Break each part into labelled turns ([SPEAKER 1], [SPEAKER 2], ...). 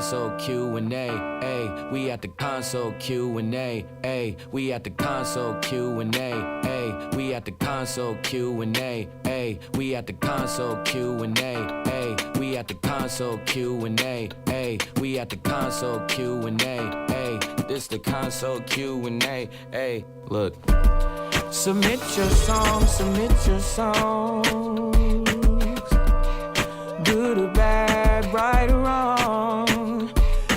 [SPEAKER 1] console Q&A, ayy. We at the console Q&A, ayy. We at the console Q&A, ayy. We at the console Q&A, ayy. We at the console Q&A, ayy. We at the console Q&A, ayy. We at the console Q&A, ayy. This the console Q&A, ayy. Look. Submit your songs, good or bad, right or wrong.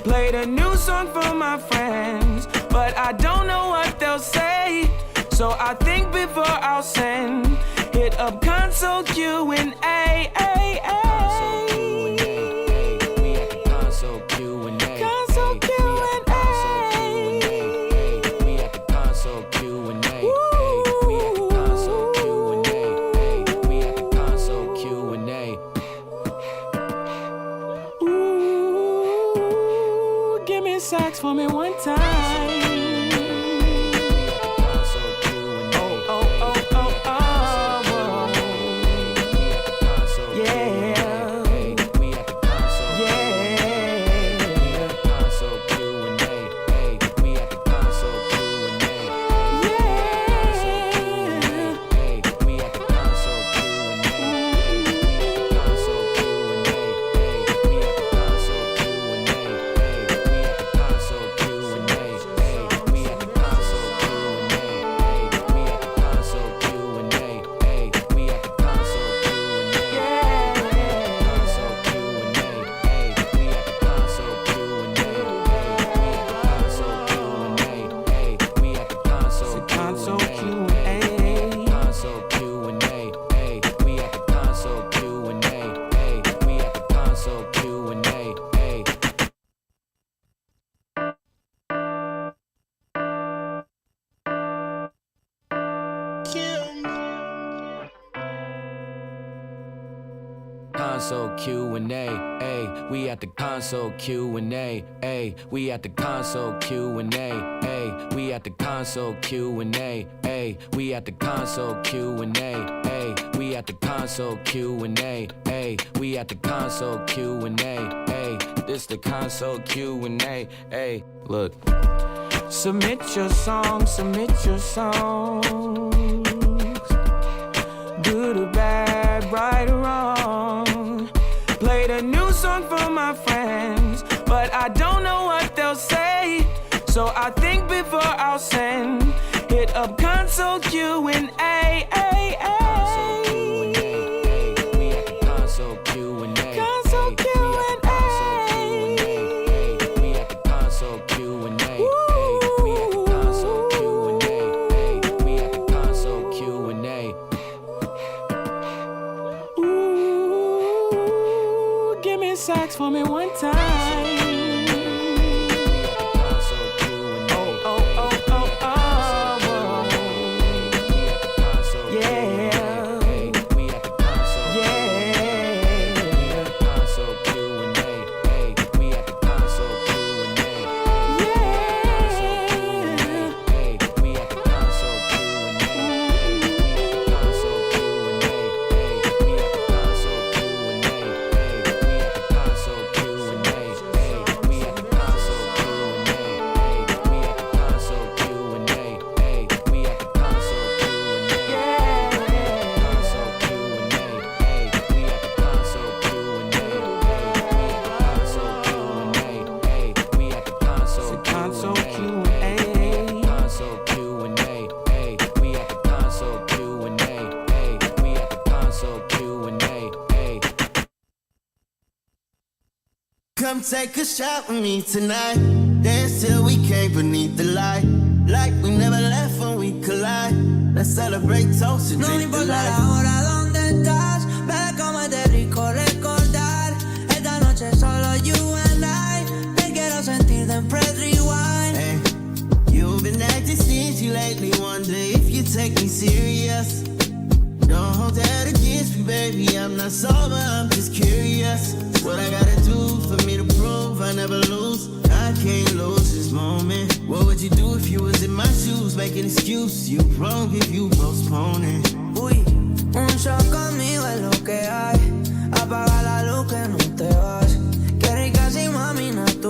[SPEAKER 1] Played a new song for my friends, but I don't know what they'll say. So I think before I'll send, hit up console Q&A. Sax for me one time. Console Q&A, ayy. We at the console Q&A, ayy. We at the console Q&A, ayy. We at the console Q&A, ayy. We at the console Q&A, ayy. We at the console Q&A, ayy. We at the console Q&A, ayy. This the console Q&A, ayy. Look. Submit your songs, good or bad, right or wrong. Played a new song for my friends, but I don't know what they'll say. So I think before I'll send, hit up console Q&A. Sax for me one time.
[SPEAKER 2] Come take a shot with me tonight. Dance till we came beneath the light. Like we never left when we collide. Let's celebrate, toast and drink the light.
[SPEAKER 3] No importa la hora donde estás, ve como es de rico recordar. Esta noche solo you and I. Te quiero sentir then press rewind.
[SPEAKER 2] Hey, you've been acting stingy lately. Wonder if you take me serious. Don't hold that against me, baby. I'm not sober, I'm just curious. What I gotta do for me to prove I never lose? I can't lose this moment. What would you do if you was in my shoes? Making excuses, you wrong if you postpone it.
[SPEAKER 3] Uy, un shot conmigo es lo que hay. Apaga la luz que no te vas. Qué rica si mami no te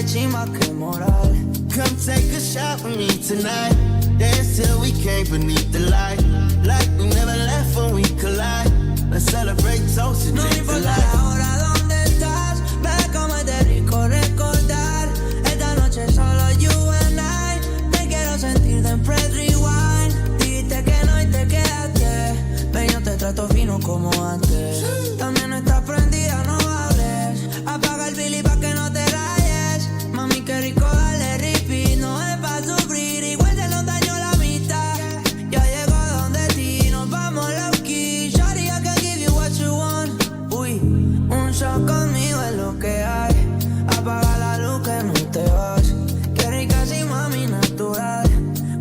[SPEAKER 3] de chima que moral.
[SPEAKER 2] Come take a shot with me tonight. Dance till we came beneath the light. Like we never left when we collide. Let's celebrate, toast and
[SPEAKER 3] No me
[SPEAKER 2] drink the
[SPEAKER 3] importa
[SPEAKER 2] light.
[SPEAKER 3] la hora donde estás, ve como es de rico recordar. Esta noche solo you and I. Te quiero sentir de press rewind. Dijiste que no y te quedaste. Ven, yo te trato fino como antes. También no estás prendida, no hables. Apaga el Billy pa' que no te rayes. Mami, qué rico darle repeat. No es pa' sufrir, igual se nos dañó la mitad. Ya llego donde ti, nos vamos low key. Shawty, I can give you what you want. Uy, un shot conmigo es lo que hay. Apaga la luz que no te vas. Qué rica si mami natural.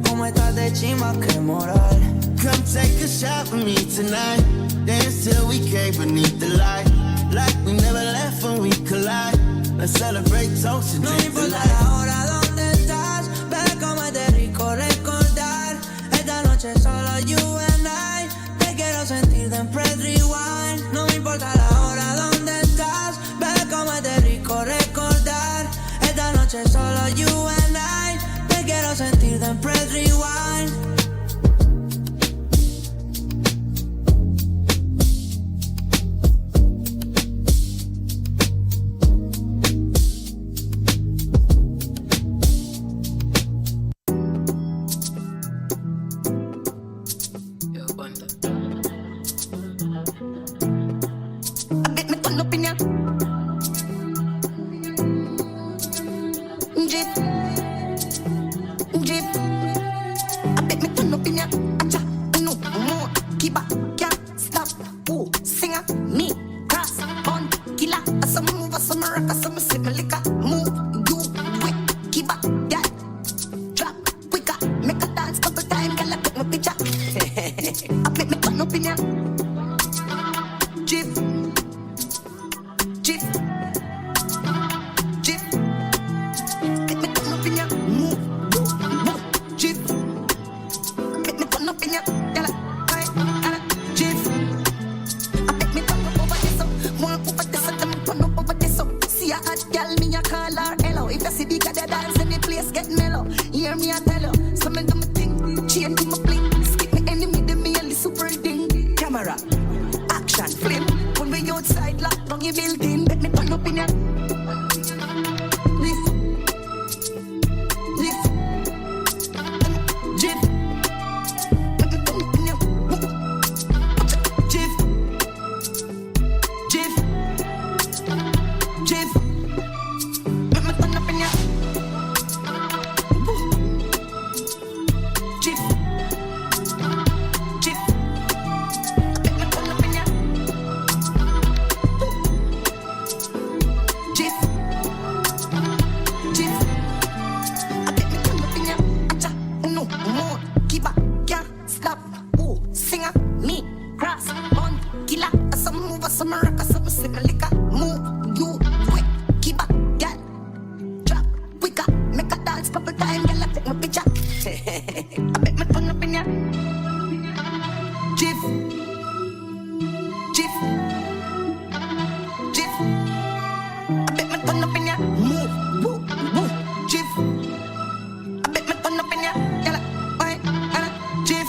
[SPEAKER 3] Como estás de chima, qué moral.
[SPEAKER 2] Come take a shot with me tonight. Dance till we came beneath the light. Like we never left when we collide. Let's celebrate, toast and
[SPEAKER 3] No me
[SPEAKER 2] drink the
[SPEAKER 3] importa
[SPEAKER 2] light.
[SPEAKER 3] la hora donde estás, ve como es de rico recordar. Esta noche solo you and I. Te quiero sentir de press rewind. No me importa la hora donde estás, ve como es de rico recordar. Esta noche solo you and I. Te quiero sentir de press rewind.
[SPEAKER 4] Abit me con opinion. Jeep, Jeep. Abit me con opinion. Acha, no more. Keep up, can't stop. Ooh, singer, me, cross, on, killer. Some move, some rock, some sip my liquor. Move, you, quick, keep up, yeah. Drop, quicker, make a dance couple times, girl, I take my picture. Abit me con opinion. Jeep. Jeep, Jeep, make me turn up in ya, move, move, Jeep, make me turn up in ya, yalla, Jeep, I make me turn up over this, one over this, and me turn up over this. See a hot girl, me a call her hello. If you see the girl that dance in the place get mellow, hear me I tell you, so me do my thing, chain do my bling, skip me enemy, them me only super ding. Camera, action, flame. When we outside, lock down your building, let me turn up in ya. Lift, lift, Jeep, let me turn up in ya. Jeep, Jeep, Jeep, let me turn up in ya. Jeep, Jeep, let me turn up in ya. Jeep, Jeep, I bet me turn up in ya. Acha, no more. Keep up, can't stop. Ooh, singer, me, cross, on, killer. Some move, some rock, some sip my liquor. Move, you, quick, keep up, yeah. Drop, quicker, make a dance couple times, girl, I take my picture. I bet me turn up in ya. Jeep, Jeep, Jeep. I bet me turn up in ya. Move, move, move, Jeep. I bet me turn up in ya. Yalla, oi, yalla, Jeep.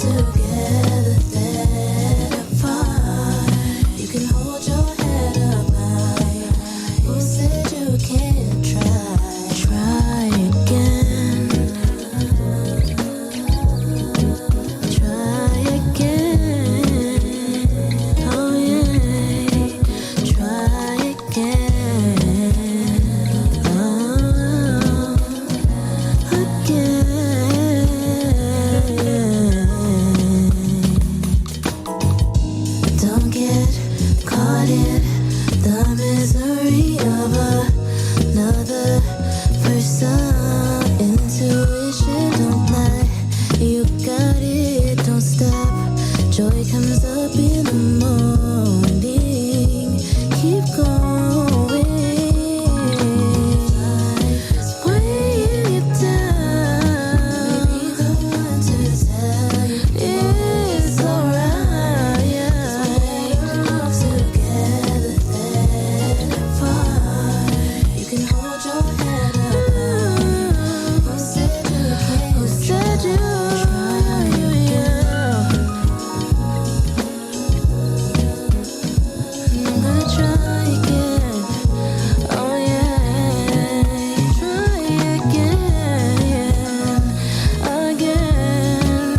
[SPEAKER 3] together then apart. You can hold your head up high. Who said you can't try? Try again. Try again. Oh yeah. Try again. Oh, again. Don't get caught in the misery of another person. Intuition, don't lie. You got it, don't stop. Joy comes up in the morning. Keep going. Weighing you down. Be the one to tell you it's alright. Love together then apart. You can hold your head up high. Who said you can't? Who said you? I'm gonna try again. Oh yeah, try again, again,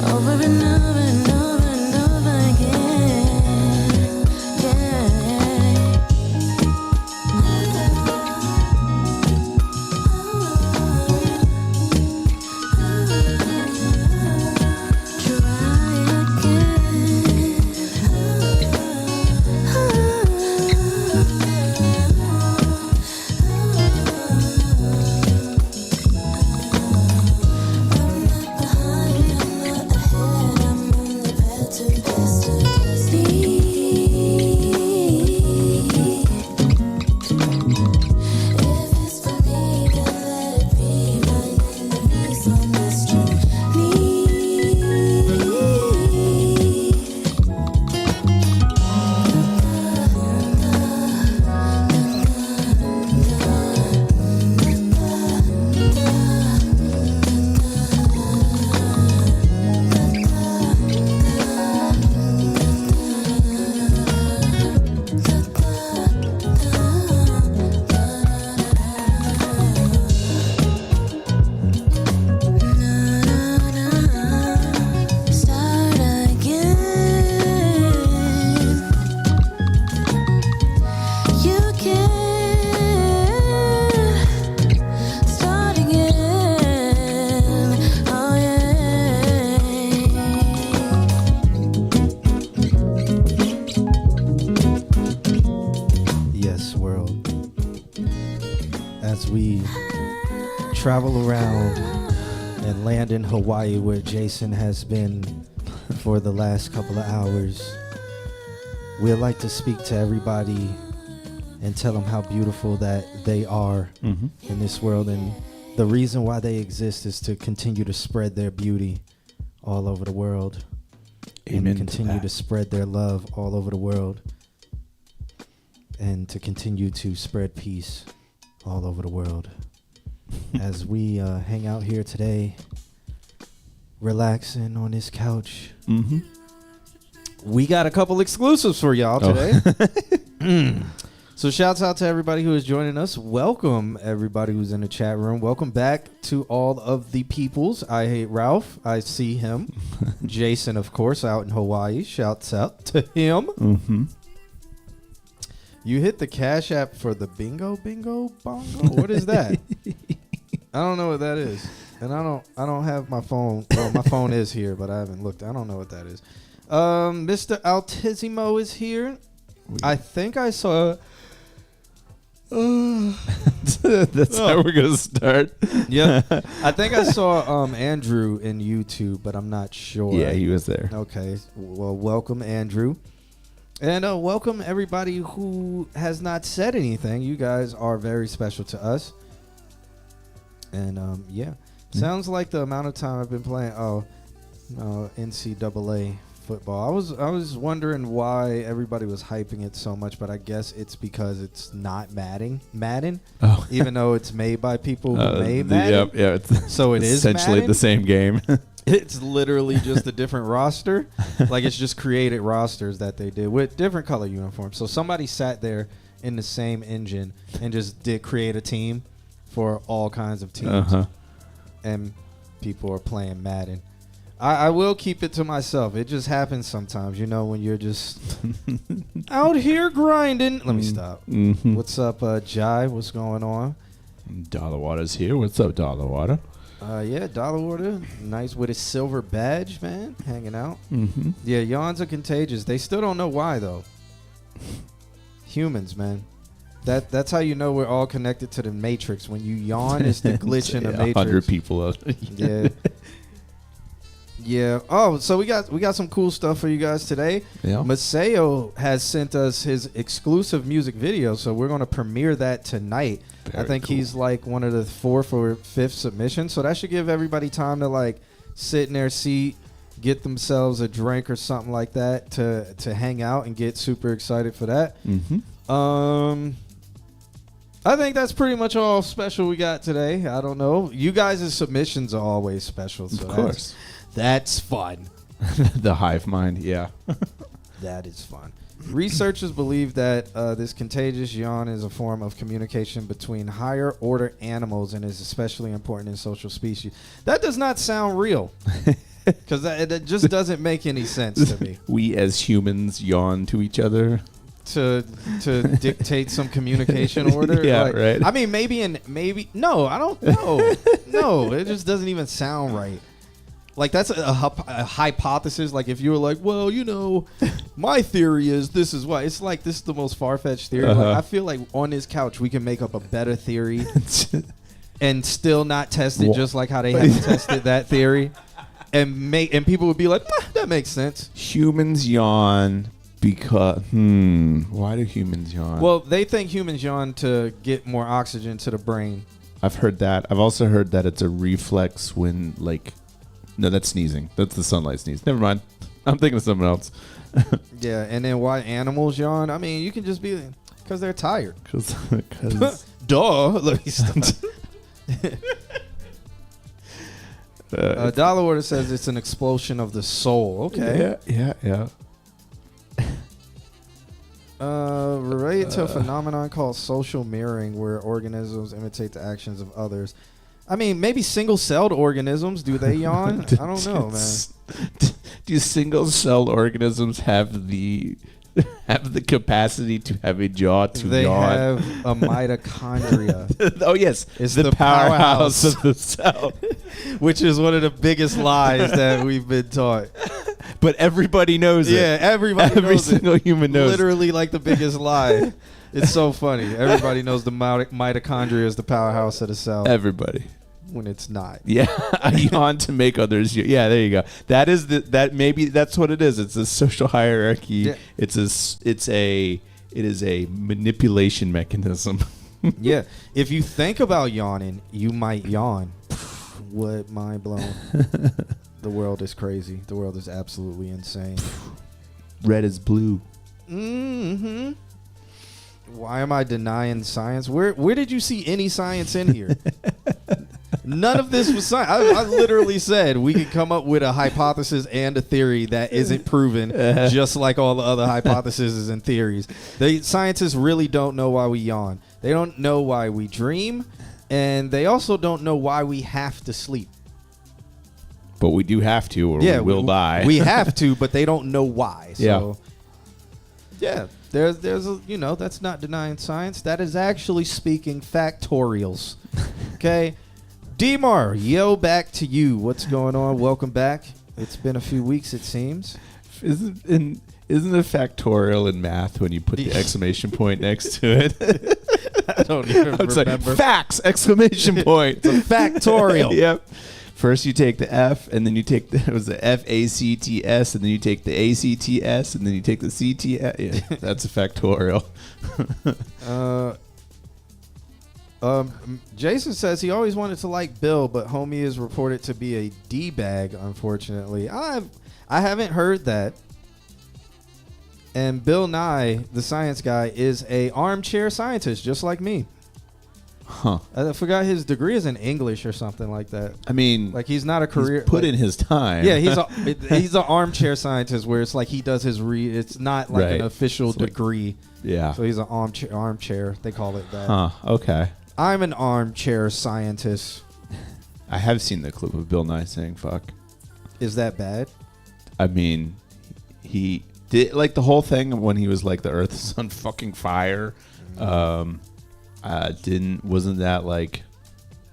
[SPEAKER 3] over and over and over and over again. Start again. You can start again. Oh yeah.
[SPEAKER 5] Yes, world. As we travel around and land in Hawaii, where Jason has been for the last couple of hours, we'd like to speak to everybody and tell them how beautiful that they are in this world. And the reason why they exist is to continue to spread their beauty all over the world.
[SPEAKER 6] Amen
[SPEAKER 5] And
[SPEAKER 6] to
[SPEAKER 5] continue
[SPEAKER 6] that.
[SPEAKER 5] to spread their love all over the world. And to continue to spread peace all over the world. As we hang out here today, relaxing on this couch, we got a couple exclusives for y'all today. So shouts out to everybody who is joining us. Welcome everybody who's in the chat room. Welcome back to all of the peoples. I hate Ralph. I see him. Jason, of course, out in Hawaii. Shouts out to him. You hit the Cash App for the bingo bongo? What is that? I don't know what that is. And I don't have my phone. Well, my phone is here, but I haven't looked. I don't know what that is. Mr. Altissimo is here. I think I saw
[SPEAKER 6] That's how we're gonna start.
[SPEAKER 5] Yeah. I think I saw Andrew in YouTube, but I'm not sure.
[SPEAKER 6] Yeah, he was there.
[SPEAKER 5] Okay. Well, welcome, Andrew. And welcome everybody who has not said anything. You guys are very special to us. And yeah. Sounds like the amount of time I've been playing NCAA football. I was wondering why everybody was hyping it so much, but I guess it's because it's not Madden.
[SPEAKER 6] Oh.
[SPEAKER 5] Even though it's made by people who made Madden.
[SPEAKER 6] Yep, yeah. It's
[SPEAKER 5] So it is
[SPEAKER 6] essentially
[SPEAKER 5] Madden?
[SPEAKER 6] the same game.
[SPEAKER 5] It's literally just a different roster. Like, it's just created rosters that they did with different color uniforms. So somebody sat there in the same engine and just did create a team for all kinds of teams. And people are playing Madden. I will keep it to myself. It just happens sometimes, when you're just out here grinding. Let me stop. What's up, Jai? What's going on?
[SPEAKER 6] Dollar Water's here. What's up, Dollar Water?
[SPEAKER 5] Yeah, Dollar Water. Nice with his silver badge, man. Hanging out. Yeah, yawns are contagious. They still don't know why, though. Humans, man. That's how you know we're all connected to the Matrix. When you yawn, it's the glitch in the Matrix.
[SPEAKER 6] 100 people out.
[SPEAKER 5] Yeah. Yeah. Oh, so we got some cool stuff for you guys today.
[SPEAKER 6] Yeah.
[SPEAKER 5] Maseo has sent us his exclusive music video, so we're going to premiere that tonight.
[SPEAKER 6] Very
[SPEAKER 5] I think
[SPEAKER 6] cool.
[SPEAKER 5] he's like one of the 4th or 5th submissions, so that should give everybody time to like sit in their seat, get themselves a drink or something like that to hang out and get super excited for that. I think that's pretty much all special we got today. I don't know. You guys' submissions are always special, so
[SPEAKER 6] Of course.
[SPEAKER 5] That's fun.
[SPEAKER 6] The hive mind, yeah.
[SPEAKER 5] That is fun. Researchers believe that this contagious yawn is a form of communication between higher order animals and is especially important in social species. That does not sound real. Because it just doesn't make any sense to me.
[SPEAKER 6] We as humans yawn to each other.
[SPEAKER 5] To dictate some communication order.
[SPEAKER 6] Yeah, right.
[SPEAKER 5] I mean, maybe no. I don't know. No, it just doesn't even sound right. Like, that's a hypothesis. Like, if you were like, well, my theory is this is why. It's like, this is the most far-fetched theory. Like, I feel like on this couch we can make up a better theory and still not test it just like how they haven't tested that theory. And people would be like, that makes sense.
[SPEAKER 6] Humans yawn because why do humans yawn?
[SPEAKER 5] Well, they think humans yawn to get more oxygen to the brain.
[SPEAKER 6] I've heard that. I've also heard that it's a reflex when no, that's sneezing. That's the sunlight sneeze. Never mind. I'm thinking of something else.
[SPEAKER 5] Yeah, and then why animals yawn? I mean, you can just be because they're tired.
[SPEAKER 6] Because
[SPEAKER 5] Duh. Let me stop. Dollar Order says it's an explosion of the soul. Okay.
[SPEAKER 6] Yeah.
[SPEAKER 5] Related to a phenomenon called social mirroring, where organisms imitate the actions of others. I mean, maybe single-celled organisms, do they yawn? I don't know, man.
[SPEAKER 6] Do single-cell organisms have the capacity to have a jaw to
[SPEAKER 5] They
[SPEAKER 6] yawn?
[SPEAKER 5] have a mitochondria.
[SPEAKER 6] Oh, yes.
[SPEAKER 5] It's
[SPEAKER 6] the
[SPEAKER 5] the
[SPEAKER 6] powerhouse
[SPEAKER 5] powerhouse.
[SPEAKER 6] of the cell.
[SPEAKER 5] Which is one of the biggest lies that we've been taught.
[SPEAKER 6] But everybody knows it.
[SPEAKER 5] Yeah, everybody
[SPEAKER 6] Every
[SPEAKER 5] knows
[SPEAKER 6] single
[SPEAKER 5] it.
[SPEAKER 6] human knows.
[SPEAKER 5] Literally like the biggest lie. It's so funny. Everybody knows the mitochondria is the powerhouse of the cell
[SPEAKER 6] Everybody.
[SPEAKER 5] when it's not.
[SPEAKER 6] Yeah, I yawn to make others. Yeah, there you go. That is maybe that's what it is. It's a social hierarchy.
[SPEAKER 5] Yeah.
[SPEAKER 6] It is a manipulation mechanism.
[SPEAKER 5] Yeah. If you think about yawning, you might yawn. What mind blown. The world is crazy. The world is absolutely insane.
[SPEAKER 6] Red is blue.
[SPEAKER 5] Mm-hmm. Why am I denying science? Where did you see any science in here? None of this was science. I literally said we could come up with a hypothesis and a theory that isn't proven, just like all the other hypotheses and theories. Scientists really don't know why we yawn. They don't know why we dream, and they also don't know why we have to sleep.
[SPEAKER 6] But we do have to, or we will die.
[SPEAKER 5] We have to, but they don't know why. So,
[SPEAKER 6] Yeah.
[SPEAKER 5] there's a, that's not denying science. That is actually speaking factorials. Okay, Demar, back to you. What's going on? Welcome back. It's been a few weeks, it seems.
[SPEAKER 6] Isn't it factorial in math when you put the exclamation point next to it?
[SPEAKER 5] I don't even
[SPEAKER 6] It's
[SPEAKER 5] remember.
[SPEAKER 6] like facts! Exclamation point.
[SPEAKER 5] Factorial.
[SPEAKER 6] Yep. First you take the F, and then you take the FACTS, and then you take the ACTS, and then you take the CTS. Yeah, that's a factorial.
[SPEAKER 5] Jason says he always wanted to like Bill, but homie is reported to be a D-bag, unfortunately. I haven't heard that. And Bill Nye, the science guy, is a armchair scientist, just like me.
[SPEAKER 6] Huh.
[SPEAKER 5] I forgot his degree is in English or something like that.
[SPEAKER 6] I mean,
[SPEAKER 5] Like he's not a
[SPEAKER 6] he's
[SPEAKER 5] career.
[SPEAKER 6] put
[SPEAKER 5] like-
[SPEAKER 6] in his time.
[SPEAKER 5] Yeah, he's an armchair scientist where it's like he does his It's not like
[SPEAKER 6] Right.
[SPEAKER 5] an official
[SPEAKER 6] It's like-
[SPEAKER 5] degree.
[SPEAKER 6] Yeah.
[SPEAKER 5] So he's an armchair. They call it that.
[SPEAKER 6] Huh. Okay.
[SPEAKER 5] I'm an armchair scientist.
[SPEAKER 6] I have seen the clip of Bill Nye saying "fuck."
[SPEAKER 5] Is that bad?
[SPEAKER 6] I mean, he did like the whole thing when he was like the Earth is on fucking fire. Wasn't that like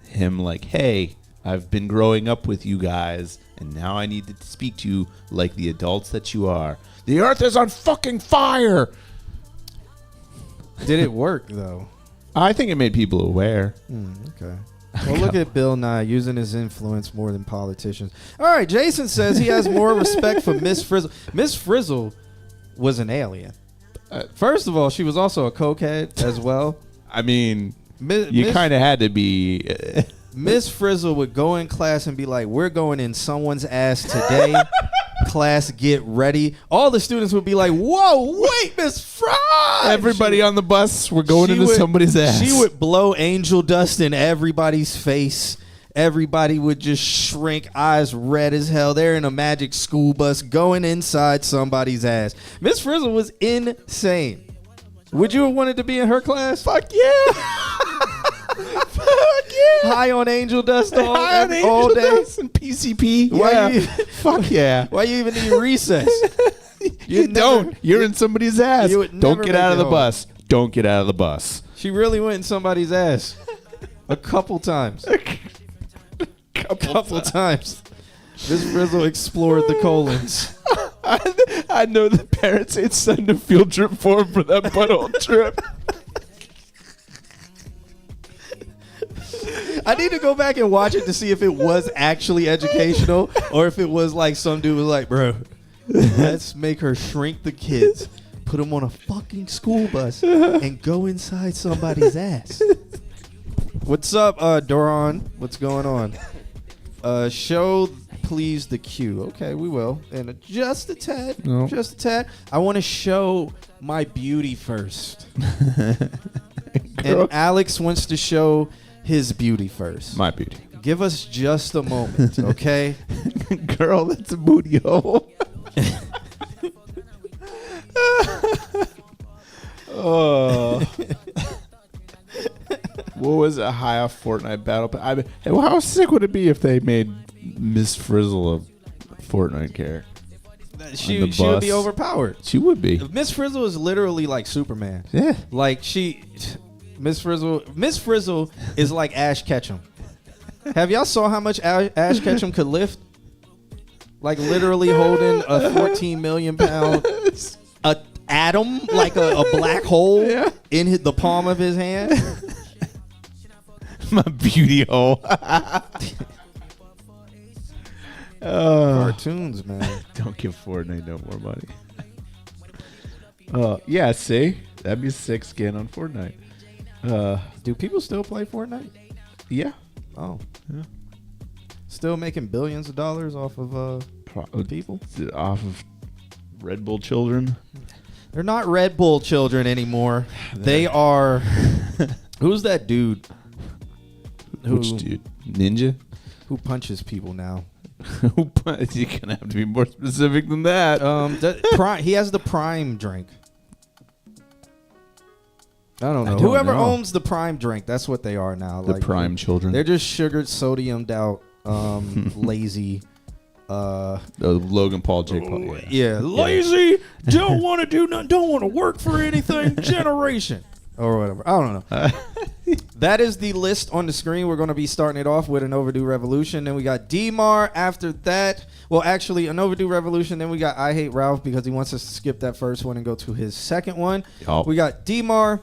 [SPEAKER 6] him like, hey, I've been growing up with you guys and now I need to speak to you like the adults that you are. The Earth is on fucking fire.
[SPEAKER 5] Did it work though?
[SPEAKER 6] I think it made people aware.
[SPEAKER 5] Okay. Well, look at Bill Nye using his influence more than politicians. All right, Jason says he has more respect for Miss Frizzle. Miss Frizzle was an alien. First of all, she was also a cokehead as well.
[SPEAKER 6] I mean,
[SPEAKER 5] Mi-
[SPEAKER 6] you
[SPEAKER 5] Miss-
[SPEAKER 6] kind of had to be.
[SPEAKER 5] Miss Frizzle would go in class and be like, "We're going in someone's ass today." Class, get ready. All the students would be like, "Whoa, wait, Miss Fry!"
[SPEAKER 6] Everybody on the bus, we're going
[SPEAKER 5] She
[SPEAKER 6] into
[SPEAKER 5] would-
[SPEAKER 6] somebody's ass.
[SPEAKER 5] She would blow angel dust in everybody's face. Everybody would just shrink, eyes red as hell. They're in a magic school bus going inside somebody's ass. Miss Frizzle was insane. Would you have wanted to be in her class? Fuck yeah. Fuck yeah. High on angel dust all,
[SPEAKER 6] High on
[SPEAKER 5] all
[SPEAKER 6] angel
[SPEAKER 5] day.
[SPEAKER 6] dust and PCP.
[SPEAKER 5] Why
[SPEAKER 6] Yeah.
[SPEAKER 5] you-
[SPEAKER 6] Fuck yeah.
[SPEAKER 5] Why you even need recess?
[SPEAKER 6] You don't. You're in somebody's ass.
[SPEAKER 5] You would
[SPEAKER 6] Don't
[SPEAKER 5] never
[SPEAKER 6] get out of
[SPEAKER 5] make
[SPEAKER 6] the
[SPEAKER 5] it
[SPEAKER 6] bus. Don't get out of the bus.
[SPEAKER 5] She really went in somebody's ass. A couple times. Couple times. Miss Frizzle explored the colons.
[SPEAKER 6] I know the parents ain't sending a field trip for him for that butthole trip.
[SPEAKER 5] I need to go back and watch it to see if it was actually educational or if it was like some dude was like, bro, let's make her shrink the kids, put them on a fucking school bus, and go inside somebody's ass. What's up, Doron? What's going on? Show, please, the cue. Okay, we will. And just a tad.
[SPEAKER 6] No.
[SPEAKER 5] Just a tad. I want to show my beauty first. And Alex wants to show his beauty first.
[SPEAKER 6] My beauty.
[SPEAKER 5] Give us just a moment, okay?
[SPEAKER 6] Girl, that's a booty hole. Oh. What was a high off Fortnite battle? I mean, how sick would it be if they made Miss Frizzle a Fortnite character?
[SPEAKER 5] She
[SPEAKER 6] the
[SPEAKER 5] would be
[SPEAKER 6] bus.
[SPEAKER 5] overpowered.
[SPEAKER 6] She would be.
[SPEAKER 5] Miss Frizzle is literally like Superman.
[SPEAKER 6] Yeah.
[SPEAKER 5] Like Miss Frizzle is like Ash Ketchum. Have y'all saw how much Ash Ketchum could lift? Like literally holding a 14 million pound atom, like a black hole in the palm of his hand.
[SPEAKER 6] My beauty hole.
[SPEAKER 5] Cartoons, man.
[SPEAKER 6] Don't give Fortnite no more money. Yeah, see? That'd be a sick skin on Fortnite.
[SPEAKER 5] Do people still play Fortnite?
[SPEAKER 6] Yeah.
[SPEAKER 5] Oh,
[SPEAKER 6] Yeah.
[SPEAKER 5] still making billions of dollars off of people.
[SPEAKER 6] Off of Red Bull children.
[SPEAKER 5] They're not Red Bull children anymore. They are. Who's that dude?
[SPEAKER 6] Which dude? Ninja?
[SPEAKER 5] Who punches people now?
[SPEAKER 6] You're gonna have to be more specific than that.
[SPEAKER 5] He has the Prime drink. I don't know.
[SPEAKER 6] don't
[SPEAKER 5] Whoever
[SPEAKER 6] know.
[SPEAKER 5] owns the Prime drink, that's what they are now.
[SPEAKER 6] The Prime children.
[SPEAKER 5] They're just sugared, sodiumed out, lazy.
[SPEAKER 6] Logan Paul, Jake Paul.
[SPEAKER 5] Yeah, lazy. Don't want to do nothing. Don't want to work for anything. Generation or whatever. I don't know. That is the list on the screen. We're going to be starting it off with An Overdue Revolution. Then we got DMAR after that. Well, actually, An Overdue Revolution. Then we got I Hate Ralph because he wants us to skip that first one and go to his second one.
[SPEAKER 6] Yup.
[SPEAKER 5] We got DMAR.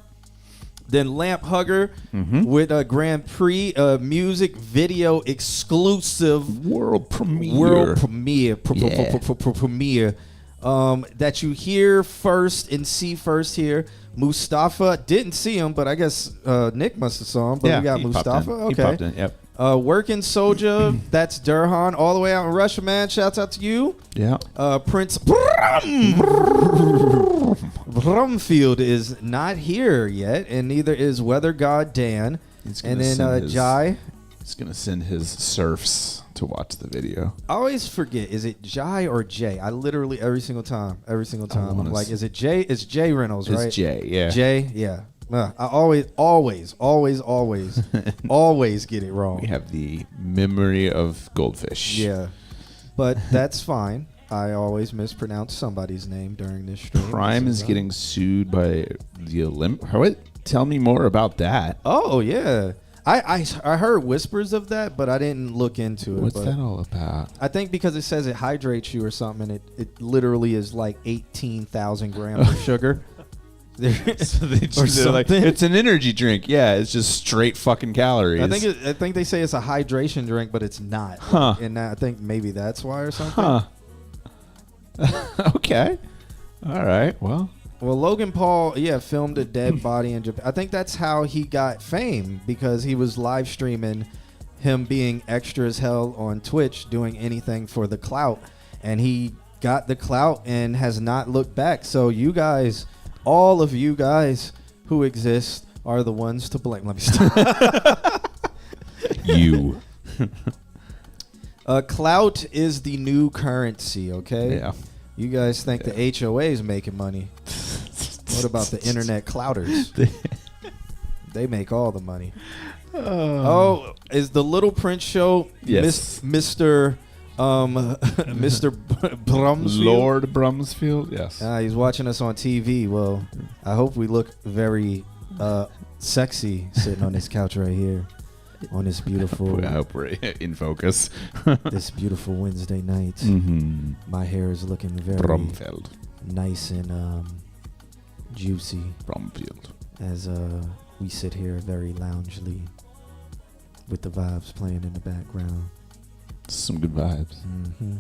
[SPEAKER 5] Then Lamp Hugger with a Grand Prix music video exclusive
[SPEAKER 6] World premiere.
[SPEAKER 5] world premiere
[SPEAKER 6] Yeah.
[SPEAKER 5] premiere that you hear first and see first here. Mustafa, didn't see him, but I guess Nick must have saw him. But we got
[SPEAKER 6] he popped
[SPEAKER 5] Mustafa.
[SPEAKER 6] in. He
[SPEAKER 5] Okay.
[SPEAKER 6] popped in, yep.
[SPEAKER 5] Working Soldier, that's Durhan, all the way out in Russia, man. Shouts out to you.
[SPEAKER 6] Yeah.
[SPEAKER 5] Prince Brumfield is not here yet, and neither is Weather God Dan. And then Jai.
[SPEAKER 6] He's going to send his serfs to watch the video.
[SPEAKER 5] I always forget, is it Jai or Jay? I literally every single time I'm like, is it Jay? It's Jay Reynolds, right?
[SPEAKER 6] It's Jay, yeah.
[SPEAKER 5] Jay, yeah. I always get it wrong.
[SPEAKER 6] We have the memory of goldfish.
[SPEAKER 5] Yeah, but that's fine. I always mispronounce somebody's name during this stream.
[SPEAKER 6] Prime is getting sued by the What? Tell me more about that.
[SPEAKER 5] Oh yeah, I heard whispers of that, but I didn't look into it.
[SPEAKER 6] What's that all about?
[SPEAKER 5] I think because it says it hydrates you or something, and it literally is like 18,000 grams of sugar.
[SPEAKER 6] So they're like, it's an energy drink. Yeah, it's just straight fucking calories.
[SPEAKER 5] I think they say it's a hydration drink, but it's not.
[SPEAKER 6] Huh.
[SPEAKER 5] And I think maybe that's why or something.
[SPEAKER 6] Huh. Okay. All right. Well,
[SPEAKER 5] Logan Paul, filmed a dead body in Japan. I think that's how he got fame, because he was live streaming him being extra as hell on Twitch, doing anything for the clout, and he got the clout and has not looked back. So you guys, all of you guys who exist, are the ones to blame. Let me stop.
[SPEAKER 6] you.
[SPEAKER 5] Clout is the new currency, okay?
[SPEAKER 6] Yeah.
[SPEAKER 5] You guys think the HOA is making money. What about the internet clouters? They make all the money. Oh, is the Little Prince show?
[SPEAKER 6] Yes.
[SPEAKER 5] Mr. Mr. Brumsfield?
[SPEAKER 6] Lord Brumsfield? Yes.
[SPEAKER 5] He's watching us on TV. Well, I hope we look very sexy sitting on this couch right here. On this beautiful...
[SPEAKER 6] I hope we're in focus.
[SPEAKER 5] This beautiful Wednesday night.
[SPEAKER 6] Mm-hmm.
[SPEAKER 5] My hair is looking very
[SPEAKER 6] Brumfeld.
[SPEAKER 5] nice and juicy.
[SPEAKER 6] Brumfield.
[SPEAKER 5] As we sit here very loungely with the vibes playing in the background.
[SPEAKER 6] Some good vibes.
[SPEAKER 5] Mm-hmm.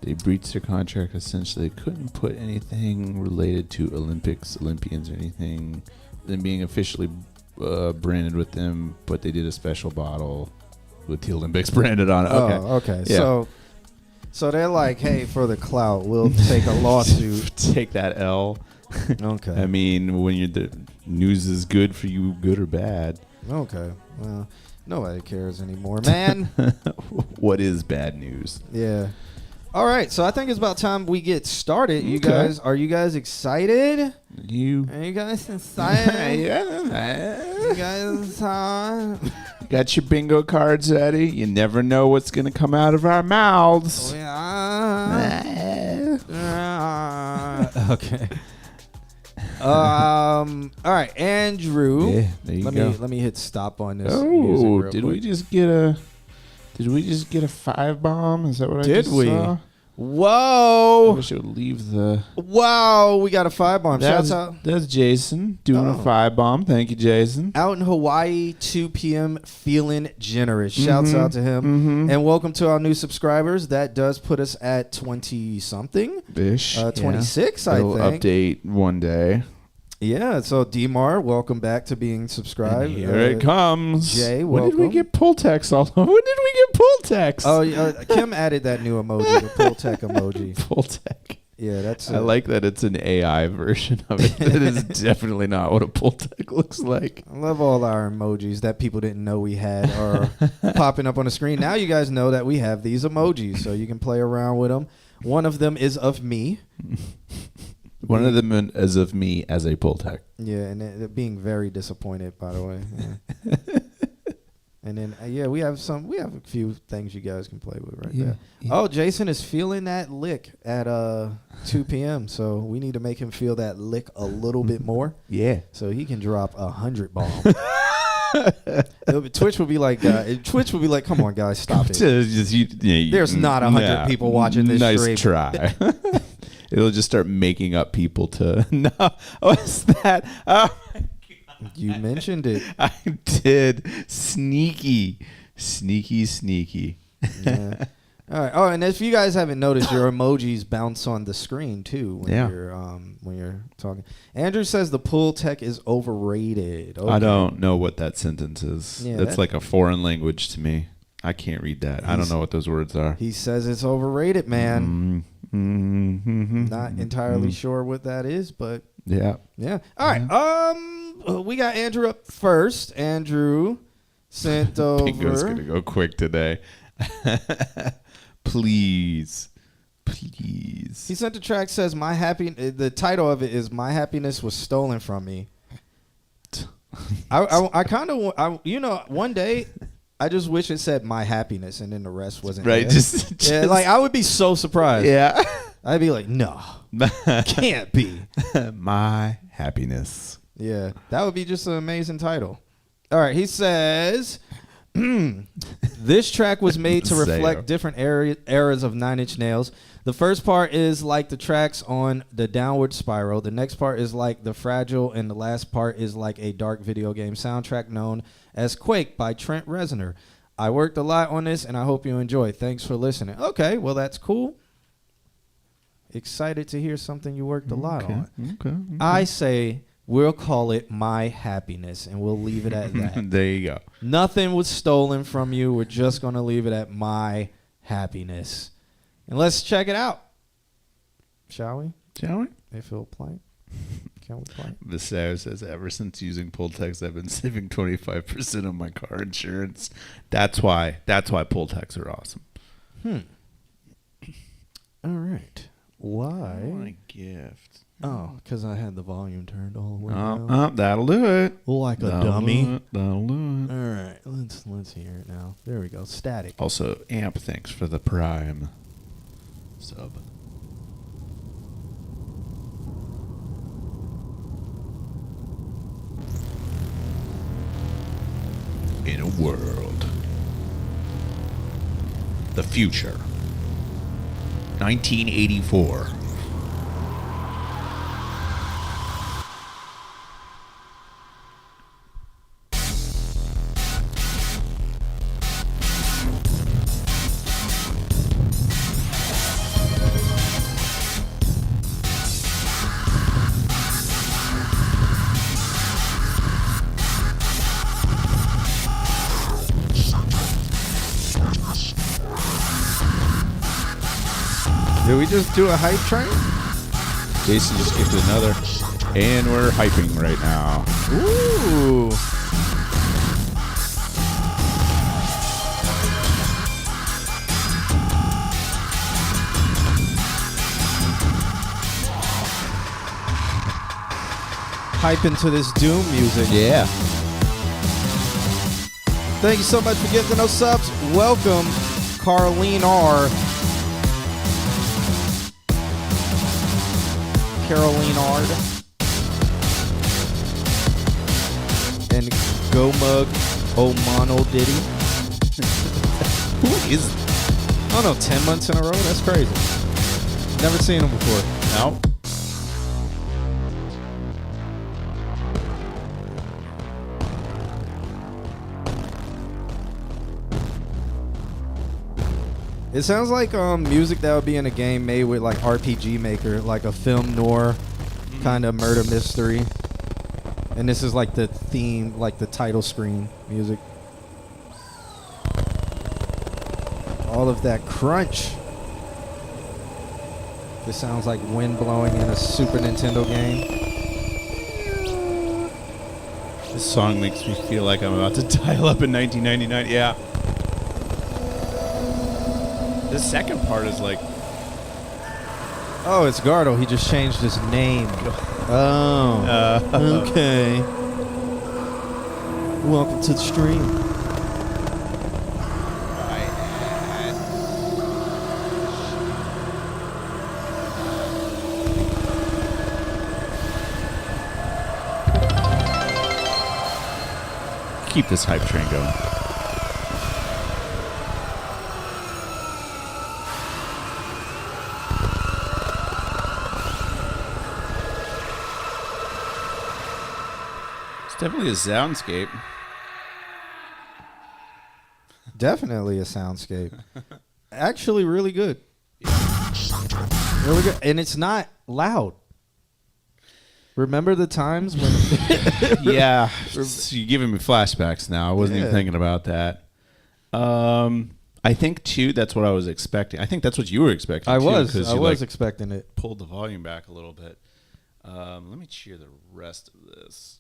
[SPEAKER 6] They breached their contract. Essentially, they couldn't put anything related to Olympians, or anything. Them being officially branded with them, but they did a special bottle with the Olympics branded on it. Okay.
[SPEAKER 5] Oh, okay.
[SPEAKER 6] Yeah.
[SPEAKER 5] So they're like, hey, for the clout, we'll take a lawsuit.
[SPEAKER 6] Take that L.
[SPEAKER 5] Okay.
[SPEAKER 6] I mean, when the news is good for you, good or bad.
[SPEAKER 5] Okay. Well, nobody cares anymore, man.
[SPEAKER 6] What is bad news?
[SPEAKER 5] Yeah. All right. So I think it's about time we get started. You
[SPEAKER 6] Okay.
[SPEAKER 5] guys, are you guys excited?
[SPEAKER 6] You.
[SPEAKER 5] Are you guys excited? You guys,
[SPEAKER 6] Got your bingo cards ready? You never know what's going to come out of our mouths.
[SPEAKER 5] Okay. All right, Andrew.
[SPEAKER 6] Yeah, there you go.
[SPEAKER 5] Let me hit stop on this.
[SPEAKER 6] Oh,
[SPEAKER 5] music real
[SPEAKER 6] we
[SPEAKER 5] quick.
[SPEAKER 6] just get a 5-bomb? Is that what I
[SPEAKER 5] Did
[SPEAKER 6] just
[SPEAKER 5] we?
[SPEAKER 6] saw? I
[SPEAKER 5] Whoa!
[SPEAKER 6] wish it would leave the...
[SPEAKER 5] Wow, we got a 5-bomb. Shouts out.
[SPEAKER 6] That's Jason doing a 5-bomb. Thank you, Jason.
[SPEAKER 5] Out in Hawaii, 2 p.m., feeling generous. Shouts out to him.
[SPEAKER 6] Mm-hmm.
[SPEAKER 5] And welcome to our new subscribers. That does put us at 20-something.
[SPEAKER 6] Bish.
[SPEAKER 5] 26, I
[SPEAKER 6] It'll
[SPEAKER 5] think.
[SPEAKER 6] update one day.
[SPEAKER 5] Yeah, so Demar, welcome back to being subscribed.
[SPEAKER 6] And here it comes.
[SPEAKER 5] Jay,
[SPEAKER 6] when did we
[SPEAKER 5] welcome.
[SPEAKER 6] get pull text all over? When did we get pull text?
[SPEAKER 5] Oh, Kim added that new emoji, the pull tech emoji.
[SPEAKER 6] Pull tech.
[SPEAKER 5] Yeah, that's.
[SPEAKER 6] I like that it's an AI version of it. That is definitely not what a pull tech looks like.
[SPEAKER 5] I love all our emojis that people didn't know we had are popping up on the screen. Now you guys know that we have these emojis, so you can play around with them. One of them is of me.
[SPEAKER 6] One of them is of me as a pull tech.
[SPEAKER 5] Yeah, and it being very disappointed, by the way. Yeah. And then we have a few things you guys can play with right there.
[SPEAKER 6] Yeah.
[SPEAKER 5] Oh, Jason is feeling that lick at 2 p.m. So we need to make him feel that lick a little bit more.
[SPEAKER 6] Yeah.
[SPEAKER 5] So he can drop 100 bombs. Twitch will be like, come on, guys, stop it. There's not 100 people watching this stream.
[SPEAKER 6] Nice try. It'll just start making up people to. No, what's that? Oh my God.
[SPEAKER 5] You mentioned it.
[SPEAKER 6] I did. Sneaky.
[SPEAKER 5] Yeah. All right. Oh, and if you guys haven't noticed, your emojis bounce on the screen too when you're talking. Andrew says the pull tech is overrated. Okay.
[SPEAKER 6] I don't know what that sentence is.
[SPEAKER 5] Yeah,
[SPEAKER 6] That's like a foreign language to me. I can't read that. I don't know what those words are.
[SPEAKER 5] He says it's overrated, man.
[SPEAKER 6] Mm-hmm.
[SPEAKER 5] Not entirely sure what that is, but
[SPEAKER 6] yeah.
[SPEAKER 5] yeah. All right. we got Andrew up first. Andrew sent
[SPEAKER 6] Bingo's
[SPEAKER 5] over.
[SPEAKER 6] gonna go quick today. Please.
[SPEAKER 5] He sent the track. Says the title of it is "My Happiness Was Stolen from Me." I kind of one day I just wish it said "My Happiness" and then the rest wasn't
[SPEAKER 6] Right,
[SPEAKER 5] there.
[SPEAKER 6] just
[SPEAKER 5] Yeah, like I would be so surprised.
[SPEAKER 6] yeah.
[SPEAKER 5] I'd be like, no, can't be.
[SPEAKER 6] My happiness.
[SPEAKER 5] Yeah, that would be just an amazing title. All right, he says, this track was made to reflect different eras of Nine Inch Nails. The first part is like the tracks on the Downward Spiral. The next part is like the Fragile, and the last part is like a dark video game soundtrack known as Quake by Trent Reznor. I worked a lot on this, and I hope you enjoy. Thanks for listening. Okay, well, that's cool. Excited to hear something you worked a lot on.
[SPEAKER 6] Okay.
[SPEAKER 5] I say we'll call it My Happiness, and we'll leave it at that.
[SPEAKER 6] There you go.
[SPEAKER 5] Nothing was stolen from you. We're just going to leave it at My Happiness. And let's check it out. Shall we? If it'll play. Can we play?
[SPEAKER 6] Visair says, ever since using Pultex, I've been saving 25% on my car insurance. That's why Pultex are awesome.
[SPEAKER 5] All right. Why?
[SPEAKER 6] My gift.
[SPEAKER 5] Oh, because I had the volume turned all the way down.
[SPEAKER 6] That'll do it.
[SPEAKER 5] Like a
[SPEAKER 6] That'll
[SPEAKER 5] dummy.
[SPEAKER 6] do it. That'll do it.
[SPEAKER 5] All right. Let's hear it now. There we go. Static.
[SPEAKER 6] Also, Amp, thanks for the Prime sub. In a world. The future. 1984.
[SPEAKER 5] Did we just do a hype train?
[SPEAKER 6] Jason just skipped another. And we're hyping right now.
[SPEAKER 5] Ooh. Hype into this Doom music.
[SPEAKER 6] Yeah.
[SPEAKER 5] Thank you so much for getting those subs. Welcome, Carleen R. Caroline Ard. And Go Mug Omano Diddy.
[SPEAKER 6] Who is
[SPEAKER 5] Oh no, 10 months in a row? That's crazy. Never seen him before.
[SPEAKER 6] no?
[SPEAKER 5] It sounds like music that would be in a game made with like RPG Maker, like a film noir kind of murder mystery. And this is like the theme, like the title screen music. All of that crunch. This sounds like wind blowing in a Super Nintendo game.
[SPEAKER 6] This song makes me feel like I'm about to dial up in 1999. Yeah. The second part is like,
[SPEAKER 5] Oh, it's Gardo. He just changed his name. Oh. Okay. Welcome to the stream.
[SPEAKER 6] keep this hype train going. It's definitely a soundscape.
[SPEAKER 5] Definitely a soundscape. Actually, really good. Really good. And it's not loud. Remember the times when...
[SPEAKER 6] Yeah. You're giving me flashbacks now. I wasn't even thinking about that. I think, too, that's what I was expecting. I think that's what you were expecting,
[SPEAKER 5] I
[SPEAKER 6] too,
[SPEAKER 5] was expecting it.
[SPEAKER 6] pulled the volume back a little bit. Let me cheer the rest of this.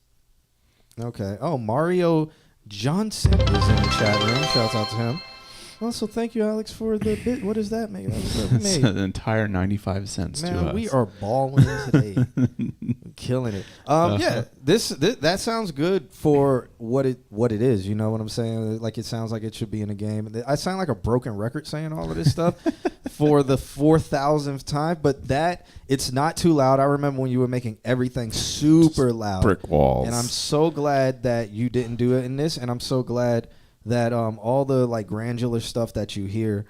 [SPEAKER 5] Okay. Oh, Mario Johnson is in the chat room. Shouts out to him. Also, thank you, Alex, for the bit. What does that make?
[SPEAKER 6] It's an entire 95 cents to
[SPEAKER 5] Man,
[SPEAKER 6] us.
[SPEAKER 5] we are balling today, killing it. Yeah, this that sounds good for what it is. You know what I'm saying? Like it sounds like it should be in a game. I sound like a broken record saying all of this stuff for the 4,000th time, but that it's not too loud. I remember when you were making everything super loud,
[SPEAKER 6] brick walls,
[SPEAKER 5] and I'm so glad that you didn't do it in this, and I'm so glad that all the like granular stuff that you hear,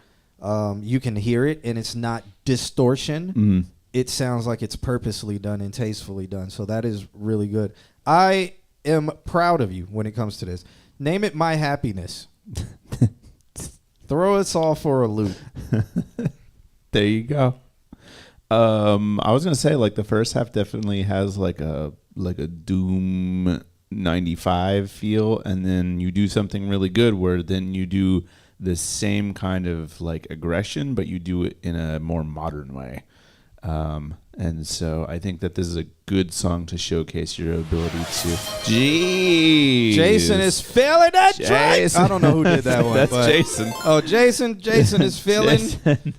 [SPEAKER 5] you can hear it and it's not distortion. It sounds like it's purposely done and tastefully done. So that is really good. I am proud of you when it comes to this. Name it My Happiness. Throw us all for a loop.
[SPEAKER 6] There you go. I was gonna say like the first half definitely has like a Doom 95 feel, and then you do something really good where then you do the same kind of like aggression, but you do it in a more modern way. And so I think that this is a good song to showcase your ability to. Jeez.
[SPEAKER 5] Jason is feeling that track. I don't know who did that one.
[SPEAKER 6] That's
[SPEAKER 5] but
[SPEAKER 6] Jason.
[SPEAKER 5] Oh, Jason is feeling.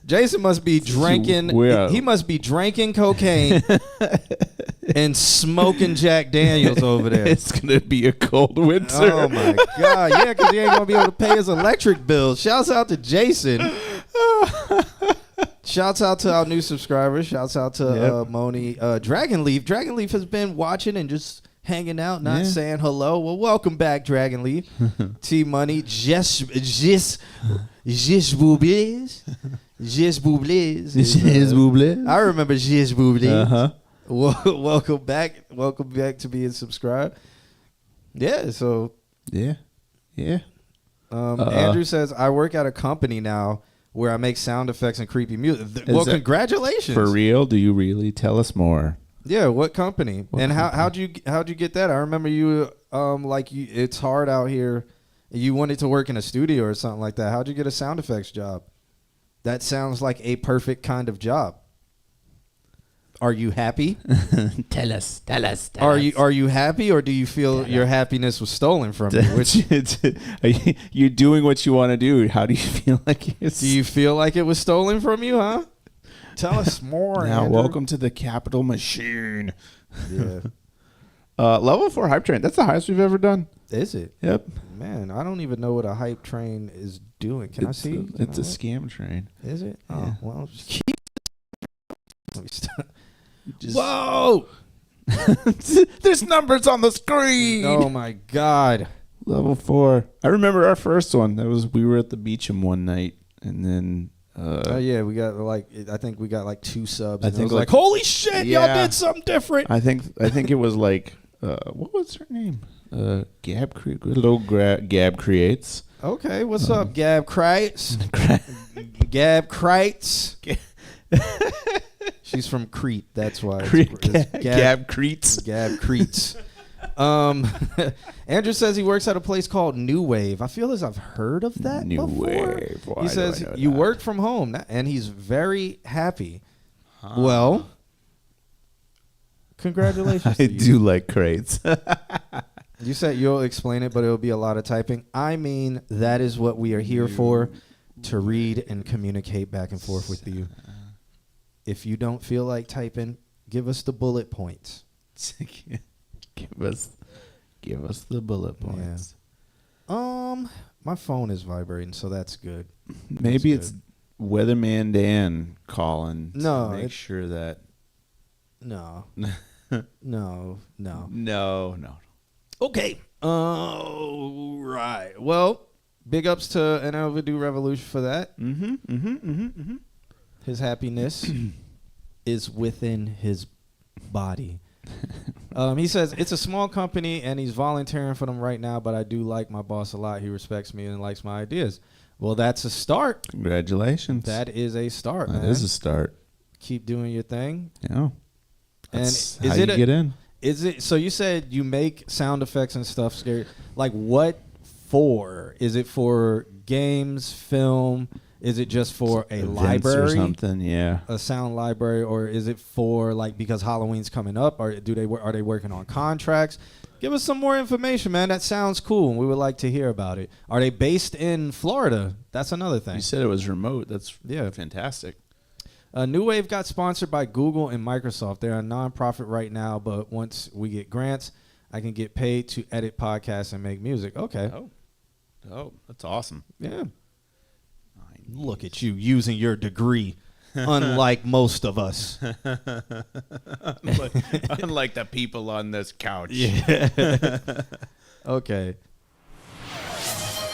[SPEAKER 5] Jason must be drinking. He must be drinking cocaine and smoking Jack Daniels over there.
[SPEAKER 6] It's gonna be a cold winter.
[SPEAKER 5] Oh my God! Yeah, because he ain't gonna be able to pay his electric bill. Shouts out to Jason. Shouts out to our new subscribers. Shouts out to Moni. Dragonleaf. Dragonleaf has been watching and just hanging out, not saying hello. Well, welcome back, Dragonleaf. T Money. Jess Boublés. Jess Boublés. I remember Jess Boublés. Welcome back. Welcome back to being subscribed. Yeah, so.
[SPEAKER 6] Yeah.
[SPEAKER 5] Andrew says, I work at a company now where I make sound effects and creepy music. Well, congratulations.
[SPEAKER 6] For real? Do you really? Tell us more.
[SPEAKER 5] Yeah, what company? How'd you get that? I remember you it's hard out here. You wanted to work in a studio or something like that. How'd you get a sound effects job? That sounds like a perfect kind of job. Are you happy?
[SPEAKER 6] Tell us.
[SPEAKER 5] Are you happy, or do you feel your happiness was stolen from you?
[SPEAKER 6] You're doing what you want to do. How do you feel like it's...
[SPEAKER 5] Do you feel like it was stolen from you, huh? Tell us more.
[SPEAKER 6] Now,
[SPEAKER 5] Andrew.
[SPEAKER 6] welcome to the capital machine.
[SPEAKER 5] Yeah.
[SPEAKER 6] Level 4 hype train. That's the highest we've ever done.
[SPEAKER 5] Is it?
[SPEAKER 6] Yep.
[SPEAKER 5] Man, I don't even know what a hype train is doing. Can I see?
[SPEAKER 6] It's a scam train.
[SPEAKER 5] Is it?
[SPEAKER 6] Yeah.
[SPEAKER 5] Oh, well, just keep. Let me stop. Whoa!
[SPEAKER 6] There's numbers on the screen.
[SPEAKER 5] Oh my God!
[SPEAKER 6] Level 4. I remember our first one. We were at the Beecham one night, and then.
[SPEAKER 5] Oh yeah, we got I think we got like 2 subs.
[SPEAKER 6] I think
[SPEAKER 5] it was like holy shit, y'all did something different.
[SPEAKER 6] I think it was like what was her name? Gab Creates.
[SPEAKER 5] Okay, what's up, Gab Kreitz? Gab Kreitz. She's from Crete, that's why.
[SPEAKER 6] Gab Cretes.
[SPEAKER 5] Gab Cretes. Andrew says he works at a place called New Wave. I feel as I've heard of that
[SPEAKER 6] New
[SPEAKER 5] before.
[SPEAKER 6] Wave. Why
[SPEAKER 5] he says you work from home, and he's very happy.
[SPEAKER 6] Huh.
[SPEAKER 5] Well, congratulations.
[SPEAKER 6] I do like crates.
[SPEAKER 5] You said you'll explain it, but it'll be a lot of typing. I mean, that is what we are here for, to read and communicate back and forth with you. If you don't feel like typing, give us the bullet points.
[SPEAKER 6] Give us the bullet points.
[SPEAKER 5] Yeah. My phone is vibrating, so that's good.
[SPEAKER 6] Maybe it's Weatherman Dan calling.
[SPEAKER 5] No,
[SPEAKER 6] to make sure that.
[SPEAKER 5] No. No.
[SPEAKER 6] Okay.
[SPEAKER 5] Oh, right. Well, big ups to an Overdue Revolution for that. His happiness is within his body. He says it's a small company and he's volunteering for them right now, but I do like my boss a lot. He respects me and likes my ideas. Well, that's a start.
[SPEAKER 6] Congratulations.
[SPEAKER 5] That is a start, man.
[SPEAKER 6] That is a start.
[SPEAKER 5] Keep doing your thing.
[SPEAKER 6] Yeah.
[SPEAKER 5] That's
[SPEAKER 6] how you get in.
[SPEAKER 5] Is it so? You said you make sound effects and stuff. Scary. Like what for? Is it for games, film? Is it just for a
[SPEAKER 6] Events
[SPEAKER 5] library
[SPEAKER 6] or something? Yeah.
[SPEAKER 5] A sound library, or is it for like because Halloween's coming up? Or are they working on contracts? Give us some more information, man. That sounds cool. We would like to hear about it. Are they based in Florida? That's another thing.
[SPEAKER 6] You said it was remote. That's
[SPEAKER 5] Yeah.
[SPEAKER 6] fantastic.
[SPEAKER 5] New Wave got sponsored by Google and Microsoft. They're a nonprofit right now, but once we get grants, I can get paid to edit podcasts and make music. Okay.
[SPEAKER 6] Oh, that's awesome.
[SPEAKER 5] Yeah. Look at you using your degree, unlike most of us.
[SPEAKER 6] Unlike the people on this couch.
[SPEAKER 5] Yeah. Okay.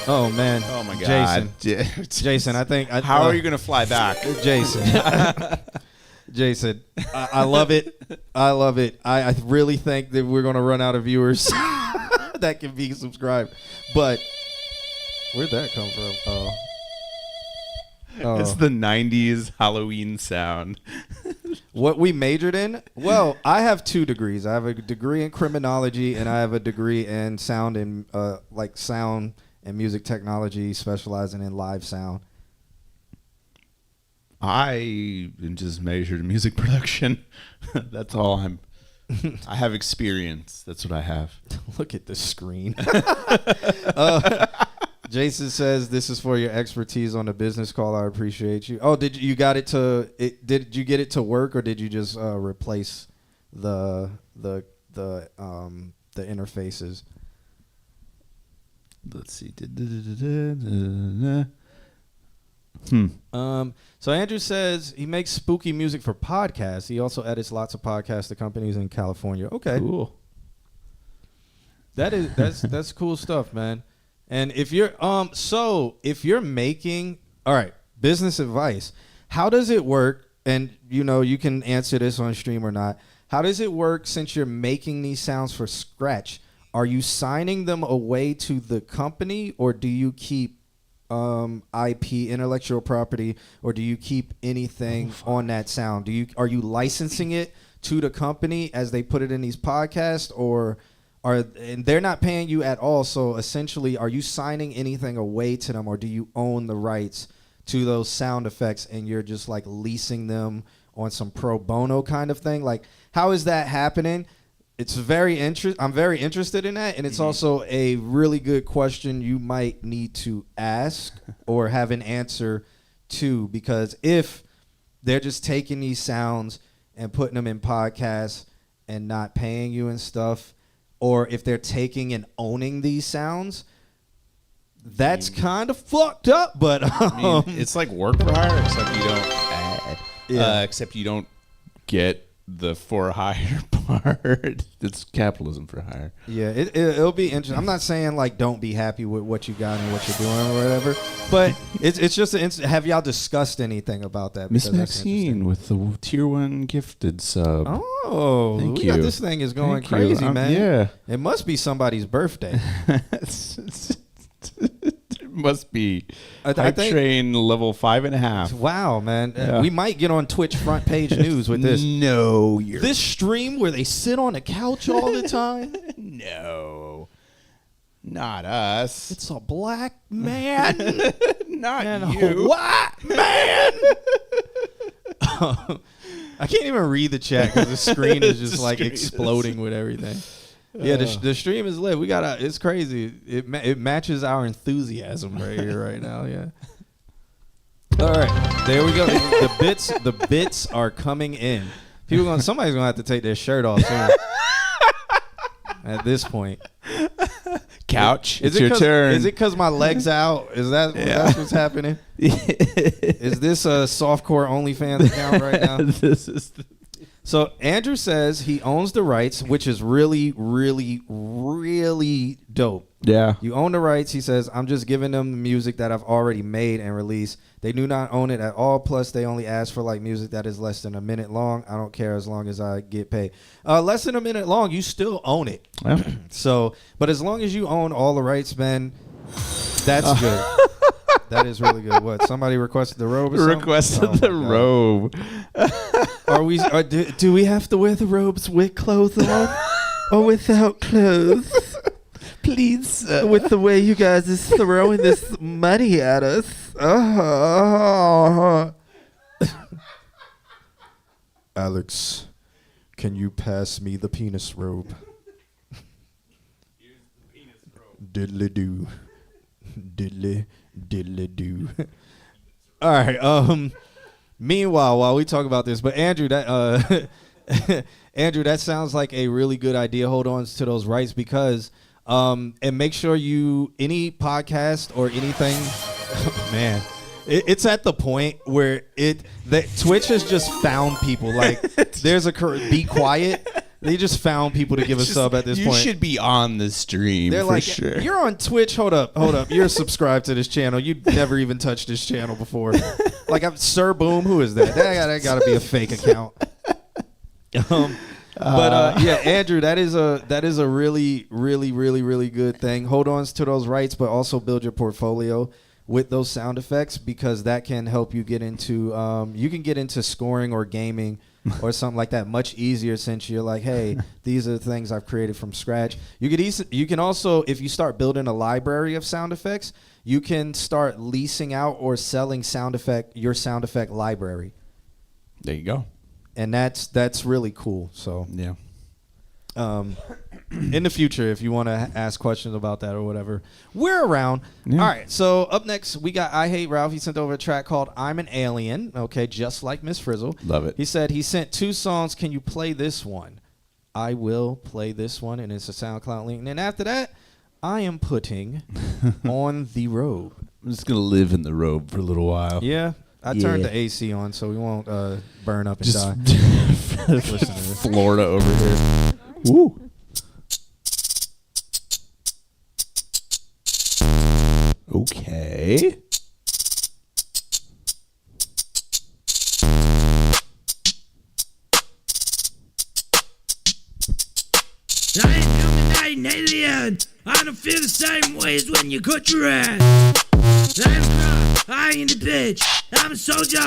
[SPEAKER 5] Oh man.
[SPEAKER 6] Oh my God.
[SPEAKER 5] Jason, I think.
[SPEAKER 6] How are you going to fly back?
[SPEAKER 5] Jason. Jason, I love it. I love it. I really think that we're going to run out of viewers that can be subscribed. But where'd that come from? Oh.
[SPEAKER 6] It's the 90s Halloween sound.
[SPEAKER 5] What we majored in? Well, I have 2 degrees. I have a degree in criminology and I have a degree in sound and sound and music technology, specializing in live sound.
[SPEAKER 6] I just measured in music production. That's all I have experience. That's what I have.
[SPEAKER 5] Look at the screen. Jason says this is for your expertise on the business call. I appreciate you. Oh, did you get it to work, or did you just replace the interfaces?
[SPEAKER 6] Let's see.
[SPEAKER 5] So Andrew says he makes spooky music for podcasts. He also edits lots of podcasts to companies in California. Okay,
[SPEAKER 6] cool.
[SPEAKER 5] That's cool stuff, man. And if you're making, all right, business advice, how does it work? And you can answer this on stream or not. How does it work since you're making these sounds for scratch? Are you signing them away to the company, or do you keep IP, intellectual property, or do you keep anything on that sound? Are you licensing it to the company as they put it in these podcasts, or and they're not paying you at all? So essentially, are you signing anything away to them, or do you own the rights to those sound effects and you're just like leasing them on some pro bono kind of thing? Like, how is that happening? It's I'm very interested in that, and it's also a really good question you might need to ask or have an answer to, because if they're just taking these sounds and putting them in podcasts and not paying you and stuff, or if they're taking and owning these sounds, that's kind of fucked up. But
[SPEAKER 6] it's like work for hire, except you don't except you don't get the for hire part. It's capitalism for hire.
[SPEAKER 5] Yeah, it'll be interesting. I'm not saying like don't be happy with what you got and what you're doing or whatever, but it's just have y'all discussed anything about that?
[SPEAKER 6] Miss Maxine with the tier 1 gifted sub.
[SPEAKER 5] Oh,
[SPEAKER 6] thank you.
[SPEAKER 5] This thing is going
[SPEAKER 6] Thank
[SPEAKER 5] crazy,
[SPEAKER 6] you.
[SPEAKER 5] man.
[SPEAKER 6] Yeah,
[SPEAKER 5] it must be somebody's birthday.
[SPEAKER 6] It must be.
[SPEAKER 5] I
[SPEAKER 6] Hype
[SPEAKER 5] think,
[SPEAKER 6] train level 5.5.
[SPEAKER 5] Wow, man.
[SPEAKER 6] Yeah.
[SPEAKER 5] We might get on Twitch front page news with this.
[SPEAKER 6] No,
[SPEAKER 5] this stream where they sit on a couch all the time.
[SPEAKER 6] No, not us.
[SPEAKER 5] It's a black man,
[SPEAKER 6] not
[SPEAKER 5] and
[SPEAKER 6] you.
[SPEAKER 5] a white man. I can't even read the chat because the screen is just like exploding with everything. Yeah, the stream is lit. It's crazy. It matches our enthusiasm right here, right now. Yeah. All right, there we go. The bits are coming in. Somebody's gonna have to take their shirt off soon. At this point,
[SPEAKER 6] couch. It's your turn.
[SPEAKER 5] Is it because my legs out? That's what's happening? Is this a softcore OnlyFans account right now? So Andrew says he owns the rights, which is really, really, really dope.
[SPEAKER 6] Yeah.
[SPEAKER 5] You own the rights. He says, I'm just giving them the music that I've already made and released. They do not own it at all. Plus, they only ask for like music that is less than a minute long. I don't care as long as I get paid. Less than a minute long, you still own it.
[SPEAKER 6] Yeah.
[SPEAKER 5] So, but as long as you own all the rights, man, that's good. That is really good. What? Somebody requested the robe or something?
[SPEAKER 6] Requested the robe.
[SPEAKER 5] Do we have to wear the robes with clothes on or without clothes?
[SPEAKER 6] Please.
[SPEAKER 5] With the way you guys is throwing this money at us. Alex, can you pass me the penis robe? Diddly do. Diddly do. All right. Meanwhile, while we talk about this, but Andrew, that Andrew, that sounds like a really good idea. Hold on to those rights because and make sure any podcast or anything, man. It's at the point where that Twitch has just found people. Like there's be quiet. They just found people to give a sub at this point.
[SPEAKER 6] You should be on the stream.
[SPEAKER 5] They're
[SPEAKER 6] for
[SPEAKER 5] like,
[SPEAKER 6] sure.
[SPEAKER 5] You're on Twitch. Hold up. You're subscribed to this channel. You'd never even touched this channel before. Like I'm Sir Boom. Who is that? That gotta be a fake account. Yeah, Andrew, that is a really, really, really, really good thing. Hold on to those rights, but also build your portfolio with those sound effects because that can help you get into you can get into scoring or gaming or something like that much easier since you're like, hey, these are the things I've created from scratch. You can also, if you start building a library of sound effects, you can start leasing out or selling your sound effect library.
[SPEAKER 6] There you go.
[SPEAKER 5] And that's really cool. So
[SPEAKER 6] yeah.
[SPEAKER 5] In the future, if you want to ask questions about that or whatever, we're around.
[SPEAKER 6] Yeah.
[SPEAKER 5] All right. So up next, we got I Hate Ralph. He sent over a track called I'm an Alien. Okay, just like Miss Frizzle.
[SPEAKER 6] Love it.
[SPEAKER 5] He said he sent 2 songs. Can you play this one? I will play this one, and it's a SoundCloud link. And then after that, I am putting on the robe.
[SPEAKER 6] I'm just gonna live in the robe for a little while.
[SPEAKER 5] Yeah. I turned the AC on so we won't burn up and die. Listen to this.
[SPEAKER 6] Florida over here. Woo. Okay.
[SPEAKER 7] I ain't human, I ain't alien. I don't feel the same way as when you cut your ass. I ain't a bitch. I'm a soldier.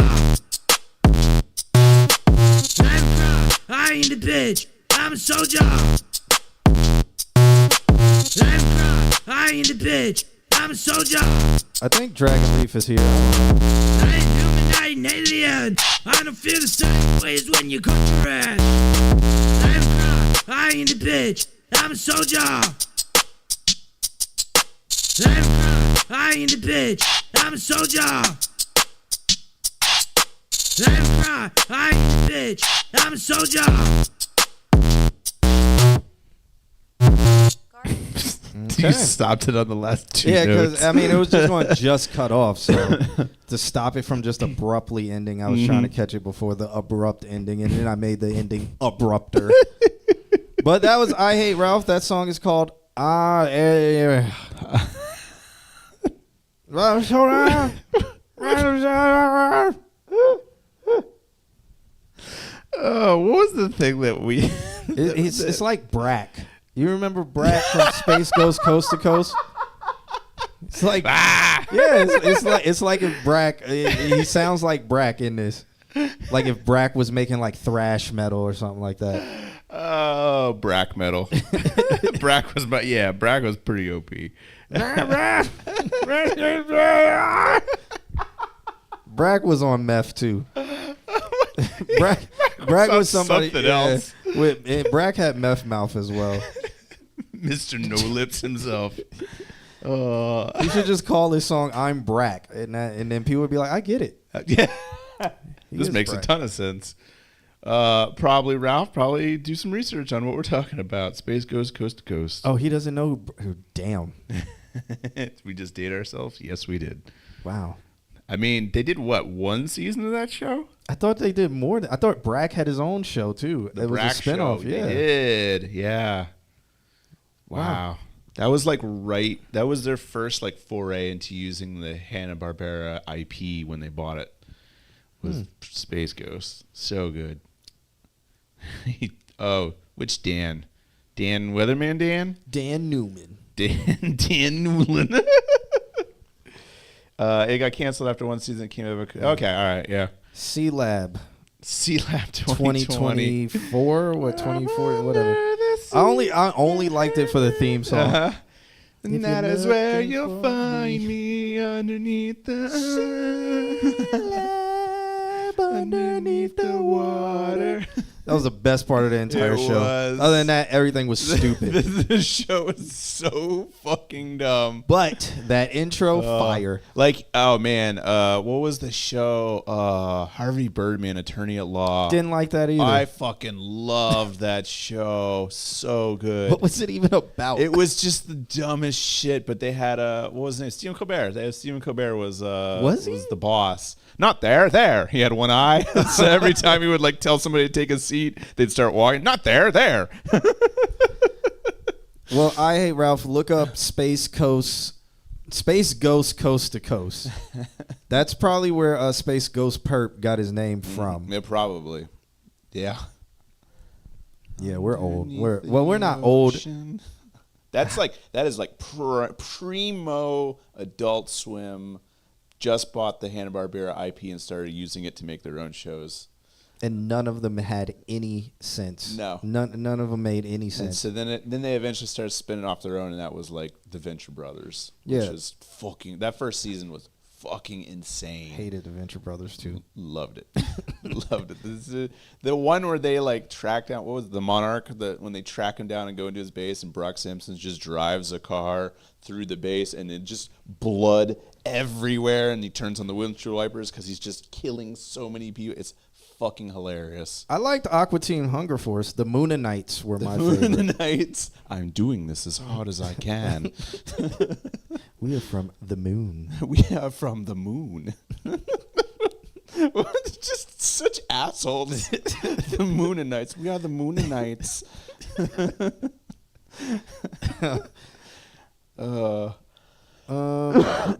[SPEAKER 7] I ain't a bitch. I'm a soldier. I ain't a bitch. I'm a soldier.
[SPEAKER 5] I think Dragon Leaf is here.
[SPEAKER 7] I ain't human, I ain't alien. I don't feel the same way as when you cut your ass. I ain't a bitch. I'm a soldier. I ain't a bitch. I'm a soldier. I ain't a bitch. I'm a soldier.
[SPEAKER 6] You stopped it on the last 2
[SPEAKER 5] Yeah,
[SPEAKER 6] notes.
[SPEAKER 5] because I mean it was just going to just cut off. So to stop it from just abruptly ending, I was trying to catch it before the abrupt ending, and then I made the ending abrupter. But that was I Hate Ralph. That song is called
[SPEAKER 6] What was the thing that we...
[SPEAKER 5] it's like Brack. You remember Brack from Space Ghost Coast to Coast? It's like it's like if Brack he sounds like Brack in this. Like if Brack was making like thrash metal or something like that.
[SPEAKER 6] Oh, Brack metal. Brack was pretty OP.
[SPEAKER 5] Brack was on meth too. Brack was somebody
[SPEAKER 6] something else.
[SPEAKER 5] Brack had meth mouth as well.
[SPEAKER 6] Mr. No Lips himself.
[SPEAKER 5] You should just call this song "I'm Brack," and then people would be like, "I get it."
[SPEAKER 6] Yeah,
[SPEAKER 5] He
[SPEAKER 6] this
[SPEAKER 5] is
[SPEAKER 6] makes
[SPEAKER 5] Brack.
[SPEAKER 6] a ton of sense. Probably Ralph. Probably do some research on what we're talking about. Space goes coast to coast.
[SPEAKER 5] Oh, he doesn't know. Damn.
[SPEAKER 6] We just date ourselves. Yes, we did.
[SPEAKER 5] Wow.
[SPEAKER 6] I mean, they did what, 1 season of that show?
[SPEAKER 5] I thought they did more. I thought Brack had his own show too.
[SPEAKER 6] The
[SPEAKER 5] It was a
[SPEAKER 6] Brack
[SPEAKER 5] spinoff.
[SPEAKER 6] show.
[SPEAKER 5] Yeah.
[SPEAKER 6] They did. Yeah. Wow. That was like that was their first like foray into using the Hanna-Barbera IP when they bought it. Was Space Ghost. So good. Which Dan? Dan Weatherman Dan?
[SPEAKER 5] Dan Newman.
[SPEAKER 6] Dan Newland. It got canceled after 1 season. It came over. Okay, all right, yeah.
[SPEAKER 5] C-Lab.
[SPEAKER 6] C-Lab 2020.
[SPEAKER 5] 2024? What, 24? Whatever. I only liked it for the theme song.
[SPEAKER 6] Uh-huh.
[SPEAKER 5] If
[SPEAKER 6] And that
[SPEAKER 5] you're
[SPEAKER 6] is where
[SPEAKER 5] looking
[SPEAKER 6] you'll
[SPEAKER 5] for
[SPEAKER 6] find me underneath the
[SPEAKER 5] C-Lab underneath the water. That was the best part of the entire
[SPEAKER 6] It
[SPEAKER 5] show.
[SPEAKER 6] was.
[SPEAKER 5] Other than that, everything was stupid.
[SPEAKER 6] The show is so fucking dumb.
[SPEAKER 5] But that intro, fire.
[SPEAKER 6] Like, oh man, what was the show? Harvey Birdman, Attorney at Law.
[SPEAKER 5] Didn't like that either.
[SPEAKER 6] I fucking loved that show. So good.
[SPEAKER 5] What was it even about?
[SPEAKER 6] It was just the dumbest shit. But they had what was his name? Stephen Colbert. They had Stephen Colbert was
[SPEAKER 5] he?
[SPEAKER 6] the boss. Not there. He had one eye. So every time he would like tell somebody to take a seat, they'd start walking. Not there.
[SPEAKER 5] Well, I hate Ralph. Look up Space Ghost Coast to Coast. That's probably where Space Ghost Perp got his name from.
[SPEAKER 6] Yeah, probably. Yeah.
[SPEAKER 5] Yeah, we're old.
[SPEAKER 6] Underneath the
[SPEAKER 5] We're not old.
[SPEAKER 6] ocean. That is like primo Adult Swim. Just bought the Hanna-Barbera IP and started using it to make their own shows.
[SPEAKER 5] And none of them had any sense.
[SPEAKER 6] No.
[SPEAKER 5] None of them made any
[SPEAKER 6] And
[SPEAKER 5] sense.
[SPEAKER 6] so then they eventually started spinning off their own, and that was like the Venture Brothers.
[SPEAKER 5] Yeah.
[SPEAKER 6] Which is fucking, that first season was fucking insane.
[SPEAKER 5] Hated the Venture Brothers too.
[SPEAKER 6] Loved it. Loved it. This is the one where they like track down, what was it, the Monarch, when they track him down and go into his base, and Brock Simpson just drives a car through the base, and it just blood everywhere, and he turns on the windshield wipers because he's just killing so many people. It's fucking hilarious.
[SPEAKER 5] I liked Aqua Teen Hunger Force. The Moonanites were my favorite.
[SPEAKER 6] Moonanites. I'm doing this as hard as I can.
[SPEAKER 5] We are from the moon.
[SPEAKER 6] We are from the moon. Just such assholes. The Moonanites. We are the Moonanites.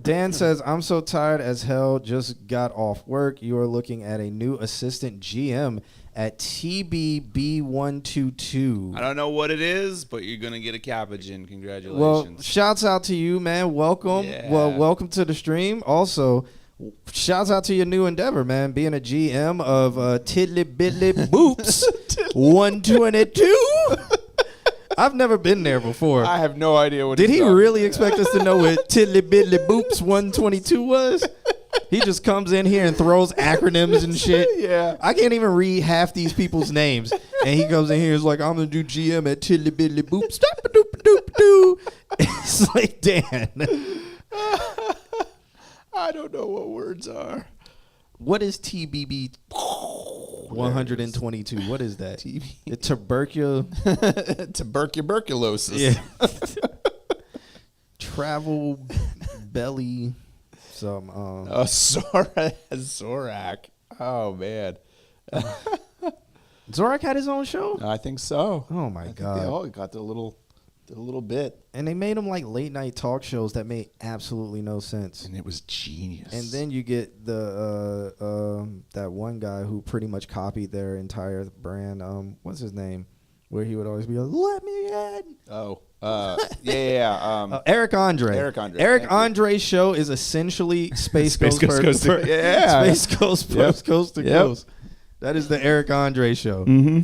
[SPEAKER 5] Dan says, I'm so tired as hell. Just got off work. You are looking at a new assistant GM at TBB122.
[SPEAKER 6] I don't know what it is, but you're going to get a capuchin. Congratulations.
[SPEAKER 5] Well, shouts out to you, man. Welcome.
[SPEAKER 6] Yeah.
[SPEAKER 5] Well, welcome to the stream. Also, shouts out to your new endeavor, man. Being a GM of Tiddly Biddly Boops 122. I've never been there before.
[SPEAKER 6] I have no idea what
[SPEAKER 5] Did
[SPEAKER 6] he's
[SPEAKER 5] he
[SPEAKER 6] talking
[SPEAKER 5] really
[SPEAKER 6] about.
[SPEAKER 5] expect us to know what Tiddly Biddly Boops 122 was? He just comes in here and throws acronyms and shit.
[SPEAKER 6] Yeah.
[SPEAKER 5] I can't even read half these people's names. And he comes in here and is like, I'm going to do GM at Tiddly Biddly Boops. Doop-a-doop-a-doop-a-doo. It's like, Dan.
[SPEAKER 6] I don't know what words are.
[SPEAKER 5] What is TBB 122? What is that?
[SPEAKER 6] Tuberculosis.
[SPEAKER 5] Yeah. Travel belly. Some
[SPEAKER 6] Zorak. Oh man.
[SPEAKER 5] Zorak had his own show?
[SPEAKER 6] I think so.
[SPEAKER 5] Oh my
[SPEAKER 6] I think
[SPEAKER 5] God.
[SPEAKER 6] they all got the little bit,
[SPEAKER 5] And they made them like late night talk shows that made absolutely no sense.
[SPEAKER 6] and it was genius.
[SPEAKER 5] And then you get the that one guy who pretty much copied their entire brand. What's his name? Where he would always be like, "Let me in." Eric Andre.
[SPEAKER 6] Eric Andre.
[SPEAKER 5] Eric
[SPEAKER 6] Thank you.
[SPEAKER 5] Andre's show is essentially Space Coast
[SPEAKER 6] Coast to- yeah.
[SPEAKER 5] Space Coast
[SPEAKER 6] Yep.
[SPEAKER 5] Coast to
[SPEAKER 6] Yep.
[SPEAKER 5] Coast. That is the Eric Andre show.
[SPEAKER 6] Mm-hmm.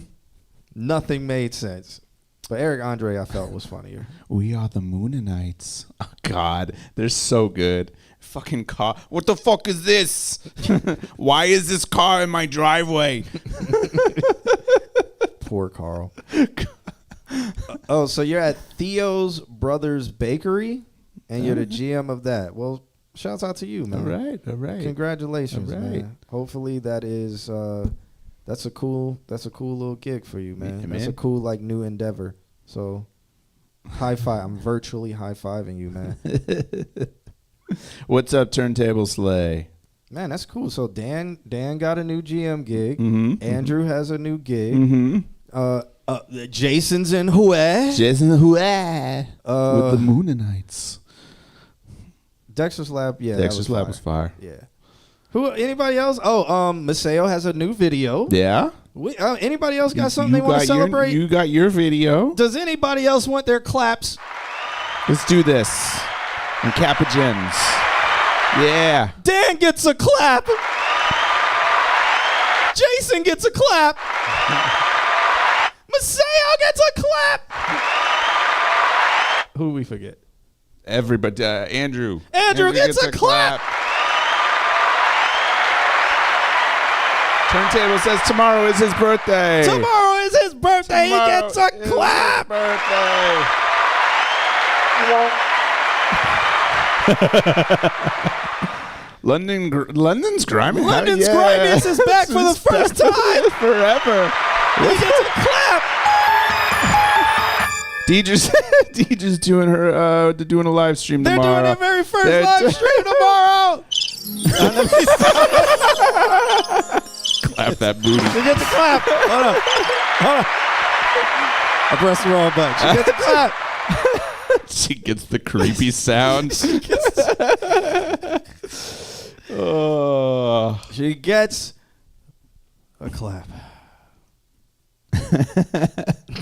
[SPEAKER 5] Nothing made sense. But Eric Andre, I felt, was funnier.
[SPEAKER 6] We are the Moonanites. Oh God, they're so good. Fucking car. What the fuck is this? Why is this car in my driveway?
[SPEAKER 5] Poor Carl. Oh, so you're at Theo's Brothers Bakery, and you're the GM of that. Well, shouts out to you, man.
[SPEAKER 6] All right.
[SPEAKER 5] Congratulations,
[SPEAKER 6] All right.
[SPEAKER 5] man. Hopefully that is that's a cool little gig for you, man.
[SPEAKER 6] Yeah,
[SPEAKER 5] That's a
[SPEAKER 6] man.
[SPEAKER 5] cool like new endeavor. So high five. I'm virtually high fiving you, man.
[SPEAKER 6] What's up, Turntable Slay?
[SPEAKER 5] Man, that's cool. So Dan got a new GM gig.
[SPEAKER 6] Mm-hmm.
[SPEAKER 5] Andrew has a new gig.
[SPEAKER 6] Mm-hmm.
[SPEAKER 5] Jason's in Hawaii.
[SPEAKER 6] Jason Huey with the Moonanites.
[SPEAKER 5] Dexter's Lab, yeah.
[SPEAKER 6] Dexter's
[SPEAKER 5] that
[SPEAKER 6] Lab was fire.
[SPEAKER 5] Yeah. Who? Anybody else? Oh, Maseo has a new video.
[SPEAKER 6] Yeah.
[SPEAKER 5] Anybody else got something they want to celebrate?
[SPEAKER 6] You got your video.
[SPEAKER 5] Does anybody else want their claps?
[SPEAKER 6] Let's do this. And Capuchins. Yeah.
[SPEAKER 5] Dan gets a clap. Jason gets a clap. Maseo gets a clap. Who we forget?
[SPEAKER 6] Everybody. Andrew.
[SPEAKER 5] Andrew gets a clap.
[SPEAKER 6] Turntable says tomorrow is his birthday.
[SPEAKER 5] Tomorrow is his birthday. He gets a clap.
[SPEAKER 6] Birthday. London's grimy.
[SPEAKER 5] London's Grimiest is back for the first time
[SPEAKER 6] forever.
[SPEAKER 5] He gets a clap.
[SPEAKER 6] Deeja's doing her doing a live stream
[SPEAKER 5] They're
[SPEAKER 6] tomorrow.
[SPEAKER 5] doing their very first live stream tomorrow.
[SPEAKER 6] Clap that booty.
[SPEAKER 5] She gets a clap. Hold on. I pressed the wrong button. She gets a clap.
[SPEAKER 6] She gets the creepy sound. Oh.
[SPEAKER 5] She gets a clap.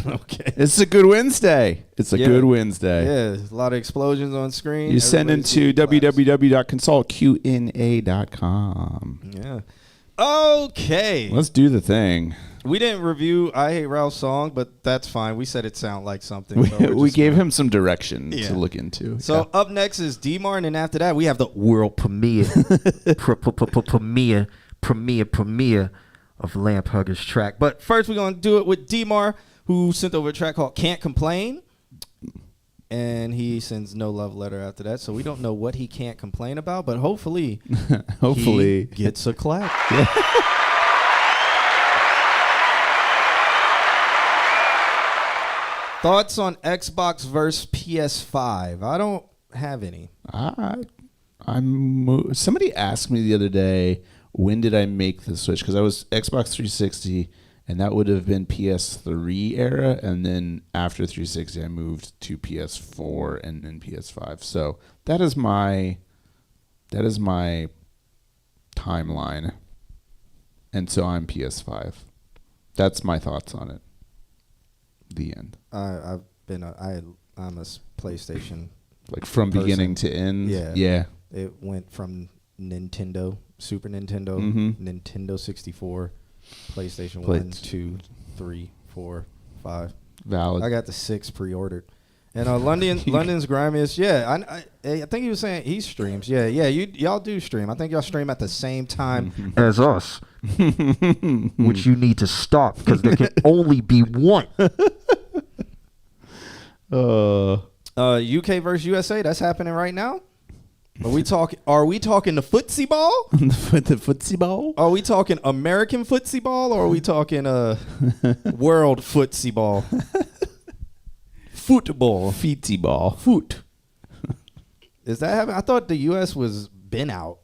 [SPEAKER 5] Okay.
[SPEAKER 6] It's a good Wednesday. It's a
[SPEAKER 5] Yeah.
[SPEAKER 6] good Wednesday.
[SPEAKER 5] Yeah, a lot of explosions on screen.
[SPEAKER 6] You send
[SPEAKER 5] Everybody's
[SPEAKER 6] into
[SPEAKER 5] getting claps.
[SPEAKER 6] www.consultqna.com.
[SPEAKER 5] Yeah. Okay.
[SPEAKER 6] Let's do the thing.
[SPEAKER 5] We didn't review I Hate Ralph's song, but that's fine. We said it sounded like something. so we're
[SPEAKER 6] We
[SPEAKER 5] just
[SPEAKER 6] gave
[SPEAKER 5] gonna-
[SPEAKER 6] him some direction
[SPEAKER 5] Yeah.
[SPEAKER 6] to look into.
[SPEAKER 5] So up next is D-Mar, and after that we have the world premiere, premiere of Lamp Hugger's track. But first we're gonna do it with D-Mar, who sent over a track called "Can't Complain," and he sends no love letter after that. So we don't know what he can't complain about, but hopefully,
[SPEAKER 6] Hopefully.
[SPEAKER 5] he gets a clap. Thoughts on Xbox versus PS5? I don't have any.
[SPEAKER 6] Somebody asked me the other day, when did I make the switch? Because I was Xbox 360, and that would have been PS3 era, and then after 360, I moved to PS4 and then PS5. So that is my timeline, and so I'm PS5. That's my thoughts on it. The end.
[SPEAKER 5] I'm a PlayStation.
[SPEAKER 6] Like from
[SPEAKER 5] person.
[SPEAKER 6] beginning to end.
[SPEAKER 5] Yeah.
[SPEAKER 6] Yeah.
[SPEAKER 5] It went from Nintendo, Super Nintendo,
[SPEAKER 6] Mhm.
[SPEAKER 5] Nintendo 64, PlayStation
[SPEAKER 6] Played
[SPEAKER 5] 1, 2, 3, 4, 5.
[SPEAKER 6] Valid.
[SPEAKER 5] I got the 6 pre-ordered. And London's Grimiest, yeah. I think he was saying he streams. Yeah. Y'all do stream. I think y'all stream at the same time as us, which you need to stop because there can only be one. UK versus USA. That's happening right now. Are we talking the footsie ball?
[SPEAKER 6] the footsie ball?
[SPEAKER 5] Are we talking American footsie ball, or are we talking world footsie ball? Football.
[SPEAKER 6] Feety ball.
[SPEAKER 5] Foot. Is that happening? I thought the U.S. was been out.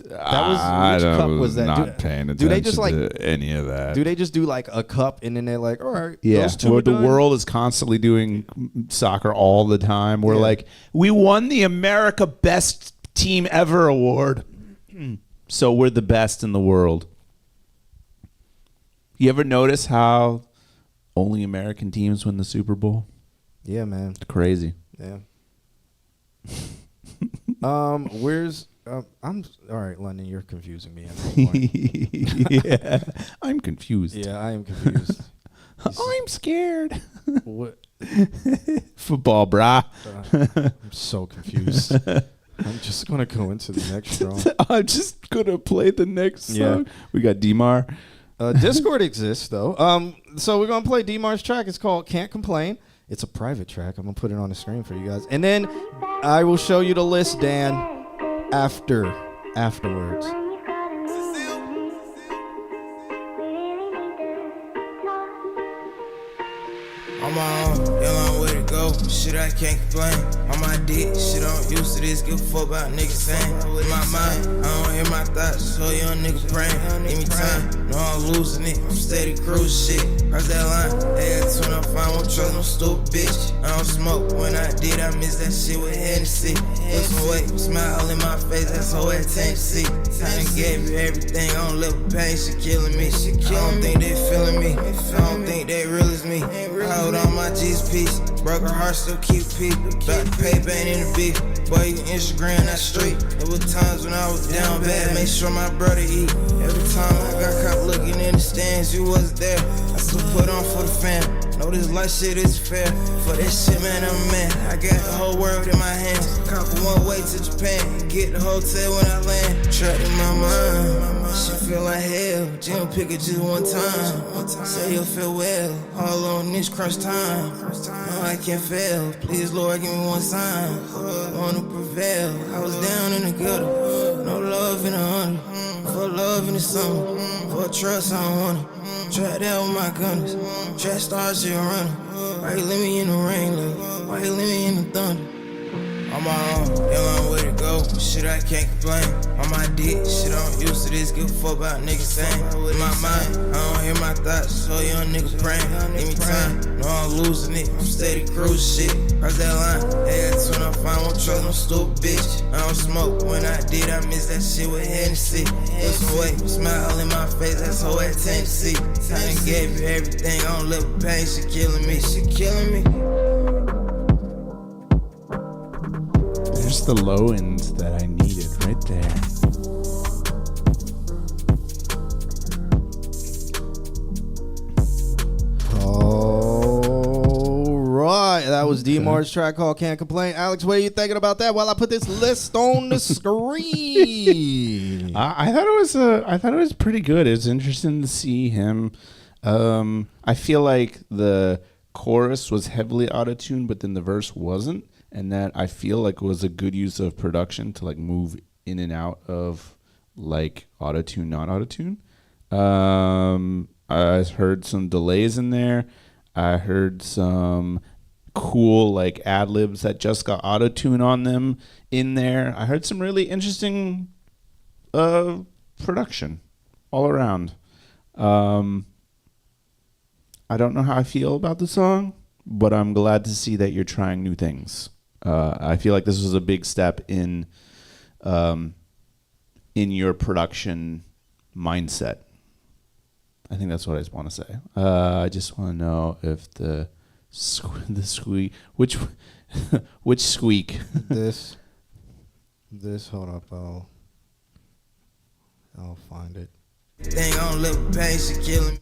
[SPEAKER 5] That was which cup was that?
[SPEAKER 6] Not paying attention
[SPEAKER 5] do they just like
[SPEAKER 6] to any of that.
[SPEAKER 5] Do they just do like a cup and then they're like, all right,
[SPEAKER 6] Yeah,
[SPEAKER 5] those two
[SPEAKER 6] well,
[SPEAKER 5] are
[SPEAKER 6] the
[SPEAKER 5] done?
[SPEAKER 6] world is constantly doing soccer all the time. We're
[SPEAKER 5] Yeah.
[SPEAKER 6] like, we won the America Best Team Ever award, so we're the best in the world. You ever notice how only American teams win the Super Bowl?
[SPEAKER 5] Yeah, man.
[SPEAKER 6] It's crazy.
[SPEAKER 5] Yeah. Where's I'm all right, London. You're confusing me at this point.
[SPEAKER 6] Yeah, I'm confused.
[SPEAKER 5] Yeah, I am confused.
[SPEAKER 6] I'm scared.
[SPEAKER 5] What?
[SPEAKER 6] Football, brah.
[SPEAKER 5] I'm so confused. I'm just gonna go into the next song.
[SPEAKER 6] I'm just gonna play the next song.
[SPEAKER 5] Yeah.
[SPEAKER 6] We got D-Mar.
[SPEAKER 5] Discord exists though. So we're gonna play D-Mar's track. It's called "Can't Complain." It's a private track. I'm gonna put it on the screen for you guys, and then I will show you the list, Dan, afterwards.
[SPEAKER 8] On my own, young long way to go. Shit, I can't complain. On my dick, shit, I'm used to this. Give a fuck about niggas saying. In my mind, I don't hear my thoughts. So young nigga praying. Give me time, no, I'm losing it. I'm steady cruise shit. Cross that line, they got 25, won't trust no stupid bitch. I don't smoke. When I did, I miss that shit with Hennessy. Lose some weight, smile in my face, that's whole attention. I done gave you everything, I don't live with pain, she killing me. I don't think they feeling me, I don't think they real as me. I hold on my G's piece, broke her heart, still keep peep. About to pay bang in the beef, boy, you can Instagram that street. There were times when I was down bad, make sure my brother eat. Every time I got caught looking in the stands, you wasn't there. I still put on for the fam. Know this life shit is fair. For that shit, man, I'm mad. I got the whole world in my hands. Copper one way to Japan. Get the hotel when I land. Trapped in my mind. Shit feel like hell. Jim pick it just one time. Say you'll feel well. All on this crunch time. No, I can't fail. Please, Lord, give me one sign. Wanna prevail. I was down in the gutter. No love in the honey. For love in the summer. For trust, I don't want it. Trapped out with my gunners. Track stars, shit running. Why you leave me in the rain, look? Why you leave me in the thunder? On my own, yeah, long way to go. Shit, I can't complain. On my dick, shit, I'm used to this. Give a fuck about niggas saying. In my mind, I don't hear my thoughts. So young nigga praying. Give me time, no, I'm losing it. I'm steady cruise shit. Cross that line, hey, that's when I find one trust, no stupid bitch. I don't smoke. When I did, I miss that shit with Hennessy. Listen, wait, smile in my face, that's whole at Tennessee. I done gave you everything, I don't live with pain. She killing me, she killing me.
[SPEAKER 6] There's the low ends that I needed right there.
[SPEAKER 5] All right, that was D-Mar's track called Can't Complain. Alex, what are you thinking about that while I put this list on the screen?
[SPEAKER 6] I thought it was pretty good. It was interesting to see him. I feel like the chorus was heavily auto-tuned, but then the verse wasn't. And that I feel like was a good use of production to like move in and out of like auto-tune, not auto-tune. I heard some delays in there. I heard some cool like ad-libs that just got auto-tune on them in there. I heard some really interesting production all around. I don't know how I feel about the song, but I'm glad to see that you're trying new things. I feel like this was a big step in your production mindset. I think that's what I just want to say. I just want to know if the squeak, which squeak?
[SPEAKER 5] This, hold up, I'll find it.
[SPEAKER 8] Thing on little pain, she killing me.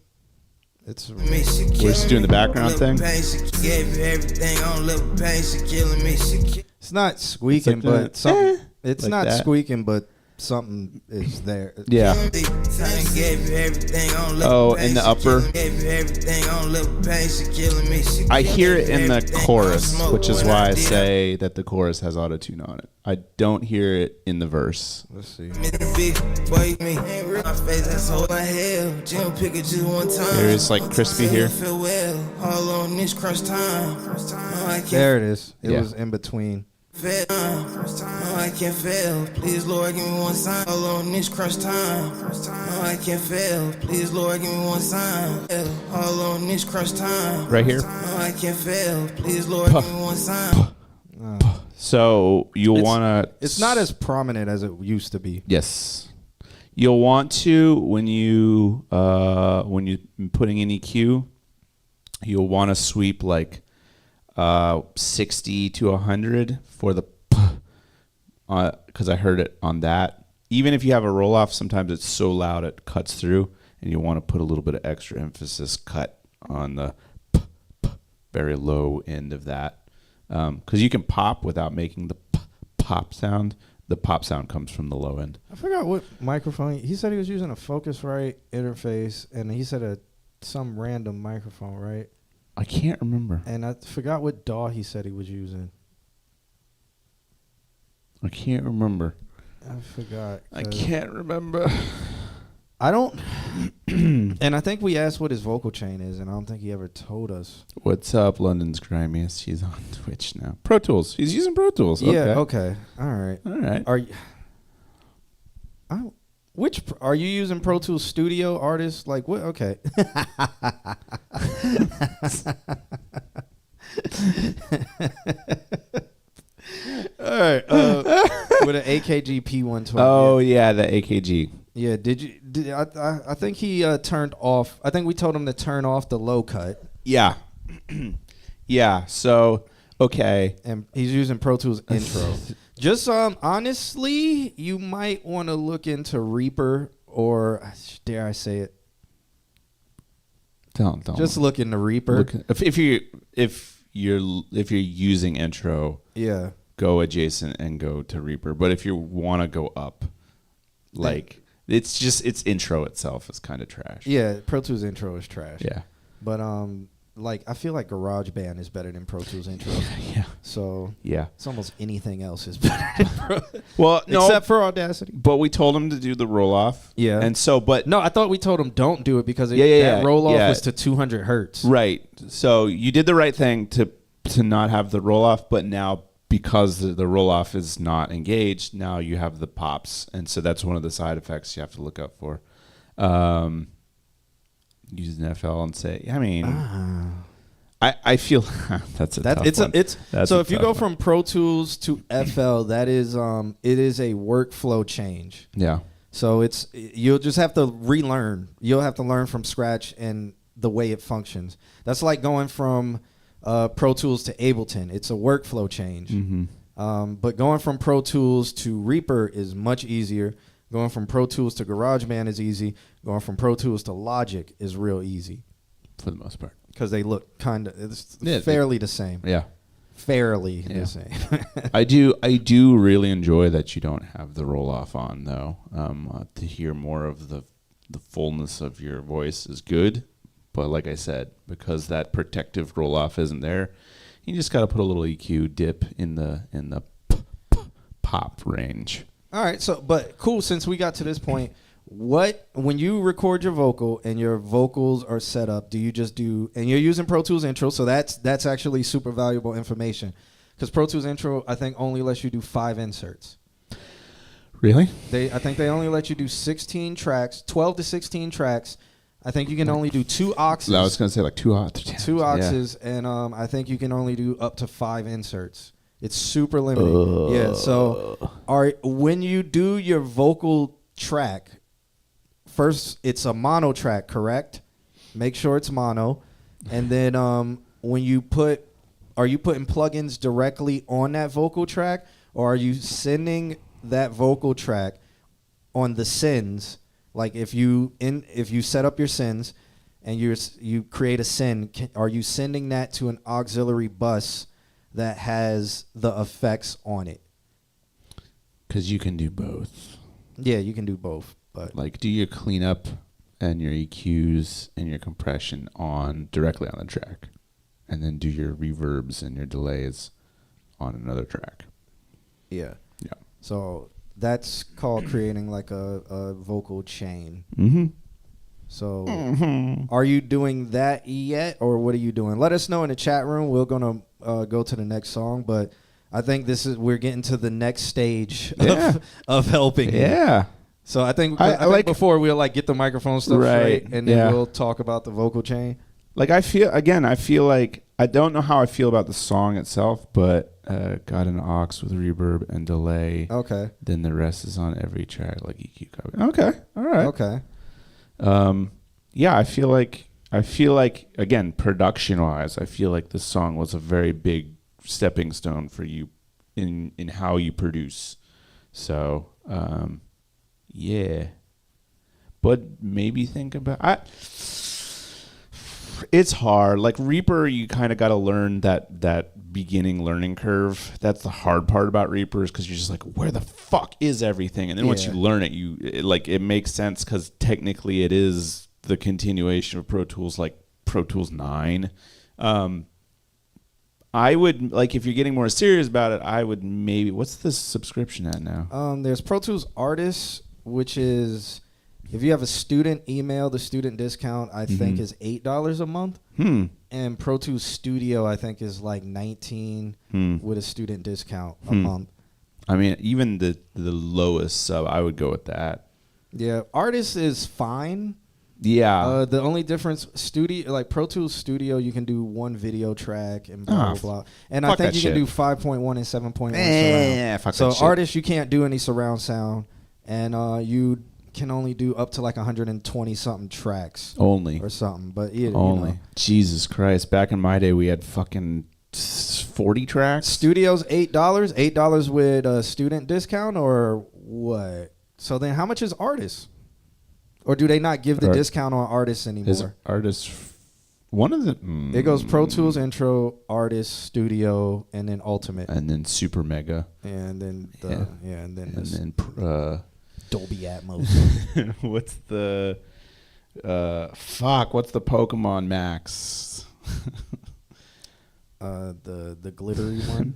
[SPEAKER 5] It's
[SPEAKER 8] Me, she
[SPEAKER 6] We're just
[SPEAKER 8] killing
[SPEAKER 6] doing the
[SPEAKER 8] me.
[SPEAKER 6] background
[SPEAKER 8] Little
[SPEAKER 6] thing.
[SPEAKER 8] pain, she gave you everything on little pain, she killing me.
[SPEAKER 5] It's not squeaking,
[SPEAKER 6] It's like
[SPEAKER 5] but something. It's
[SPEAKER 6] like
[SPEAKER 5] not
[SPEAKER 6] that.
[SPEAKER 5] squeaking, but something is there.
[SPEAKER 6] Yeah.
[SPEAKER 8] Gave you everything on little
[SPEAKER 6] Oh,
[SPEAKER 8] pain,
[SPEAKER 6] in the
[SPEAKER 8] she
[SPEAKER 6] upper.
[SPEAKER 8] killing me. Gave you everything on little pain, she killing me. She
[SPEAKER 6] I hear it
[SPEAKER 8] killing
[SPEAKER 6] in the
[SPEAKER 8] everything
[SPEAKER 6] chorus,
[SPEAKER 8] on smoke.
[SPEAKER 6] which is
[SPEAKER 8] When
[SPEAKER 6] why I
[SPEAKER 8] did,
[SPEAKER 6] say that the chorus has auto-tune on it. I don't hear it in the verse.
[SPEAKER 5] Let's see.
[SPEAKER 8] Mr. Big Boy, me ain't real. My face, that's whole my hell. Jim pick it just one time.
[SPEAKER 6] There is like crispy
[SPEAKER 8] Say
[SPEAKER 6] here.
[SPEAKER 8] you feel well. All on this crunch time. No, I can't
[SPEAKER 5] There it is. It
[SPEAKER 6] Yeah.
[SPEAKER 5] was in between.
[SPEAKER 8] fail. No, I can't fail. Please, Lord, give me one sign. All on this crunch time. No, I can't fail. Please, Lord, give me one sign. All on this crunch time.
[SPEAKER 6] Right here.
[SPEAKER 8] No, I can't fail. Please, Lord, give me one sign.
[SPEAKER 6] So you'll want to.
[SPEAKER 5] It's not as prominent as it used to be.
[SPEAKER 6] Yes. You'll want to when you putting in EQ, you'll want to sweep like 60 to 100 for the because I heard it on that. Even if you have a roll off, sometimes it's so loud it cuts through, and you want to put a little bit of extra emphasis cut on the very low end of that. Because you can pop without making the pop sound. The pop sound comes from the low end.
[SPEAKER 5] I forgot what microphone. He said he was using a Focusrite interface, and he said some random microphone, right?
[SPEAKER 6] I can't remember.
[SPEAKER 5] And I forgot what DAW he said he was using.
[SPEAKER 6] I can't remember.
[SPEAKER 5] I forgot.
[SPEAKER 6] I can't remember.
[SPEAKER 5] I don't. And I think we asked what his vocal chain is, and I don't think he ever told us.
[SPEAKER 6] What's up, London's Grimiest? He's on Twitch now. Pro Tools. He's using Pro Tools. Okay.
[SPEAKER 5] Yeah. Okay. All right.
[SPEAKER 6] All right.
[SPEAKER 5] Are you? Are you using Pro Tools Studio Artist? Like what? Okay. All right. With an AKG P120.
[SPEAKER 6] Oh yeah, the AKG.
[SPEAKER 5] Yeah. I think he turned off. I think we told him to turn off the low cut.
[SPEAKER 6] Yeah. Yeah. So okay.
[SPEAKER 5] And he's using Pro Tools Intro. Just honestly, you might want to look into Reaper or dare I say it,
[SPEAKER 6] Don't.
[SPEAKER 5] Just look in the Reaper.
[SPEAKER 6] If you're using intro,
[SPEAKER 5] Yeah.
[SPEAKER 6] go adjacent and go to Reaper. But if you want to go up, like it's intro itself is kind of trash.
[SPEAKER 5] Yeah, Pro Tools intro is trash.
[SPEAKER 6] Yeah.
[SPEAKER 5] But like I feel like GarageBand is better than Pro Tools intro.
[SPEAKER 6] Yeah.
[SPEAKER 5] So
[SPEAKER 6] Yeah.
[SPEAKER 5] it's almost anything else is better than Pro.
[SPEAKER 6] Well, no,
[SPEAKER 5] except for Audacity.
[SPEAKER 6] but we told him to do the roll off.
[SPEAKER 5] Yeah.
[SPEAKER 6] And so, but
[SPEAKER 5] No, I thought we told them don't do it because
[SPEAKER 6] Yeah,
[SPEAKER 5] roll off
[SPEAKER 6] yeah.
[SPEAKER 5] was to 200 hertz.
[SPEAKER 6] right. So you did the right thing to not have the roll off, but now because the roll off is not engaged, now you have the pops, and so that's one of the side effects you have to look out for. Use an FL and say, I mean, I feel that's a tough one. That's
[SPEAKER 5] so
[SPEAKER 6] a
[SPEAKER 5] if you
[SPEAKER 6] tough
[SPEAKER 5] go
[SPEAKER 6] one.
[SPEAKER 5] from Pro Tools to FL, that is it is a workflow change.
[SPEAKER 6] Yeah.
[SPEAKER 5] So you'll just have to relearn. You'll have to learn from scratch and the way it functions. That's like going from Pro Tools to Ableton. It's a workflow change.
[SPEAKER 6] Mm-hmm.
[SPEAKER 5] But going from Pro Tools to Reaper is much easier. Going from Pro Tools to GarageBand is easy. Going from Pro Tools to Logic is real easy.
[SPEAKER 6] For the most part.
[SPEAKER 5] Because they look kind of
[SPEAKER 6] Yeah,
[SPEAKER 5] fairly the same.
[SPEAKER 6] Yeah.
[SPEAKER 5] Fairly
[SPEAKER 6] Yeah.
[SPEAKER 5] the same.
[SPEAKER 6] I do really enjoy that you don't have the roll off on though. To hear more of the fullness of your voice is good, but like I said, because that protective roll off isn't there, you just got to put a little EQ dip in the pop range.
[SPEAKER 5] All right, but cool. Since we got to this point, when you record your vocal and your vocals are set up, do you just do? And you're using Pro Tools intro, so that's actually super valuable information, because Pro Tools intro I think only lets you do 5 inserts.
[SPEAKER 6] Really?
[SPEAKER 5] I think they only let you do 16 tracks, 12 to 16 tracks. I think you can only do 2 oxes.
[SPEAKER 6] I was gonna say like 2 octaves.
[SPEAKER 5] 2 oxes, and I think you can only do up to 5 inserts. It's super limited. Yeah. So, when you do your vocal track, first it's a mono track, correct? Make sure it's mono, and then when you are you putting plugins directly on that vocal track, or are you sending that vocal track on the sends? Like if you set up your sends and you create a send, are you sending that to an auxiliary bus that has the effects on it?
[SPEAKER 6] Because you can do both.
[SPEAKER 5] Yeah, you can do both. But
[SPEAKER 6] Like, do your cleanup and your EQs and your compression directly on the track, and then do your reverbs and your delays on another track.
[SPEAKER 5] yeah.
[SPEAKER 6] Yeah.
[SPEAKER 5] So that's called creating like a vocal chain.
[SPEAKER 6] Mm-hmm.
[SPEAKER 5] So are you doing that yet, or what are you doing? Let us know in the chat room. We're going to go to the next song, but I think we're getting to the next stage of helping.
[SPEAKER 6] Yeah.
[SPEAKER 5] So I think
[SPEAKER 6] I like
[SPEAKER 5] before we'll like get the microphone stuff
[SPEAKER 6] Right,
[SPEAKER 5] straight, and then
[SPEAKER 6] yeah.
[SPEAKER 5] we'll talk about the vocal chain.
[SPEAKER 6] Like I feel like I don't know how I feel about the song itself, but got an aux with reverb and delay.
[SPEAKER 5] Okay.
[SPEAKER 6] Then the rest is on every track, like EQ copy. Okay. All right.
[SPEAKER 5] Okay.
[SPEAKER 6] Yeah, I feel like again, production wise, I feel like this song was a very big stepping stone for you in how you produce. So yeah. But maybe think about it's hard. Like Reaper, you kind of got to learn that beginning learning curve. That's the hard part about Reaper, is because you're just like, where the fuck is everything? And then once you learn it, it makes sense, because technically it is the continuation of Pro Tools, like Pro Tools 9. I would, like, if you're getting more serious about it, I would maybe, what's the subscription at now?
[SPEAKER 5] There's Pro Tools Artists, which is, if you have a student email, the student discount I think is $8 a month. And Pro Tools Studio I think is like $19 with a student discount a month.
[SPEAKER 6] I mean, even the lowest sub, I would go with that.
[SPEAKER 5] Yeah, Artists is fine.
[SPEAKER 6] Yeah.
[SPEAKER 5] The only difference, Pro Tools Studio, you can do 1 video track and blah, blah, blah. And I think you can do 5.1 and 7.1 surround.
[SPEAKER 6] Fuck
[SPEAKER 5] So
[SPEAKER 6] that shit.
[SPEAKER 5] Artists, you can't do any surround sound. And you can only do up to like 120 something tracks
[SPEAKER 6] Only.
[SPEAKER 5] or something. But yeah,
[SPEAKER 6] Only.
[SPEAKER 5] you know.
[SPEAKER 6] Jesus Christ. Back in my day, we had fucking 40 tracks.
[SPEAKER 5] Studio's $8 with a student discount, or what? So then how much is Artists? Or do they not give the discount on Artists anymore?
[SPEAKER 6] Is Artists one of the
[SPEAKER 5] It goes Pro Tools, Intro, Artist, Studio, and then Ultimate,
[SPEAKER 6] and then Super Mega,
[SPEAKER 5] and then and then
[SPEAKER 6] and
[SPEAKER 5] this
[SPEAKER 6] then
[SPEAKER 5] Dolby Atmos.
[SPEAKER 6] what's the what's the Pokemon Max?
[SPEAKER 5] The glittery one.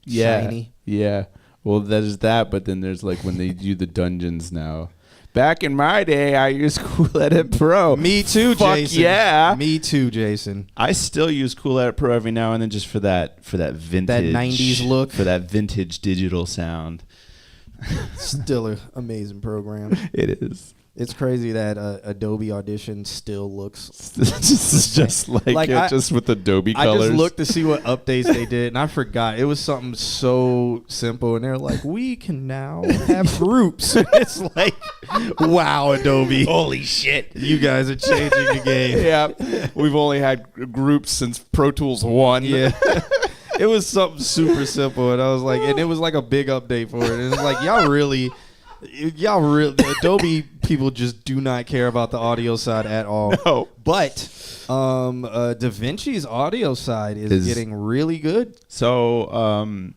[SPEAKER 6] Yeah,
[SPEAKER 5] Shiny.
[SPEAKER 6] yeah. Well, there's that, but then there's like when they do the dungeons now. Back in my day, I used Cool Edit Pro.
[SPEAKER 5] Me too,
[SPEAKER 6] Fuck
[SPEAKER 5] Jason.
[SPEAKER 6] yeah.
[SPEAKER 5] Me too, Jason.
[SPEAKER 6] I still use Cool Edit Pro every now and then just for that vintage,
[SPEAKER 5] That 90s look.
[SPEAKER 6] for that vintage digital sound.
[SPEAKER 5] Still an amazing program.
[SPEAKER 6] It is.
[SPEAKER 5] It's crazy that Adobe Audition still looks.
[SPEAKER 6] just like it, just with Adobe colors.
[SPEAKER 5] I just looked to see what updates they did, and I forgot. It was something so simple, and they're like, "We can now have groups." It's like, wow, Adobe!
[SPEAKER 6] Holy shit!
[SPEAKER 5] You guys are changing the game.
[SPEAKER 6] Yeah, we've only had groups since Pro Tools 1.
[SPEAKER 5] Yeah. It was something super simple, and I was like, and it was like a big update for it. And it's like, y'all really, the Adobe people just do not care about the audio side at all.
[SPEAKER 6] No.
[SPEAKER 5] But DaVinci's audio side is getting really good.
[SPEAKER 6] So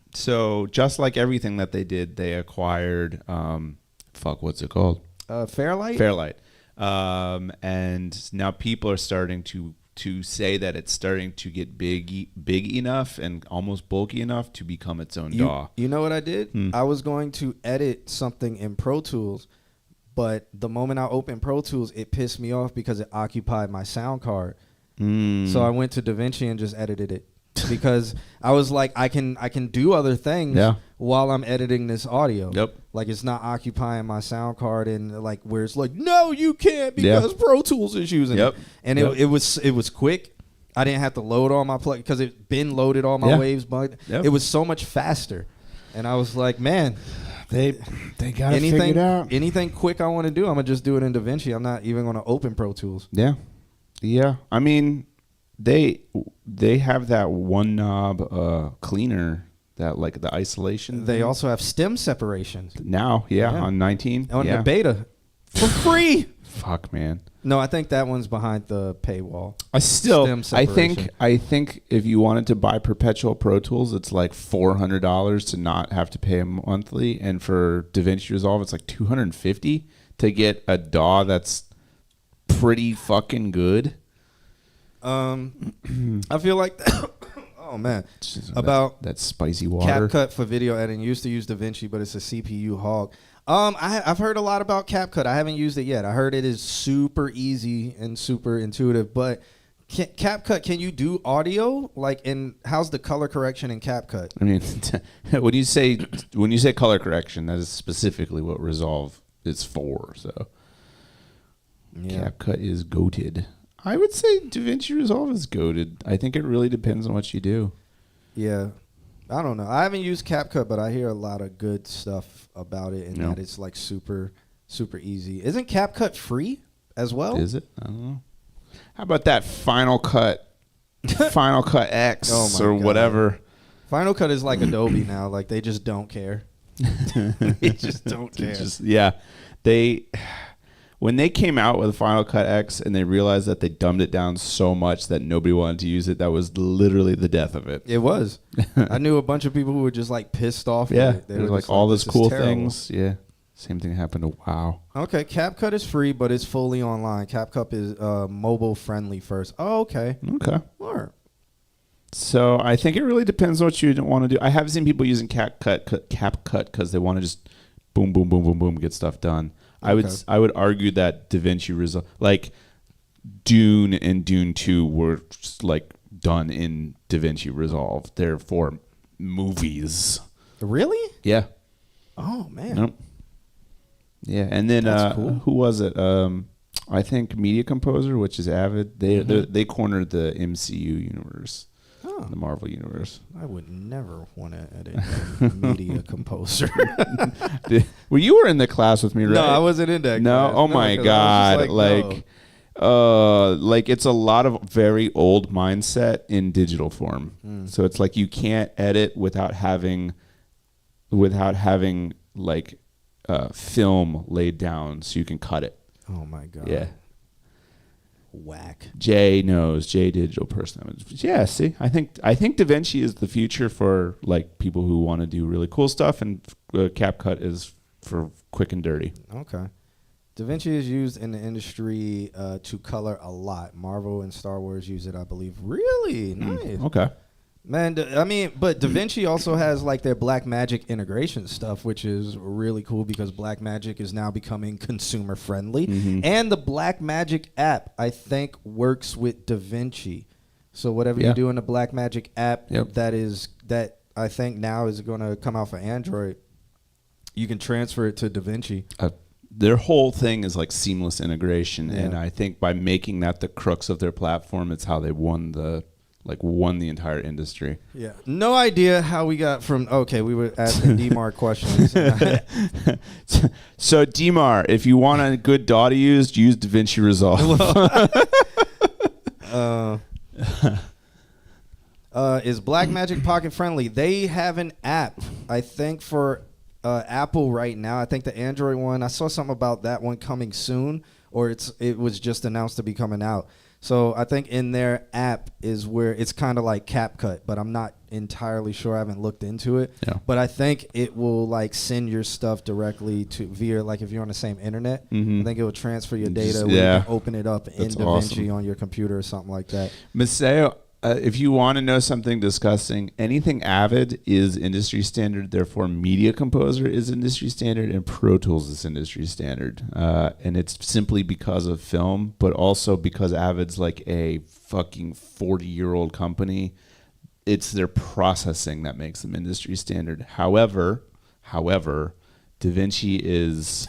[SPEAKER 6] just like everything that they did, they acquired, what's it called?
[SPEAKER 5] Fairlight?
[SPEAKER 6] Fairlight. And now people are starting to say that it's starting to get big enough and almost bulky enough to become its own DAW.
[SPEAKER 5] You know what I did? I was going to edit something in Pro Tools, but the moment I opened Pro Tools, it pissed me off because it occupied my sound card. So I went to DaVinci and just edited it because I was like, I can do other things while I'm editing this audio.
[SPEAKER 6] Yep.
[SPEAKER 5] Like it's not occupying my sound card and like where it's like, no, you can't because Pro Tools is using it. And it was quick. I didn't have to load all my plug because it been loaded all my waves, but it was so much faster. And I was like, man,
[SPEAKER 6] they got to figure it out.
[SPEAKER 5] Anything quick I want to do, I'm gonna just do it in DaVinci. I'm not even gonna open Pro Tools.
[SPEAKER 6] Yeah. I mean, they have that one knob cleaner. That like the isolation.
[SPEAKER 5] They also have stem separations
[SPEAKER 6] now, on 19.
[SPEAKER 5] On the beta for free.
[SPEAKER 6] Fuck, man.
[SPEAKER 5] No, I think that one's behind the paywall.
[SPEAKER 6] I think if you wanted to buy perpetual Pro Tools, it's like $400 to not have to pay a monthly, and for DaVinci Resolve, it's like $250 to get a DAW that's pretty fucking good.
[SPEAKER 5] I feel like. Oh man, about
[SPEAKER 6] that spicy water.
[SPEAKER 5] CapCut for video editing. Used to use DaVinci, but it's a CPU hog. I've heard a lot about CapCut. I haven't used it yet. I heard it is super easy and super intuitive. But CapCut, can you do audio? Like, and how's the color correction in CapCut?
[SPEAKER 6] I mean, when you say color correction, that is specifically what Resolve is for. So, CapCut is goated. I would say DaVinci Resolve is goated. I think it really depends on what you do.
[SPEAKER 5] Yeah. I don't know. I haven't used CapCut, but I hear a lot of good stuff about it and that it's like super, super easy. Isn't CapCut free as well?
[SPEAKER 6] Is it? I don't know. How about that Final Cut X or whatever?
[SPEAKER 5] Final Cut is like Adobe now. Like they just don't care. They just don't care. When they came out with Final Cut X and they realized that they dumbed it down so much that nobody wanted to use it, that was literally the death of it. It was. I knew a bunch of people who were just like pissed off.
[SPEAKER 6] Yeah,
[SPEAKER 5] with it.
[SPEAKER 6] They were like all those cool things. Yeah, same thing happened to WoW.
[SPEAKER 5] Okay, CapCut is free, but it's fully online. CapCut is mobile friendly first. Oh, okay.
[SPEAKER 6] Okay.
[SPEAKER 5] All right.
[SPEAKER 6] So I think it really depends on what you want to do. I have seen people using CapCut because they want to just boom, boom, boom, boom, boom, get stuff done. I would argue that DaVinci Resolve, like Dune and Dune 2 were just like done in DaVinci Resolve. They're for movies.
[SPEAKER 5] Really?
[SPEAKER 6] Yeah.
[SPEAKER 5] Oh man.
[SPEAKER 6] Nope. Yeah, and then
[SPEAKER 5] cool.
[SPEAKER 6] Who was it? I think Media Composer, which is Avid. They cornered the MCU universe. The Marvel universe.
[SPEAKER 5] I would never want to edit Media Composer.
[SPEAKER 6] Well, you were in the class with me, right?
[SPEAKER 5] No, I wasn't in that class.
[SPEAKER 6] Oh my God. Like it's a lot of very old mindset in digital form. So it's like you can't edit without having like film laid down so you can cut it.
[SPEAKER 5] Oh my God.
[SPEAKER 6] Yeah.
[SPEAKER 5] whack.
[SPEAKER 6] Jay knows. Jay Digital Person. Yeah, see, I think DaVinci is the future for like people who want to do really cool stuff, and CapCut is for quick and dirty.
[SPEAKER 5] Okay. DaVinci is used in the industry to color a lot. Marvel and Star Wars use it, I believe. Really? Nice.
[SPEAKER 6] Okay.
[SPEAKER 5] Man, but DaVinci also has like their Blackmagic integration stuff, which is really cool because Blackmagic is now becoming consumer friendly. And the Blackmagic app, I think, works with DaVinci. So whatever you do in the Blackmagic app, that I think now is going to come out for Android, you can transfer it to DaVinci.
[SPEAKER 6] Their whole thing is like seamless integration, and I think by making that the crux of their platform, it's how they won the entire industry.
[SPEAKER 5] Yeah. No idea how we got from, we were asking DMAR questions.
[SPEAKER 6] So DMAR, if you want a good DAW to use DaVinci Resolve.
[SPEAKER 5] Is Blackmagic Pocket friendly? They have an app, I think, for Apple right now. I think the Android one, I saw something about that one coming soon, or it was just announced to be coming out. So I think in their app is where it's kind of like CapCut, but I'm not entirely sure. I haven't looked into it.
[SPEAKER 6] Yeah.
[SPEAKER 5] But I think it will like send your stuff directly to via, like if you're on the same internet, I think it will transfer your data where you can open it up in DaVinci on your computer or something like that.
[SPEAKER 6] Maseo, if you want to know something disgusting, anything Avid is industry standard. Therefore, Media Composer is industry standard, and Pro Tools is industry standard. And it's simply because of film, but also because Avid's like a fucking 40-year-old company. It's their processing that makes them industry standard. However, DaVinci is...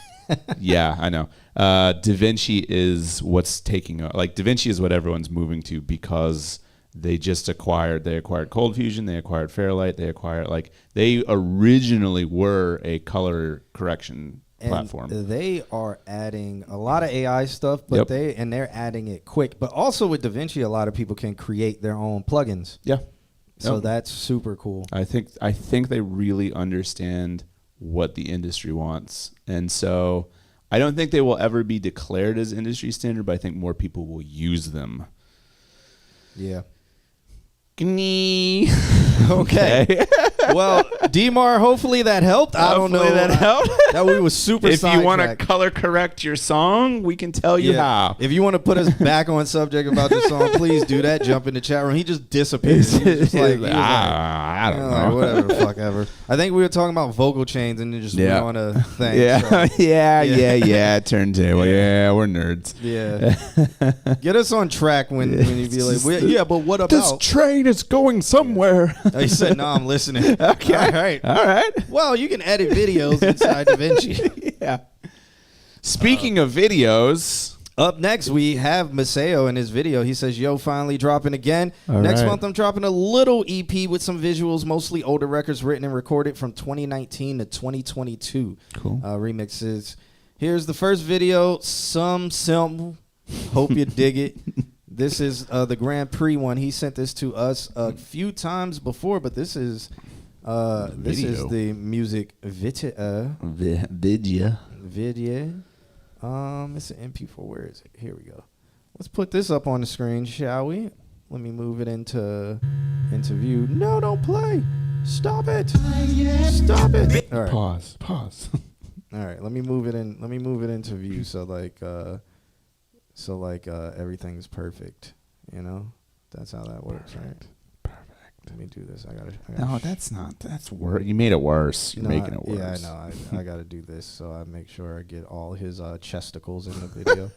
[SPEAKER 6] yeah, I know. DaVinci is what's taking... Like, DaVinci is what everyone's moving to because... They acquired Cold Fusion, they acquired Fairlight, they originally were a color correction platform.
[SPEAKER 5] They are adding a lot of AI stuff, but they're adding it quick. But also with DaVinci, a lot of people can create their own plugins.
[SPEAKER 6] Yeah.
[SPEAKER 5] So that's super cool.
[SPEAKER 6] I think they really understand what the industry wants. And so I don't think they will ever be declared as industry standard, but I think more people will use them.
[SPEAKER 5] Yeah.
[SPEAKER 6] Okay.
[SPEAKER 5] Well, DMAR, hopefully that helped. I don't know.
[SPEAKER 6] That helped.
[SPEAKER 5] That we was super
[SPEAKER 6] If you want to
[SPEAKER 5] sidetracked.
[SPEAKER 6] color correct your song, we can tell you how.
[SPEAKER 5] If you want to put us back on subject about your song, please do that. Jump in the chat room. He just disappeared. He was just
[SPEAKER 6] I don't know.
[SPEAKER 5] Whatever the fuck ever. I think we were talking about vocal chains and then just went on a thing.
[SPEAKER 6] Yeah.
[SPEAKER 5] So.
[SPEAKER 6] yeah. Turntable. Yeah, we're nerds.
[SPEAKER 5] Yeah. Get us on track when you be like, but what about?
[SPEAKER 6] This train is going somewhere.
[SPEAKER 5] He said, no, I'm listening.
[SPEAKER 6] Okay. All right.
[SPEAKER 5] Well, you can edit videos inside DaVinci.
[SPEAKER 6] Yeah. Speaking of videos,
[SPEAKER 5] up next we have Maseo in his video. He says, "Yo, finally dropping again. Next month I'm dropping a little EP with some visuals, mostly older records written and recorded from 2019 to 2022.
[SPEAKER 6] Cool.
[SPEAKER 5] Remixes. Here's the first video. Some simple. Hope you dig it." This is the Grand Prix one. He sent this to us a few times before, but this is the music video. It's an MP4. Where is it? Here we go. Let's put this up on the screen, shall we? Let me move it into view. No, don't play. Stop it. Stop it. All right.
[SPEAKER 6] Pause.
[SPEAKER 5] All right. Let me move it in. Let me move it into view. So everything's perfect. You know, that's how that works, right?
[SPEAKER 6] Perfect.
[SPEAKER 5] Let me do this. I gotta
[SPEAKER 6] no, that's not. That's worse. You made it worse. You're making it worse.
[SPEAKER 5] Yeah, I know. I gotta do this so I make sure I get all his chesticles in the video.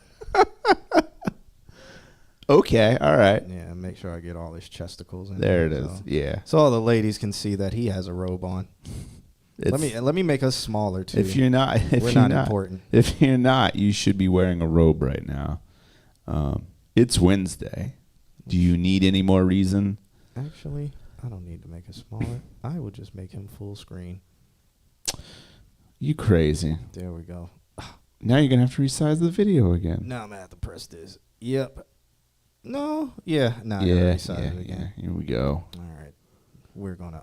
[SPEAKER 6] Okay. All right.
[SPEAKER 5] Yeah, make sure I get all his chesticles in
[SPEAKER 6] There it
[SPEAKER 5] so.
[SPEAKER 6] is. Yeah.
[SPEAKER 5] So all the ladies can see that he has a robe on. Let me make us smaller too.
[SPEAKER 6] If you're not,
[SPEAKER 5] important.
[SPEAKER 6] If you're not, you should be wearing a robe right now. It's Wednesday. Do you need any more reason?
[SPEAKER 5] Actually, I don't need to make it smaller. I will just make him full screen.
[SPEAKER 6] You crazy.
[SPEAKER 5] There we go.
[SPEAKER 6] Now you're going to have to resize the video again.
[SPEAKER 5] Now I'm going to have to press this. Yep. No. Yeah. No, I gotta resize it again.
[SPEAKER 6] Here we go.
[SPEAKER 5] All right. We're going to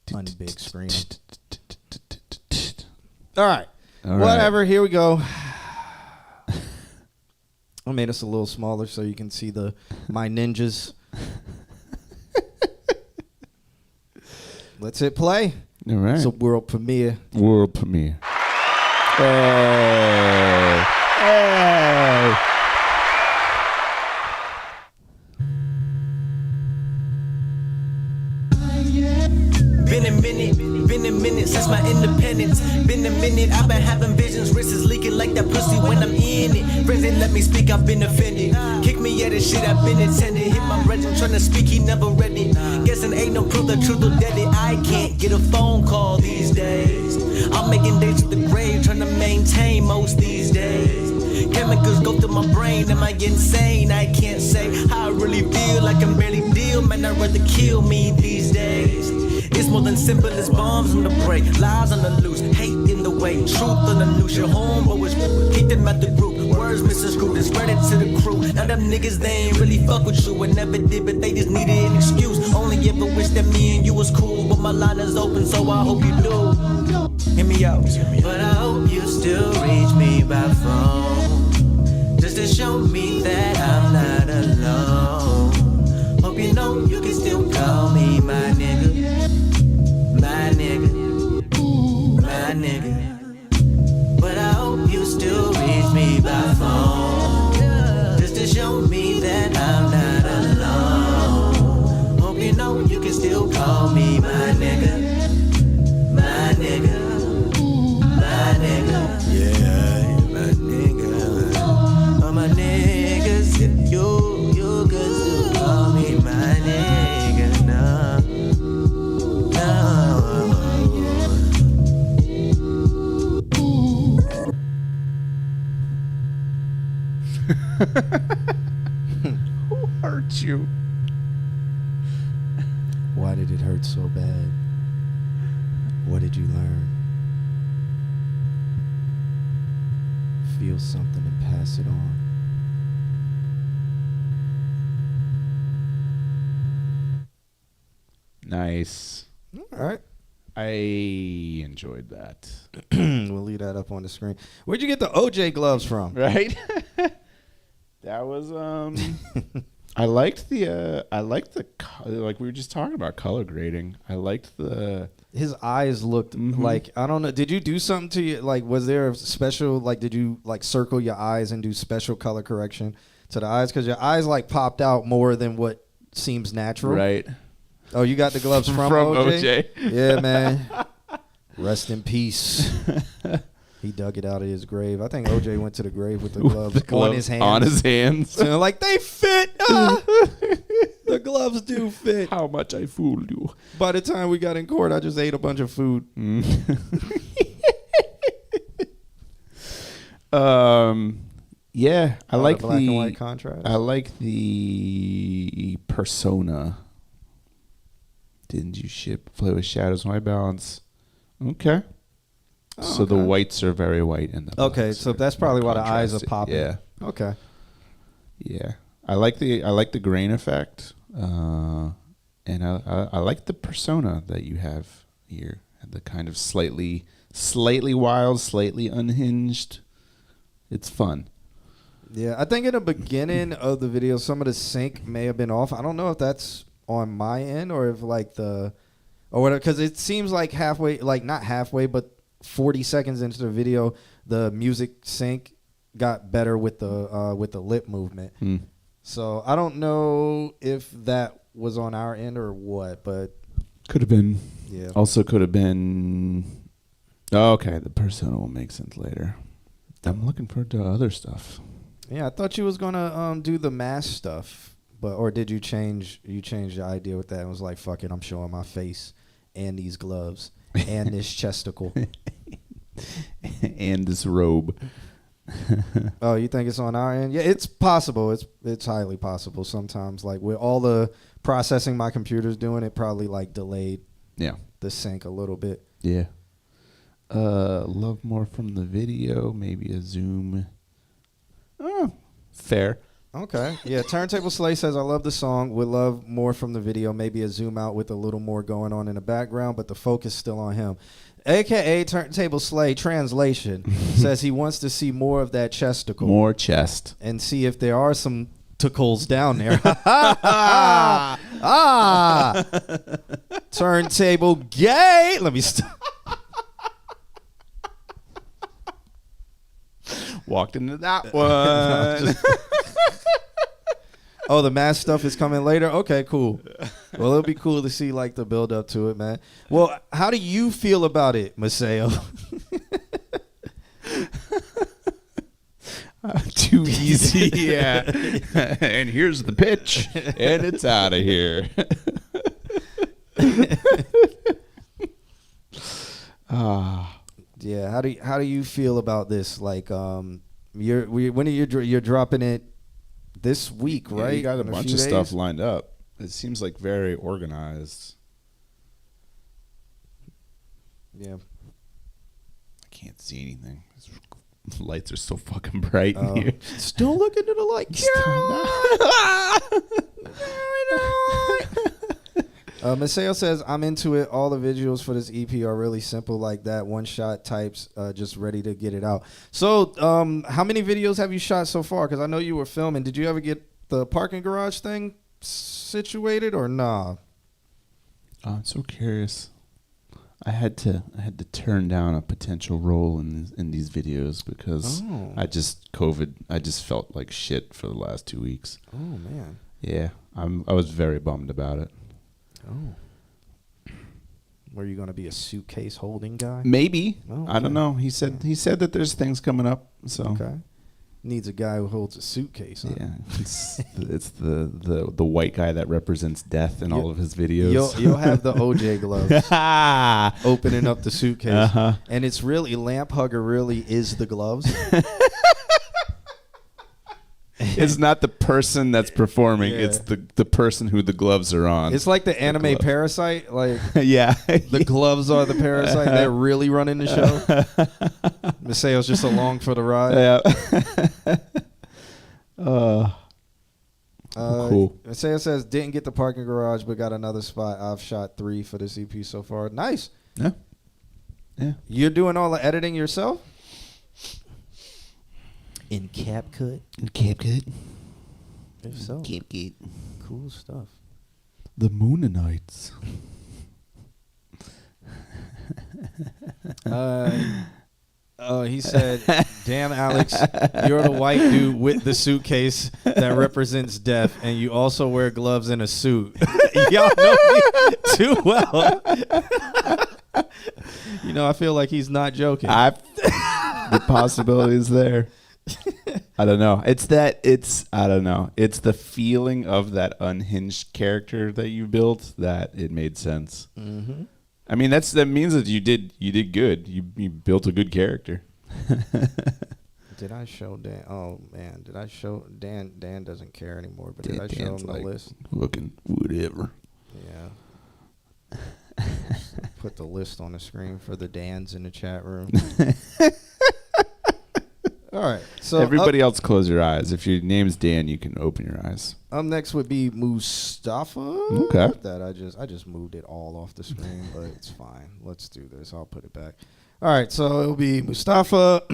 [SPEAKER 5] unbig screen him. All right. Whatever. Here we go. I made us a little smaller so you can see my ninjas. Let's hit play.
[SPEAKER 6] All right.
[SPEAKER 5] It's a world premiere.
[SPEAKER 6] World premiere. Hey. Hey.
[SPEAKER 2] Been a minute since my independence. Been a minute, I've been having visions. Wrist is leaking like that pussy when I'm in it. Friends didn't let me speak, I've been offended. Kick me at the shit, I've been attended. Hit my brethren trying to speak, he never read it. Guessing ain't no proof the truth will dead it. I can't get a phone call these days. I'm making dates with the grave, trying to maintain most these days. Chemicals go through my brain, am I insane? I can't say how I really feel, I can barely deal. Man, I'd rather kill me these days. It's more than simple as bombs on the break, lies on the loose, hate in the way, truth on the loose. Your homeboy is kick them out the group. Words misconstrued, and spread it to the crew. Now them niggas, they ain't really fuck with you and never did, but they just needed an excuse. Only ever wish that me and you was cool, but my line is open, so I hope you do. Hear me out. But I hope you still reach me by phone, just to show me that I'm not alone. Hope you know you can still call me my nigga. My nigga, my nigga. But I hope you still reach me by phone, just to show me that I'm not alone. Hope you know you can still call me my nigga. My nigga, my nigga. Yeah, my nigga. All my niggas, if you could still call me my nigga. No, no.
[SPEAKER 6] Who hurt you?
[SPEAKER 5] Why did it hurt so bad? What did you learn? Feel something and pass it on.
[SPEAKER 6] Nice.
[SPEAKER 5] All right.
[SPEAKER 6] I enjoyed that.
[SPEAKER 5] We'll leave that up on the screen. Where'd you get the OJ gloves from?
[SPEAKER 6] Right? That was I liked the like we were just talking about color grading. I liked the
[SPEAKER 5] His eyes looked like, I don't know. Did you do something to you? Like, was there a special, like, did you like circle your eyes and do special color correction to the eyes? Because your eyes like popped out more than what seems natural.
[SPEAKER 6] right.
[SPEAKER 5] Oh, you got the gloves from OJ? Yeah, man. Rest in peace. He dug it out of his grave. I think OJ went to the grave with the gloves, on his hands.
[SPEAKER 6] On his hands.
[SPEAKER 5] So like, they fit. The gloves do fit.
[SPEAKER 6] How much I fooled you.
[SPEAKER 5] By the time we got in court, I just ate a bunch of food.
[SPEAKER 6] Yeah, I like
[SPEAKER 5] the black
[SPEAKER 6] the
[SPEAKER 5] and white contrast.
[SPEAKER 6] I like the persona. Didn't you play with shadows, white balance? Okay. So the whites are very white and the
[SPEAKER 5] Okay,
[SPEAKER 6] blacks
[SPEAKER 5] so
[SPEAKER 6] are
[SPEAKER 5] that's probably why the eyes are
[SPEAKER 6] contrasted.
[SPEAKER 5] popping.
[SPEAKER 6] Yeah.
[SPEAKER 5] Okay.
[SPEAKER 6] Yeah. I like the grain effect. And I like the persona that you have here. The kind of slightly wild, slightly unhinged. It's fun.
[SPEAKER 5] Yeah, I think in the beginning of the video, some of the sync may have been off. I don't know if that's on my end or if like or whatever, because it seems like halfway, like not halfway, but 40 seconds into the video, the music sync got better with the lip movement. So I don't know if that was on our end or what, but
[SPEAKER 6] could have been.
[SPEAKER 5] Yeah.
[SPEAKER 6] Also could have been. Oh, okay, the persona will make sense later. I'm looking forward to other stuff.
[SPEAKER 5] Yeah, I thought you was gonna do the mask stuff, or did you change? You changed your idea with that and was like, "Fuck it, I'm showing my face and these gloves and this chesticle
[SPEAKER 6] and this robe."
[SPEAKER 5] Oh, you think it's on our end? Yeah, it's possible. It's highly possible. Sometimes, like with all the processing my computer's doing, it probably like delayed the sync a little bit.
[SPEAKER 6] Yeah. Love more from the video. Maybe a zoom. Oh, fair.
[SPEAKER 5] Okay. Yeah, Turntable Slay says, I love the song. Would love more from the video. Maybe a zoom out with a little more going on in the background, but the focus still on him. AKA Turntable Slay translation says he wants to see more of that chesticle.
[SPEAKER 6] More chest.
[SPEAKER 5] And see if there are some tickles down there. Turntable gay. Let me stop.
[SPEAKER 6] Walked into that one.
[SPEAKER 5] Oh, the mask stuff is coming later? Okay, cool. Well, it'll be cool to see like the build up to it, man. Well, how do you feel about it, Maceo?
[SPEAKER 6] Too easy. Yeah. And here's the pitch. And it's out of here.
[SPEAKER 5] Yeah, how do you feel about this? Like, you're dropping it this week,
[SPEAKER 6] Yeah,
[SPEAKER 5] right?
[SPEAKER 6] you got a
[SPEAKER 5] In
[SPEAKER 6] bunch
[SPEAKER 5] few
[SPEAKER 6] of stuff
[SPEAKER 5] days?
[SPEAKER 6] lined up. It seems like very organized.
[SPEAKER 5] Yeah.
[SPEAKER 6] I can't see anything. The lights are so fucking bright in
[SPEAKER 5] Oh.
[SPEAKER 6] here.
[SPEAKER 5] Still looking to the light. Maceo says, I'm into it. All the visuals for this EP are really simple like that. One shot types, just ready to get it out. So how many videos have you shot so far? Because I know you were filming. Did you ever get the parking garage thing situated or nah?
[SPEAKER 6] Oh, I'm so curious. I had to turn down a potential role in these videos because I just felt like shit for the last 2 weeks.
[SPEAKER 5] Oh, man.
[SPEAKER 6] Yeah, I was very bummed about it.
[SPEAKER 5] Oh. Were you going to be a suitcase holding guy?
[SPEAKER 6] Maybe.
[SPEAKER 5] Oh,
[SPEAKER 6] I don't know. He said that there's things coming up. So
[SPEAKER 5] Okay. Needs a guy who holds a suitcase. Huh?
[SPEAKER 6] yeah, it's the white guy that represents death in all of his videos.
[SPEAKER 5] You'll have the OJ gloves opening up the suitcase, and it's really lamp hugger. Really is the gloves.
[SPEAKER 6] It's not the person that's performing.
[SPEAKER 5] Yeah.
[SPEAKER 6] It's the person who the gloves are on.
[SPEAKER 5] It's like the anime
[SPEAKER 6] gloves.
[SPEAKER 5] Parasite. Like
[SPEAKER 6] yeah.
[SPEAKER 5] the gloves are the parasite. They're really running the show. Maceo's just along for the ride.
[SPEAKER 6] Yeah. Cool.
[SPEAKER 5] Maceo says didn't get the parking garage, but got another spot. I've shot 3 for this EP so far. Nice.
[SPEAKER 6] Yeah. Yeah.
[SPEAKER 5] You're doing all the editing yourself? In CapCut?
[SPEAKER 6] CapCut.
[SPEAKER 5] If so.
[SPEAKER 6] CapCut.
[SPEAKER 5] Cool stuff.
[SPEAKER 6] The Moonanites.
[SPEAKER 5] He said, damn, Alex, you're the white dude with the suitcase that represents death, and you also wear gloves and a suit. Y'all know me too well. You know, I feel like he's not joking.
[SPEAKER 6] The possibility is there. I don't know. I don't know. It's the feeling of that unhinged character that you built that it made sense. Mm-hmm. I mean, that means that you did good. You built a good character.
[SPEAKER 5] Did I show Dan? Oh man, did I show Dan? Dan doesn't care anymore. But did I show
[SPEAKER 6] Dan's
[SPEAKER 5] him the
[SPEAKER 6] like,
[SPEAKER 5] list?
[SPEAKER 6] Looking whatever.
[SPEAKER 5] Yeah. Put the list on the screen for the Dans in the chat room. All right. So
[SPEAKER 6] everybody else, close your eyes. If your name's Dan, you can open your eyes.
[SPEAKER 5] Up next would be Mustafa.
[SPEAKER 6] Okay.
[SPEAKER 5] That I just moved it all off the screen, but it's fine. Let's do this. I'll put it back. All right. So it'll be Mustafa.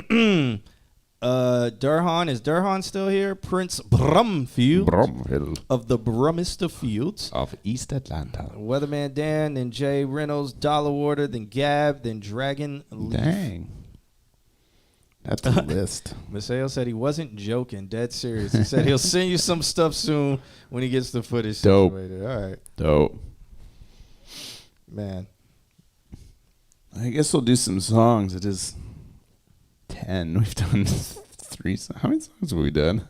[SPEAKER 5] Durhan. Is Durhan still here? Prince Brumfield of the Brumister Fields
[SPEAKER 6] of East Atlanta.
[SPEAKER 5] Weatherman Dan, then Jay Reynolds, Dollar Water, then Gab, then Dragon Leaf.
[SPEAKER 6] Dang. That's a list.
[SPEAKER 5] Maceo said he wasn't joking, dead serious. He said he'll send you some stuff soon when he gets the footage
[SPEAKER 6] Dope.
[SPEAKER 5] situated. All right.
[SPEAKER 6] Dope.
[SPEAKER 5] Man.
[SPEAKER 6] I guess we'll do some songs. It is 10. We've done 3 songs. How many songs have we done?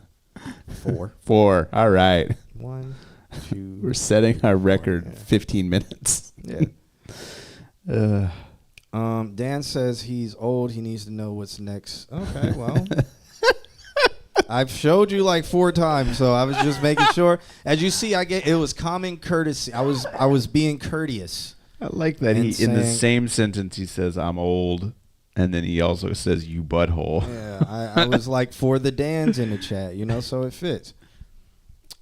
[SPEAKER 5] 4.
[SPEAKER 6] 4. All right.
[SPEAKER 5] 1, 2.
[SPEAKER 6] We're setting our
[SPEAKER 5] 4,
[SPEAKER 6] record
[SPEAKER 5] yeah.
[SPEAKER 6] 15 minutes.
[SPEAKER 5] Yeah. Dan says he's old. He needs to know what's next. Okay, well. I've showed you like 4 times, so I was just making sure. As you see, it was common courtesy. I was being courteous.
[SPEAKER 6] I like that
[SPEAKER 5] And
[SPEAKER 6] in the
[SPEAKER 5] saying-
[SPEAKER 6] same sentence he says, I'm old. And then he also says, you butthole.
[SPEAKER 5] Yeah, I was like for the Dans in the chat, so it fits.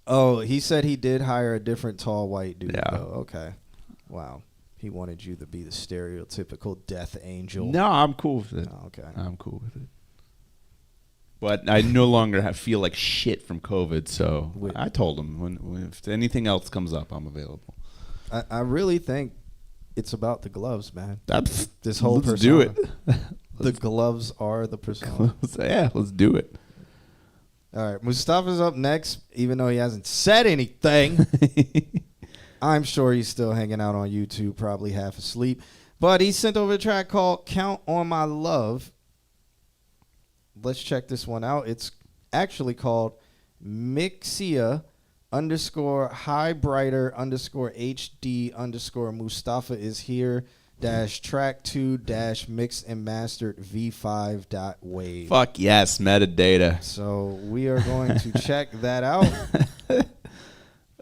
[SPEAKER 5] Oh, he said he did hire a different tall white dude.
[SPEAKER 6] Yeah.
[SPEAKER 5] Though. Okay. Wow. He wanted you to be the stereotypical death angel.
[SPEAKER 6] No, I'm cool with it.
[SPEAKER 5] Oh, okay.
[SPEAKER 6] I'm cool with it. But I no longer feel like shit from COVID, so I told him when if anything else comes up, I'm available.
[SPEAKER 5] I really think it's about the gloves, man.
[SPEAKER 6] That's
[SPEAKER 5] this whole
[SPEAKER 6] let's
[SPEAKER 5] persona.
[SPEAKER 6] do it.
[SPEAKER 5] The gloves are the persona.
[SPEAKER 6] Yeah, let's do it.
[SPEAKER 5] All right, Mustafa's up next, even though he hasn't said anything. I'm sure he's still hanging out on YouTube, probably half asleep. But he sent over a track called Count on My Love. Let's check this one out. It's actually called Mixia _Highbrighter_HD_ Mustafa is here -track 2 mixed and mastered v5.wave.
[SPEAKER 6] Fuck yes, metadata.
[SPEAKER 5] So we are going to check that out.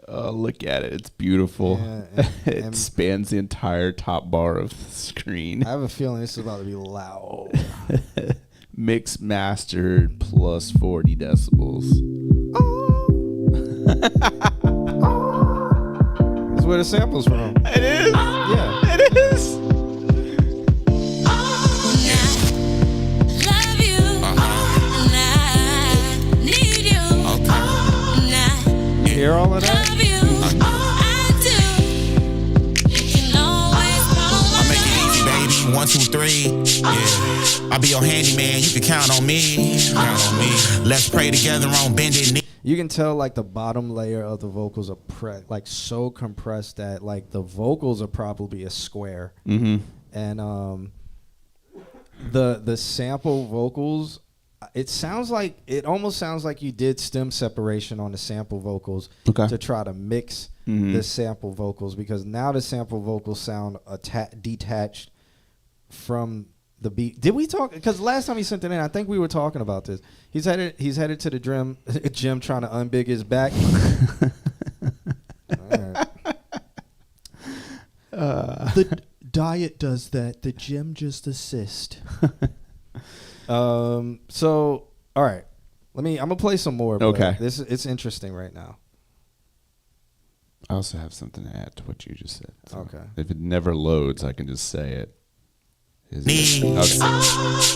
[SPEAKER 6] Oh, look at it. It's beautiful.
[SPEAKER 5] Yeah,
[SPEAKER 6] it spans the entire top bar of the screen.
[SPEAKER 5] I have a feeling this is about to be loud.
[SPEAKER 6] Mixed mastered plus 40 decibels.
[SPEAKER 5] That's where the sample's from.
[SPEAKER 6] It is?
[SPEAKER 5] Yeah.
[SPEAKER 6] It is.
[SPEAKER 3] Love you, and I need you.
[SPEAKER 5] You hear all of that?
[SPEAKER 3] Love you, I do. You can always call
[SPEAKER 8] I make it easy, baby. 1, 2, 3. Yeah. I'll be your handyman. You can count on me. Count on me. Let's pray together on bended knee.
[SPEAKER 5] You can tell like the bottom layer of the vocals are like so compressed that like the vocals are probably a square.
[SPEAKER 6] Mm-hmm.
[SPEAKER 5] And the sample vocals, it almost sounds like you did stem separation on the sample vocals to try to mix the sample vocals, because now the sample vocals sound detached from the beat. Did we talk? Because last time he sent it in, I think we were talking about this. He's headed to the gym trying to unbig his back. The diet does that. The gym just assist. So all right, I'm gonna play some more.
[SPEAKER 6] Okay.
[SPEAKER 5] It's interesting right now.
[SPEAKER 6] I also have something to add to what you just said. So
[SPEAKER 5] Okay.
[SPEAKER 6] If it never loads, I can just say it.
[SPEAKER 8] Knees.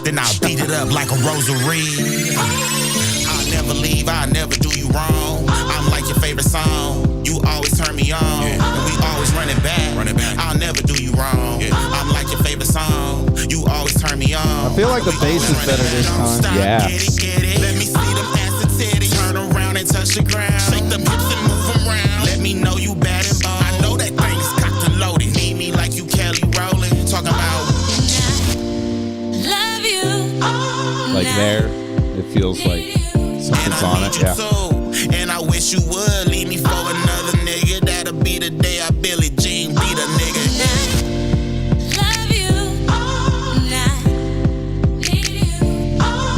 [SPEAKER 8] Then I'll beat it up like a rosary. I'll never leave, I'll never do you wrong. I'm like your favorite song. You always turn me on. And we always run it back. I'll never do you wrong. I'm like your favorite song. You always turn me on.
[SPEAKER 5] I feel like the bass is better this time.
[SPEAKER 6] Yeah.
[SPEAKER 8] Get it. Let me see them ass and titties. Turn around and touch the ground. Shake them hips and move them around. Let me know you bad and bold. I know that thing's cocked and loaded. Need me like you Kelly Rowland. Talking about
[SPEAKER 3] love you.
[SPEAKER 6] Like there, it feels like something's on it. Yeah.
[SPEAKER 8] And I wish you would leave me for another nigga. That'll be the day I Billie Jean beat a nigga.
[SPEAKER 3] Love you. Need you.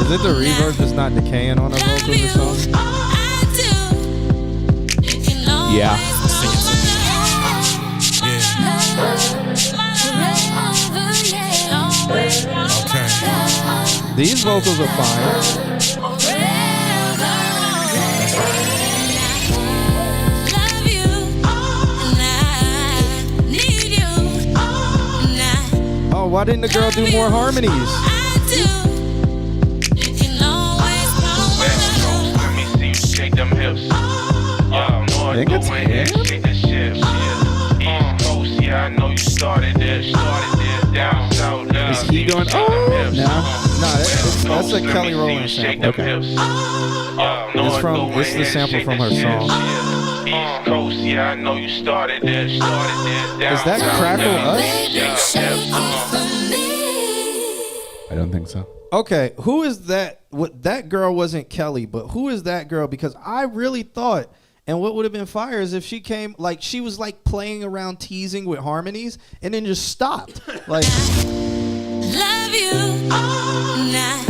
[SPEAKER 5] Is it the reverb just not decaying on the vocals or something?
[SPEAKER 3] I do. You can always
[SPEAKER 6] Yeah.
[SPEAKER 8] Okay.
[SPEAKER 5] These vocals are fine.
[SPEAKER 3] Love you. Need you.
[SPEAKER 5] Oh, why didn't the girl do more harmonies?
[SPEAKER 3] I do. You can always
[SPEAKER 9] Let me see you shake them hips.
[SPEAKER 6] I think it's him.
[SPEAKER 9] Shake the shit. East Coast, yeah, I know you started there. Down south, now.
[SPEAKER 6] Is he going, oh, no?
[SPEAKER 5] No, that's a Kelly Rowland sample.
[SPEAKER 6] Okay.
[SPEAKER 5] It's the sample from her song.
[SPEAKER 9] East Coast, yeah, I know you started there.
[SPEAKER 5] Is that Crackle Us?
[SPEAKER 6] I don't think so.
[SPEAKER 5] Okay, who is that? That girl wasn't Kelly, but who is that girl? Because I really thought, and what would have been fire is if she came, like she was like playing around teasing with harmonies and then just stopped. Like,
[SPEAKER 3] love you.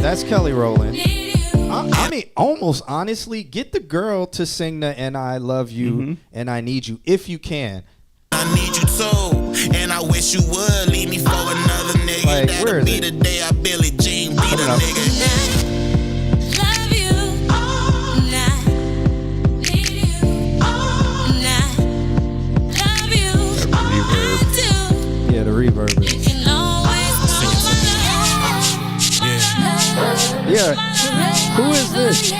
[SPEAKER 5] that's Kelly Rowland.
[SPEAKER 3] Need you.
[SPEAKER 5] I mean, almost honestly, get the girl to sing the "And I Love You" and "I Need You" if you can.
[SPEAKER 8] I need you too, and I wish you would leave me for another nigga.
[SPEAKER 5] Like, where
[SPEAKER 8] That'll
[SPEAKER 5] is
[SPEAKER 8] be
[SPEAKER 5] it?
[SPEAKER 8] the day I Billie Jean beat a
[SPEAKER 5] up.
[SPEAKER 8] nigga.
[SPEAKER 3] Love you. Need you. Love you.
[SPEAKER 6] That reverb.
[SPEAKER 3] I do.
[SPEAKER 5] Who is this?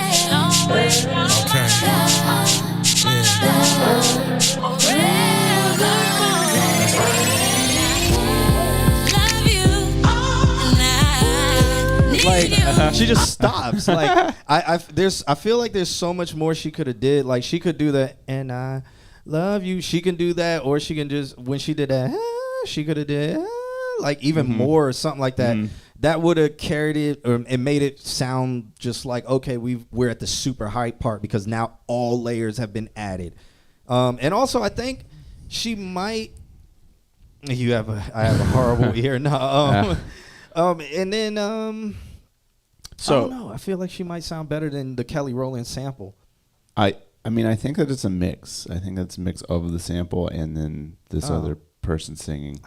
[SPEAKER 5] Like she just stops. Like I feel like there's so much more she could have did. Like she could do that, and I love you. She can do that, or she can just when she did that, she could have did like even more or something like that. That would have carried it and made it sound just like okay, we're at the super hype part because now all layers have been added. And also I think she might. I have a horrible ear now. And then so I don't know. I feel like she might sound better than the Kelly Rowland sample.
[SPEAKER 6] I mean, I think that it's a mix. I think that's a mix of the sample and then this other person singing.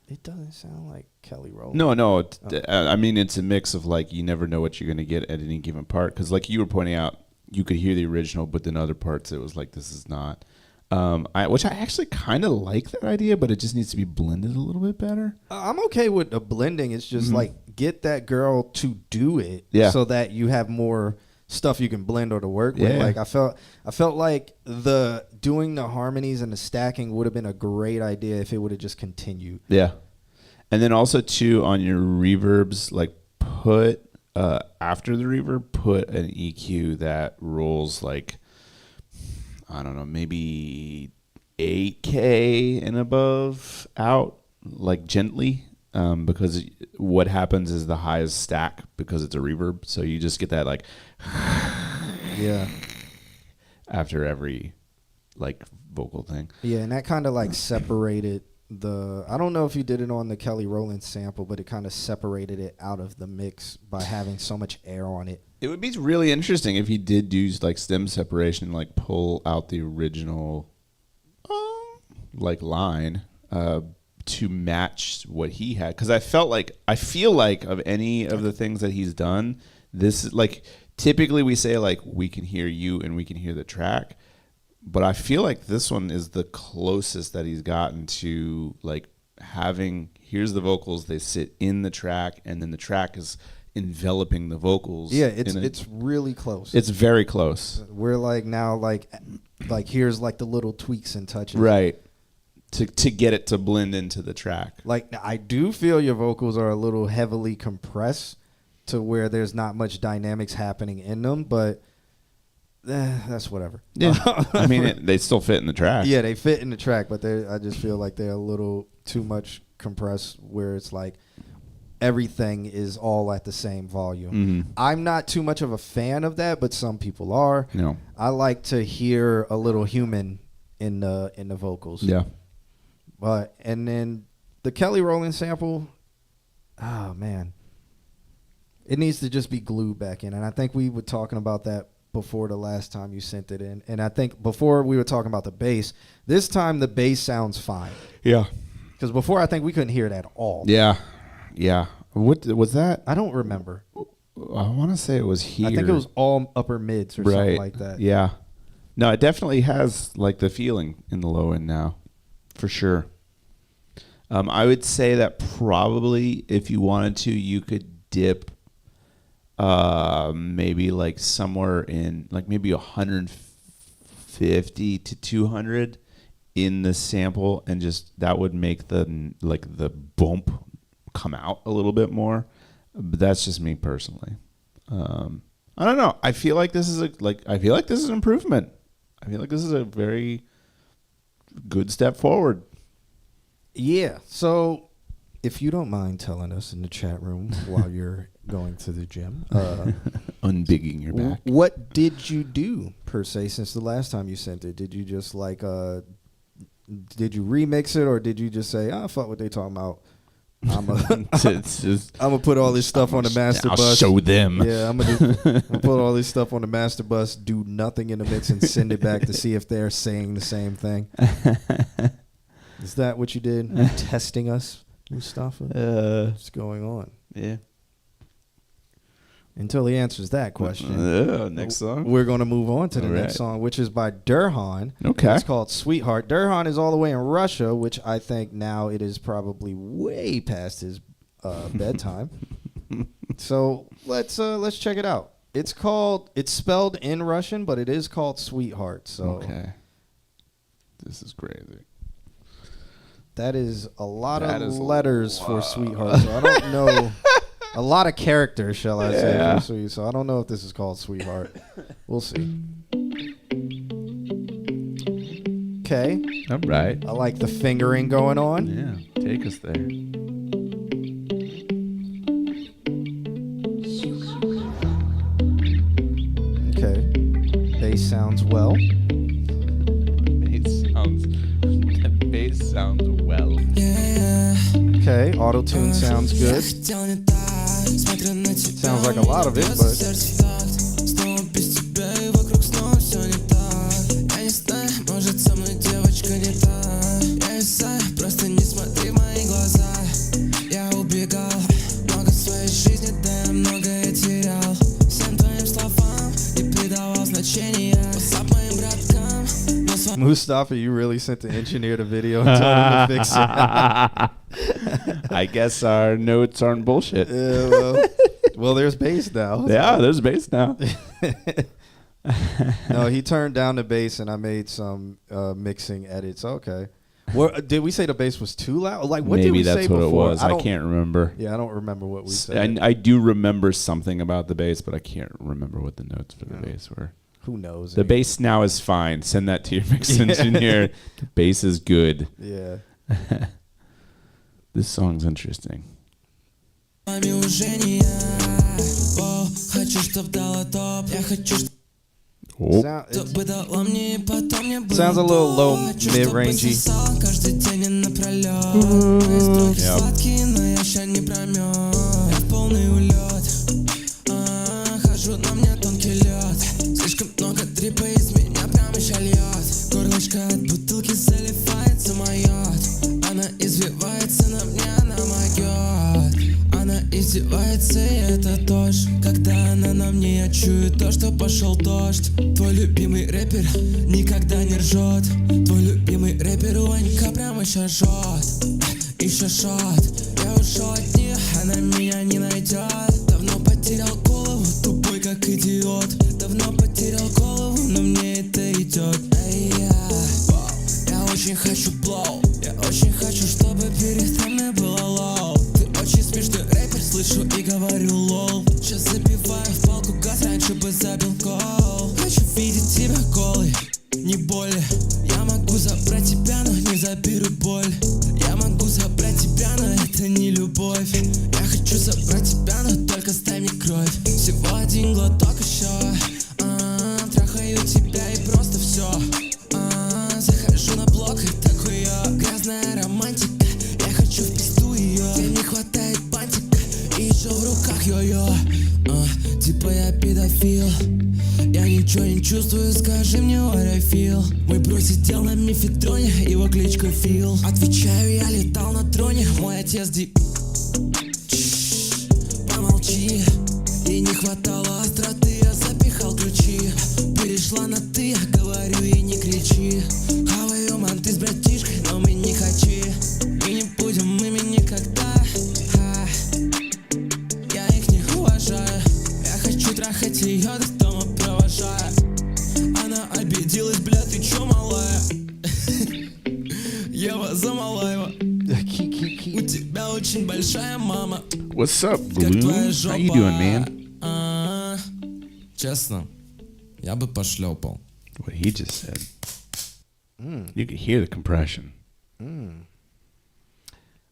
[SPEAKER 5] It doesn't sound like Kelly Rowland.
[SPEAKER 6] No. I mean, it's a mix of like you never know what you're going to get at any given part. Because like you were pointing out, you could hear the original, but then other parts it was like this is not. Which I actually kind of like that idea, but it just needs to be blended a little bit better.
[SPEAKER 5] I'm okay with the blending. It's just like get that girl to do it so that you have more stuff you can blend or to work with. Like I felt like the doing the harmonies and the stacking would have been a great idea if it would have just continued.
[SPEAKER 6] Yeah. And then also too on your reverbs, like put after the reverb, put an EQ that rolls like I don't know, maybe 8K and above out, like gently, because what happens is the highs stack because it's a reverb. So you just get that like,
[SPEAKER 5] yeah,
[SPEAKER 6] after every like vocal thing.
[SPEAKER 5] Yeah, and that kind of like separated I don't know if you did it on the Kelly Rowland sample, but it kind of separated it out of the mix by having so much air on it.
[SPEAKER 6] It would be really interesting if he did do like stem separation, like pull out the original like line to match what he had. Because I feel like of any of the things that he's done, this is like typically we say like we can hear you and we can hear the track. But I feel like this one is the closest that he's gotten to like having, here's the vocals, they sit in the track, and then the track is enveloping the vocals.
[SPEAKER 5] Yeah, it's really close.
[SPEAKER 6] It's very close.
[SPEAKER 5] We're like now like here's like the little tweaks and touches.
[SPEAKER 6] Right. To get it to blend into the track.
[SPEAKER 5] Like I do feel your vocals are a little heavily compressed to where there's not much dynamics happening in them, but that's whatever.
[SPEAKER 6] Yeah, I mean, they still fit in the track.
[SPEAKER 5] Yeah, they fit in the track, but I just feel like they're a little too much compressed where it's like everything is all at the same volume.
[SPEAKER 6] Mm-hmm.
[SPEAKER 5] I'm not too much of a fan of that, but some people are.
[SPEAKER 6] No,
[SPEAKER 5] I like to hear a little human in the vocals.
[SPEAKER 6] Yeah.
[SPEAKER 5] And then the Kelly Rowland sample, oh man, it needs to just be glued back in. And I think we were talking about that before the last time you sent it in. And I think before we were talking about the bass. This time the bass sounds fine.
[SPEAKER 6] Yeah.
[SPEAKER 5] Because before I think we couldn't hear it at all.
[SPEAKER 6] Yeah. Yeah. What was that?
[SPEAKER 5] I don't remember.
[SPEAKER 6] I want to say it was here.
[SPEAKER 5] I think it was all upper mids or something like that.
[SPEAKER 6] Yeah. No, it definitely has like the feeling in the low end now. For sure. I would say that probably if you wanted to, you could dip maybe like somewhere in like maybe 150 to 200 in the sample, and just that would make the like the bump come out a little bit more. But that's just me personally. I don't know. I feel like this is an improvement. I feel like this is a very good step forward.
[SPEAKER 5] Yeah. So if you don't mind telling us in the chat room while you're going to the gym,
[SPEAKER 6] unbigging your back,
[SPEAKER 5] what did you do per se since the last time you sent it? Did you just like did you remix it, or did you just say, fuck what they talking about? I'm gonna put all this stuff on the master bus.
[SPEAKER 6] I'll show them.
[SPEAKER 5] Yeah, I'm gonna put all this stuff on the master bus, do nothing in the mix, and send it back to see if they're saying the same thing. Is that what you did? Testing us, Mustafa? What's going on?
[SPEAKER 6] Yeah.
[SPEAKER 5] Until he answers that question.
[SPEAKER 6] Next song.
[SPEAKER 5] We're going to move on to the next song, which is by Durhan.
[SPEAKER 6] Okay.
[SPEAKER 5] It's called Sweetheart. Durhan is all the way in Russia, which I think now it is probably way past his bedtime. So let's check it out. It's spelled in Russian, but it is called Sweetheart. So
[SPEAKER 6] Okay. This is crazy.
[SPEAKER 5] that is a lot
[SPEAKER 6] That
[SPEAKER 5] of
[SPEAKER 6] is a
[SPEAKER 5] letters for Sweetheart. So I don't know. A lot of characters, shall I say,
[SPEAKER 6] Yeah.
[SPEAKER 5] for Sweet. So I don't know if this is called Sweetheart. We'll see. Okay.
[SPEAKER 6] All right.
[SPEAKER 5] I like the fingering going on.
[SPEAKER 6] Yeah. Take us there.
[SPEAKER 5] Okay. Bass sounds well.
[SPEAKER 6] Bass sounds well.
[SPEAKER 5] Okay. Auto tune sounds good. Sounds like a lot of it, but Mustafa, you really sent the engineer the video and told him to fix it.
[SPEAKER 6] I guess our notes aren't bullshit.
[SPEAKER 5] Yeah, well, there's bass now.
[SPEAKER 6] Yeah, there's bass now.
[SPEAKER 5] No, he turned down the bass, and I made some mixing edits. Okay. Did we say the bass was too loud? Like, what did
[SPEAKER 6] Maybe
[SPEAKER 5] we
[SPEAKER 6] that's
[SPEAKER 5] say
[SPEAKER 6] what
[SPEAKER 5] before?
[SPEAKER 6] it was. I can't remember.
[SPEAKER 5] Yeah, I don't remember what we said.
[SPEAKER 6] I do remember something about the bass, but I can't remember what the notes for the bass were.
[SPEAKER 5] Who knows?
[SPEAKER 6] The bass now is fine. Send that to your mix engineer. The bass is good.
[SPEAKER 5] Yeah.
[SPEAKER 6] This song's interesting. Oh.
[SPEAKER 5] Sounds a little low, mid-rangey.
[SPEAKER 3] Слишком много дрипа из меня прямо ща льет. Горлышко от бутылки заливается моет. Она извивается на мне, она могет. Она издевается, и это дождь. Когда она на мне, я чую то, что пошел дождь. Твой любимый рэпер никогда не ржет. Твой любимый рэпер у Ванька прямо ща жжет. Еще шот, я ушел от них, она меня не найдет. Давно потерял голову, тупой как идиот. Давно потерял голову, но мне это идет. Эй, я очень хочу blow. Я очень хочу, чтобы перед нами было лоу. Ты очень смешной рэпер, слышу и говорю лол. Сейчас забиваю в палку газ, раньше бы забил гол. Хочу видеть тебя голой, не боли. Я могу забрать тебя, но не заберу боль. Я могу забрать тебя, но это не любовь. Я хочу забрать тебя, но только ставь мне кровь. Всего один глоток еще. Трахаю тебя и просто все. Захожу на блок, и такой я. Грязная романтика, я хочу в пизду ее. Тебе не хватает бантика, и еще в руках йо-йо. Типа я педофил. Я ничего не чувствую, скажи мне what I feel. Мой бро сидел на мифедроне, его кличка Фил. Отвечаю, я летал на троне, мой отец помолчи. Ей не хватало остроты, я запихал ключи. Перешла на ты, я говорю ей не кричи. Хаваю манты с братишкой, но мы не хочу. И не будем ими никогда. Я их не уважаю. Я хочу трахать ее до дома провожая. Она обиделась, бля, ты чё, малая? Ева Замалаева. У тебя очень большая мама.
[SPEAKER 6] What's up,
[SPEAKER 3] Как
[SPEAKER 6] Blue?
[SPEAKER 3] твоя
[SPEAKER 6] How you doing, man?
[SPEAKER 3] Честно, я бы пошлепал.
[SPEAKER 6] What he just said. You could hear the compression.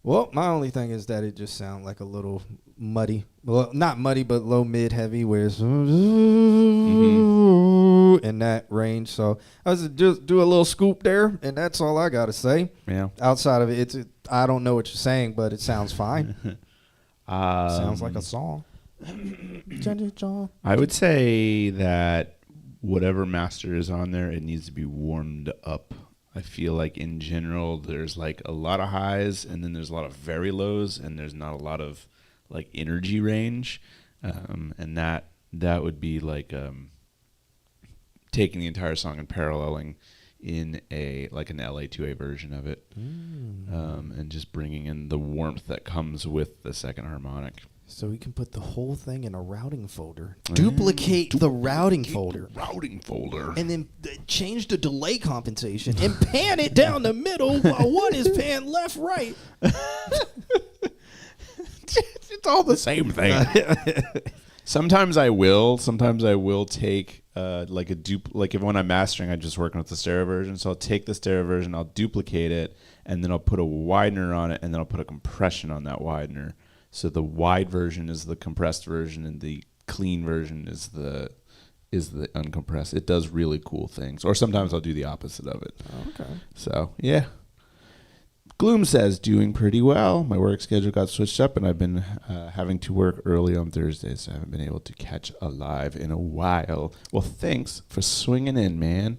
[SPEAKER 5] Well, my only thing is that it just sounds like a little muddy. Well, not muddy, but low, mid, heavy, where it's in that range. So I was just do a little scoop there, and that's all I got to say.
[SPEAKER 6] Yeah.
[SPEAKER 5] Outside of it, I don't know what you're saying, but it sounds fine. Sounds like a song.
[SPEAKER 6] I would say that whatever master is on there, it needs to be warmed up. I feel like in general, there's like a lot of highs, and then there's a lot of very lows, and there's not a lot of like energy range, and that would be like taking the entire song and paralleling in an LA2A version of it, and just bringing in the warmth that comes with the second harmonic.
[SPEAKER 5] So we can put the whole thing in a routing folder. Duplicate the routing folder.
[SPEAKER 6] Routing folder.
[SPEAKER 5] And then change the delay compensation and pan it down the middle while one is panned left, right.
[SPEAKER 6] It's all the same thing. Sometimes I will take like a like if when I'm mastering, I'm just working with the stereo version. So I'll take the stereo version, I'll duplicate it, and then I'll put a widener on it, and then I'll put a compression on that widener. So the wide version is the compressed version, and the clean version is the uncompressed. It does really cool things. Or sometimes I'll do the opposite of it.
[SPEAKER 5] Oh, okay.
[SPEAKER 6] So yeah. Gloom says, doing pretty well. My work schedule got switched up, and I've been having to work early on Thursdays, so I haven't been able to catch a live in a while. Well, thanks for swinging in, man.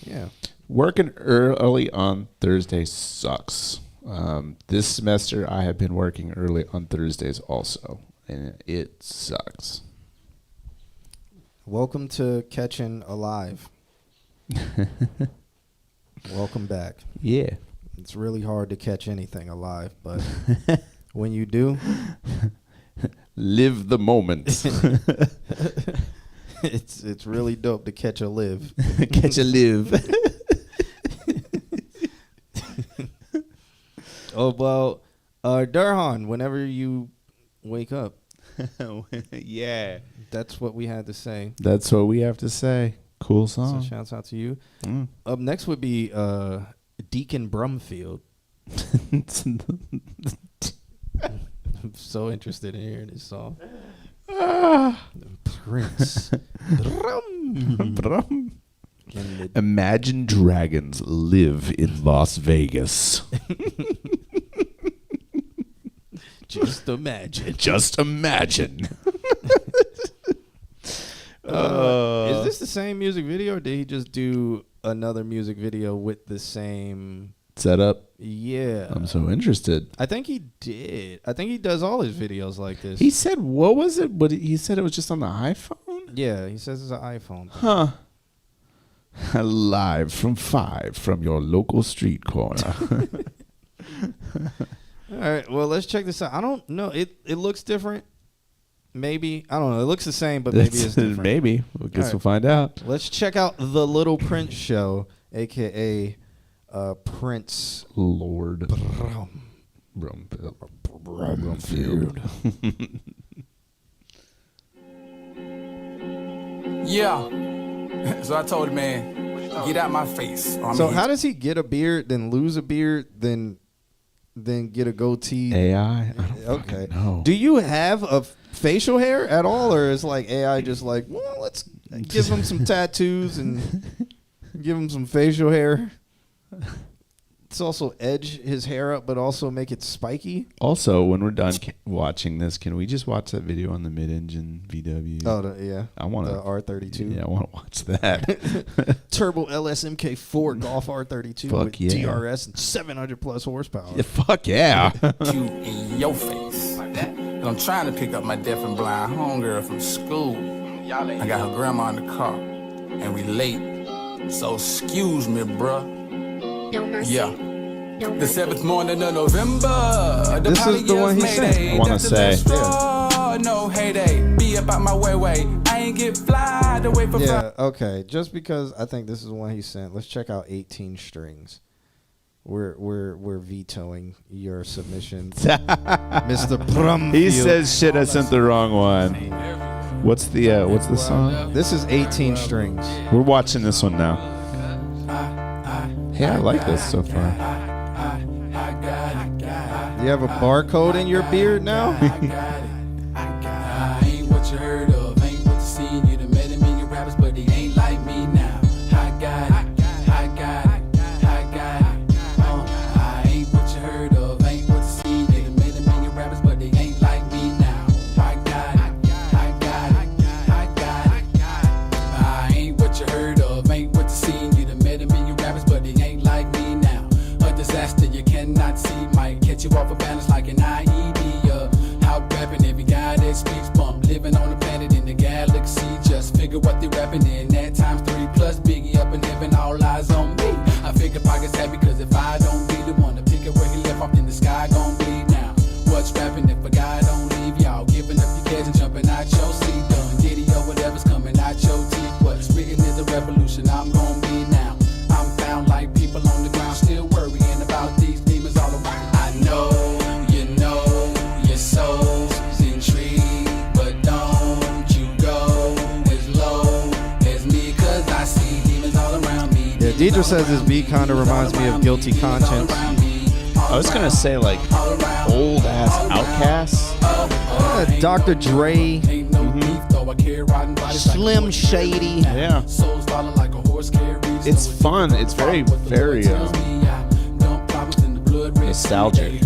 [SPEAKER 5] Yeah.
[SPEAKER 6] Working early on Thursday sucks. This semester, I have been working early on Thursdays also, and it sucks.
[SPEAKER 5] Welcome to Catching Alive. Welcome back.
[SPEAKER 6] Yeah.
[SPEAKER 5] It's really hard to catch anything alive, but when you do,
[SPEAKER 6] live the moment.
[SPEAKER 5] it's really dope to catch a live.
[SPEAKER 6] Catch a live.
[SPEAKER 5] Oh, well, Durhan, whenever you wake up.
[SPEAKER 6] Yeah.
[SPEAKER 5] That's what we had to say.
[SPEAKER 6] That's what we have to say. Cool song.
[SPEAKER 5] So shouts out to you. Up next would be Deacon Brumfield. I'm so interested in hearing this song. Prince.
[SPEAKER 6] Brum. Imagine Dragons live in Las Vegas.
[SPEAKER 5] Just imagine.
[SPEAKER 6] Just imagine.
[SPEAKER 5] Is this the same music video, or did he just do another music video with the same
[SPEAKER 6] setup?
[SPEAKER 5] Yeah.
[SPEAKER 6] I'm so interested.
[SPEAKER 5] I think he did. I think he does all his videos like this.
[SPEAKER 6] He said, what was it? But he said it was just on the iPhone?
[SPEAKER 5] Yeah, he says it's an iPhone.
[SPEAKER 6] Huh. Live from 5 from your local street corner.
[SPEAKER 5] All right, well, let's check this out. I don't know. It looks different. Maybe. I don't know. It looks the same, but maybe it's different.
[SPEAKER 6] Maybe. I guess we'll find out.
[SPEAKER 5] Let's check out The Little Prince Show, a.k.a. Prince
[SPEAKER 6] Lord
[SPEAKER 5] Brumfield.
[SPEAKER 10] Yeah. So I told him, man, get out my face.
[SPEAKER 5] So how does he get a beard, then lose a beard, then get a goatee?
[SPEAKER 6] AI? I don't know.
[SPEAKER 5] Do you have a facial hair at all, or is like AI just like, well, let's give him some tattoos and give him some facial hair? Let's also edge his hair up, but also make it spiky.
[SPEAKER 6] Also, when we're done watching this, can we just watch that video on the mid-engine VW?
[SPEAKER 5] Oh, yeah.
[SPEAKER 6] I want
[SPEAKER 5] the R32.
[SPEAKER 6] Yeah, I want to watch that.
[SPEAKER 5] Turbo LSMK4 Golf R32
[SPEAKER 6] fuck
[SPEAKER 5] with
[SPEAKER 6] yeah.
[SPEAKER 5] DRS and 700 plus horsepower.
[SPEAKER 6] Yeah, fuck yeah.
[SPEAKER 10] You in your face. Like that. And I'm trying to pick up my deaf and blind homegirl from school. I got her grandma in the car, and we late. So excuse me, bruh.
[SPEAKER 11] No mercy.
[SPEAKER 10] Yeah.
[SPEAKER 11] No
[SPEAKER 10] The 7th morning of November.
[SPEAKER 5] This is the one he said.
[SPEAKER 6] I want to say.
[SPEAKER 10] No heyday. Be about my way. I ain't get fly to wait for
[SPEAKER 5] Yeah, okay. Just because I think this is the one he sent. Let's check out 18 strings. We're vetoing your submission, Mr. Brumfield.
[SPEAKER 6] He says shit, I sent the wrong one. What's the song?
[SPEAKER 5] This is 18 strings.
[SPEAKER 6] We're watching this one now. Hey, I like this so far.
[SPEAKER 5] Do you have a barcode in your beard now?
[SPEAKER 10] I ain't what you heard of, ain't what you seen. You done met a million rappers, but they ain't like me now. I got it. I ain't what you heard of, ain't what you seen. You done met a million rappers, but they ain't like me now. I got it. I ain't what you heard of, ain't what you seen. You done met a million rappers, but they ain't like me now. A disaster you cannot see might catch you off a balance like an IED. Out rapping every guy that speaks bump, living on the planet in the galaxy. Just figure what they rapping in that times 3 plus Biggie up in heaven, all eyes on me. I figure pockets happy, cause if I don't be the one to pick it where he left off, then the sky gon' bleed now. What's rapping if a guy don't leave
[SPEAKER 5] Deidre says this beat kind of reminds me of Guilty Conscience.
[SPEAKER 6] I was gonna say like old ass Outkast.
[SPEAKER 5] Dr. Dre, Slim Shady.
[SPEAKER 6] Yeah. It's fun. It's very nostalgic.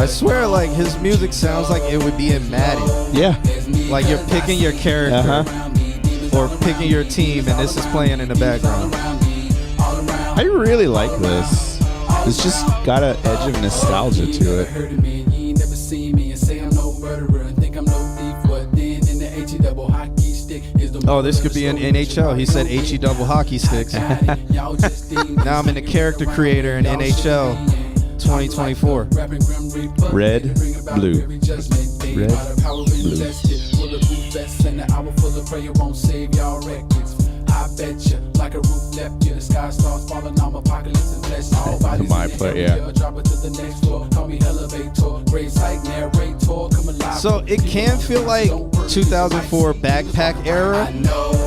[SPEAKER 5] I swear, like, his music sounds like it would be in Madden.
[SPEAKER 6] Yeah.
[SPEAKER 5] Like you're picking your character or picking your team, and this is playing in the background.
[SPEAKER 6] I really like this. It's just got an edge of nostalgia to it.
[SPEAKER 5] Oh, this could be an NHL. He said HE double hockey sticks. Now I'm in the character creator in NHL 2024.
[SPEAKER 6] Red, blue. Red, my play, yeah.
[SPEAKER 5] So it can feel like 2004 backpack era,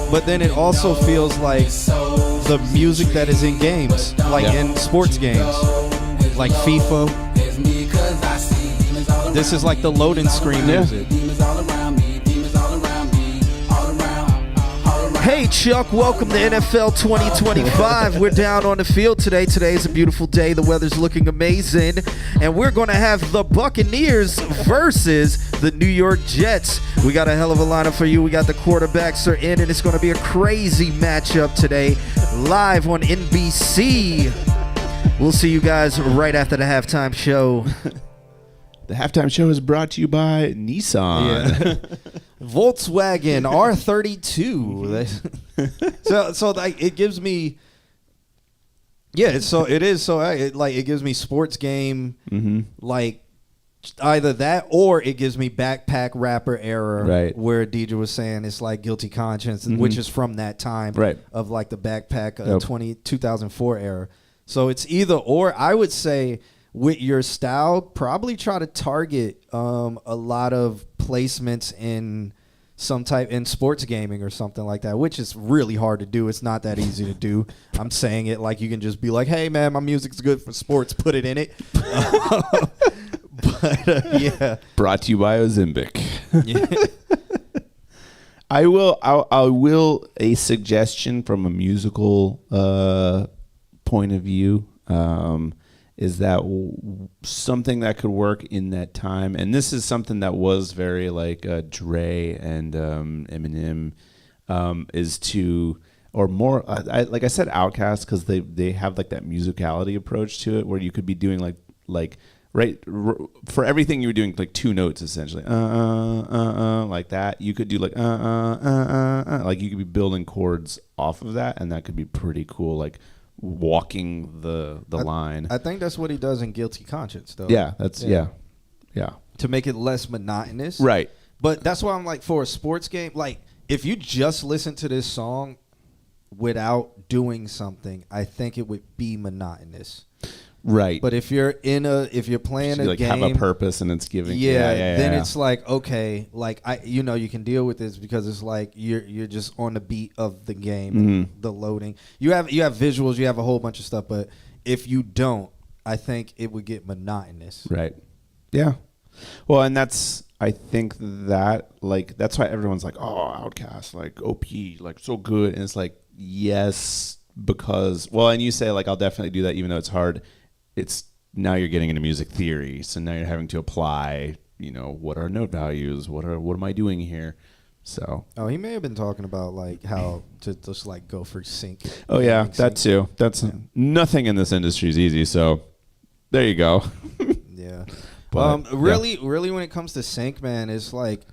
[SPEAKER 5] but then it also feels like the music that is in games, like in sports games, like FIFA. This is like the loading screen music. Hey Chuck, welcome to NFL 2025. We're down on the field today. Today is a beautiful day. The weather's looking amazing. And we're going to have the Buccaneers versus the New York Jets. We got a hell of a lineup for you. We got the quarterbacks are in, and it's going to be a crazy matchup today. Live on NBC. We'll see you guys right after the halftime show.
[SPEAKER 6] The halftime show is brought to you by Nissan.
[SPEAKER 5] Yeah. Volkswagen R32. so like it gives me, it gives me sports game, like either that or it gives me backpack rapper era,
[SPEAKER 6] right? Where
[SPEAKER 5] Deidre was saying it's like Guilty Conscience, which is from that time,
[SPEAKER 6] right? Of
[SPEAKER 5] like the backpack 2004 era. So it's either or. I would say with your style, probably try to target a lot of placements in some type in sports gaming or something like that, which is really hard to do. It's not that easy to do. I'm saying it like you can just be like, hey man, my music's good for sports, put it in it. But yeah.
[SPEAKER 6] Brought to you by Ozempic.
[SPEAKER 5] Yeah.
[SPEAKER 6] I will a suggestion from a musical point of view. Is that something that could work in that time? And this is something that was very like Dre and Eminem is to, or more, like I said, Outkast, because they have like that musicality approach to it where you could be doing like right for everything you were doing like two notes essentially, like that. You could do like like you could be building chords off of that, and that could be pretty cool. Like walking the line.
[SPEAKER 5] I think that's what he does in Guilty Conscience, though.
[SPEAKER 6] Yeah, that's yeah.
[SPEAKER 5] To make it less monotonous,
[SPEAKER 6] right?
[SPEAKER 5] But that's why I'm like, for a sports game, like if you just listen to this song without doing something, I think it would be monotonous.
[SPEAKER 6] Right.
[SPEAKER 5] But if you're playing a
[SPEAKER 6] like
[SPEAKER 5] game,
[SPEAKER 6] have a purpose and it's giving,
[SPEAKER 5] then it's like, okay, like you can deal with this because it's like you're just on the beat of the game, the loading. You have visuals, you have a whole bunch of stuff, but if you don't, I think it would get monotonous.
[SPEAKER 6] Right. Yeah. Well, and I think that's why everyone's like, oh, Outkast, like OP, like so good, and it's like, yes, because and you say like I'll definitely do that even though it's hard. It's now you're getting into music theory, so now you're having to apply, what are note values, what am I doing here? So
[SPEAKER 5] he may have been talking about like how to just like go for sync.
[SPEAKER 6] Oh yeah, that too. That's nothing in this industry is easy, so there you go.
[SPEAKER 5] Yeah.
[SPEAKER 6] But,
[SPEAKER 5] really when it comes to sync, man, it's like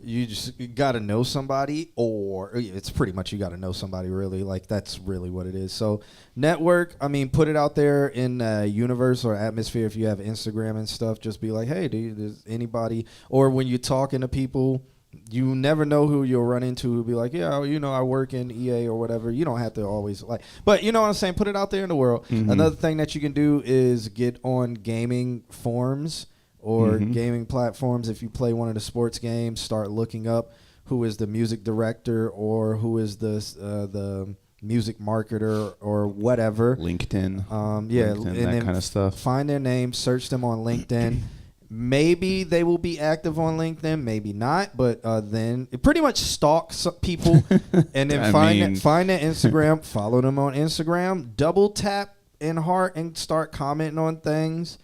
[SPEAKER 5] You just got to know somebody, or it's pretty much you got to know somebody, really. Like, that's really what it is. So network, I mean, put it out there in universe or atmosphere. If you have Instagram and stuff, just be like, hey, does anybody, or when you're talking to people, you never know who you'll run into who'll be like, yeah, you know, I work in EA or whatever. You don't have to always like, but you know what I'm saying? Put it out there in the world. Another thing that you can do is get on gaming forums or gaming platforms. If you play one of the sports games, start looking up who is the music director or who is the music marketer or whatever.
[SPEAKER 6] LinkedIn.
[SPEAKER 5] Yeah,
[SPEAKER 6] LinkedIn,
[SPEAKER 5] and
[SPEAKER 6] that kind of stuff.
[SPEAKER 5] Find their name, search them on LinkedIn. Maybe they will be active on LinkedIn, maybe not, but then it pretty much stalk people and then find their Instagram, follow them on Instagram, double tap in heart and start commenting on things.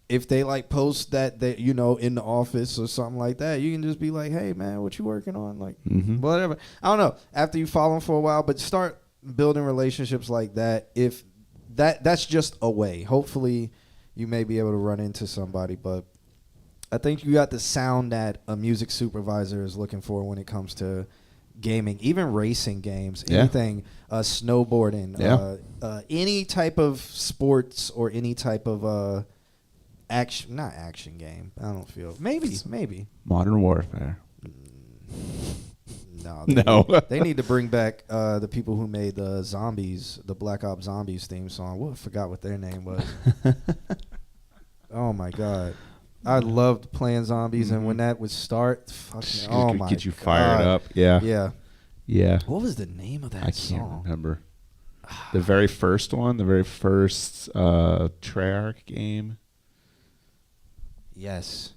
[SPEAKER 5] If they like post that they, you know, in the office or something like that, you can just be like, hey man, what you working on? Like whatever. I don't know. After you follow them for a while, but start building relationships like that. If that's just a way. Hopefully you may be able to run into somebody, but I think you got the sound that a music supervisor is looking for when it comes to gaming, even racing games, anything, snowboarding, any type of sports or any type of not action game. I don't feel maybe
[SPEAKER 6] Modern Warfare.
[SPEAKER 5] No, they need to bring back the people who made the Black Ops Zombies theme song. I forgot what their name was. Oh my god. I loved playing zombies, and when that would start, fucking, oh my
[SPEAKER 6] get you
[SPEAKER 5] God.
[SPEAKER 6] fired up. Yeah.
[SPEAKER 5] What was the name of that song?
[SPEAKER 6] I can't remember. The very first one, the very first Treyarch game.
[SPEAKER 5] Yes.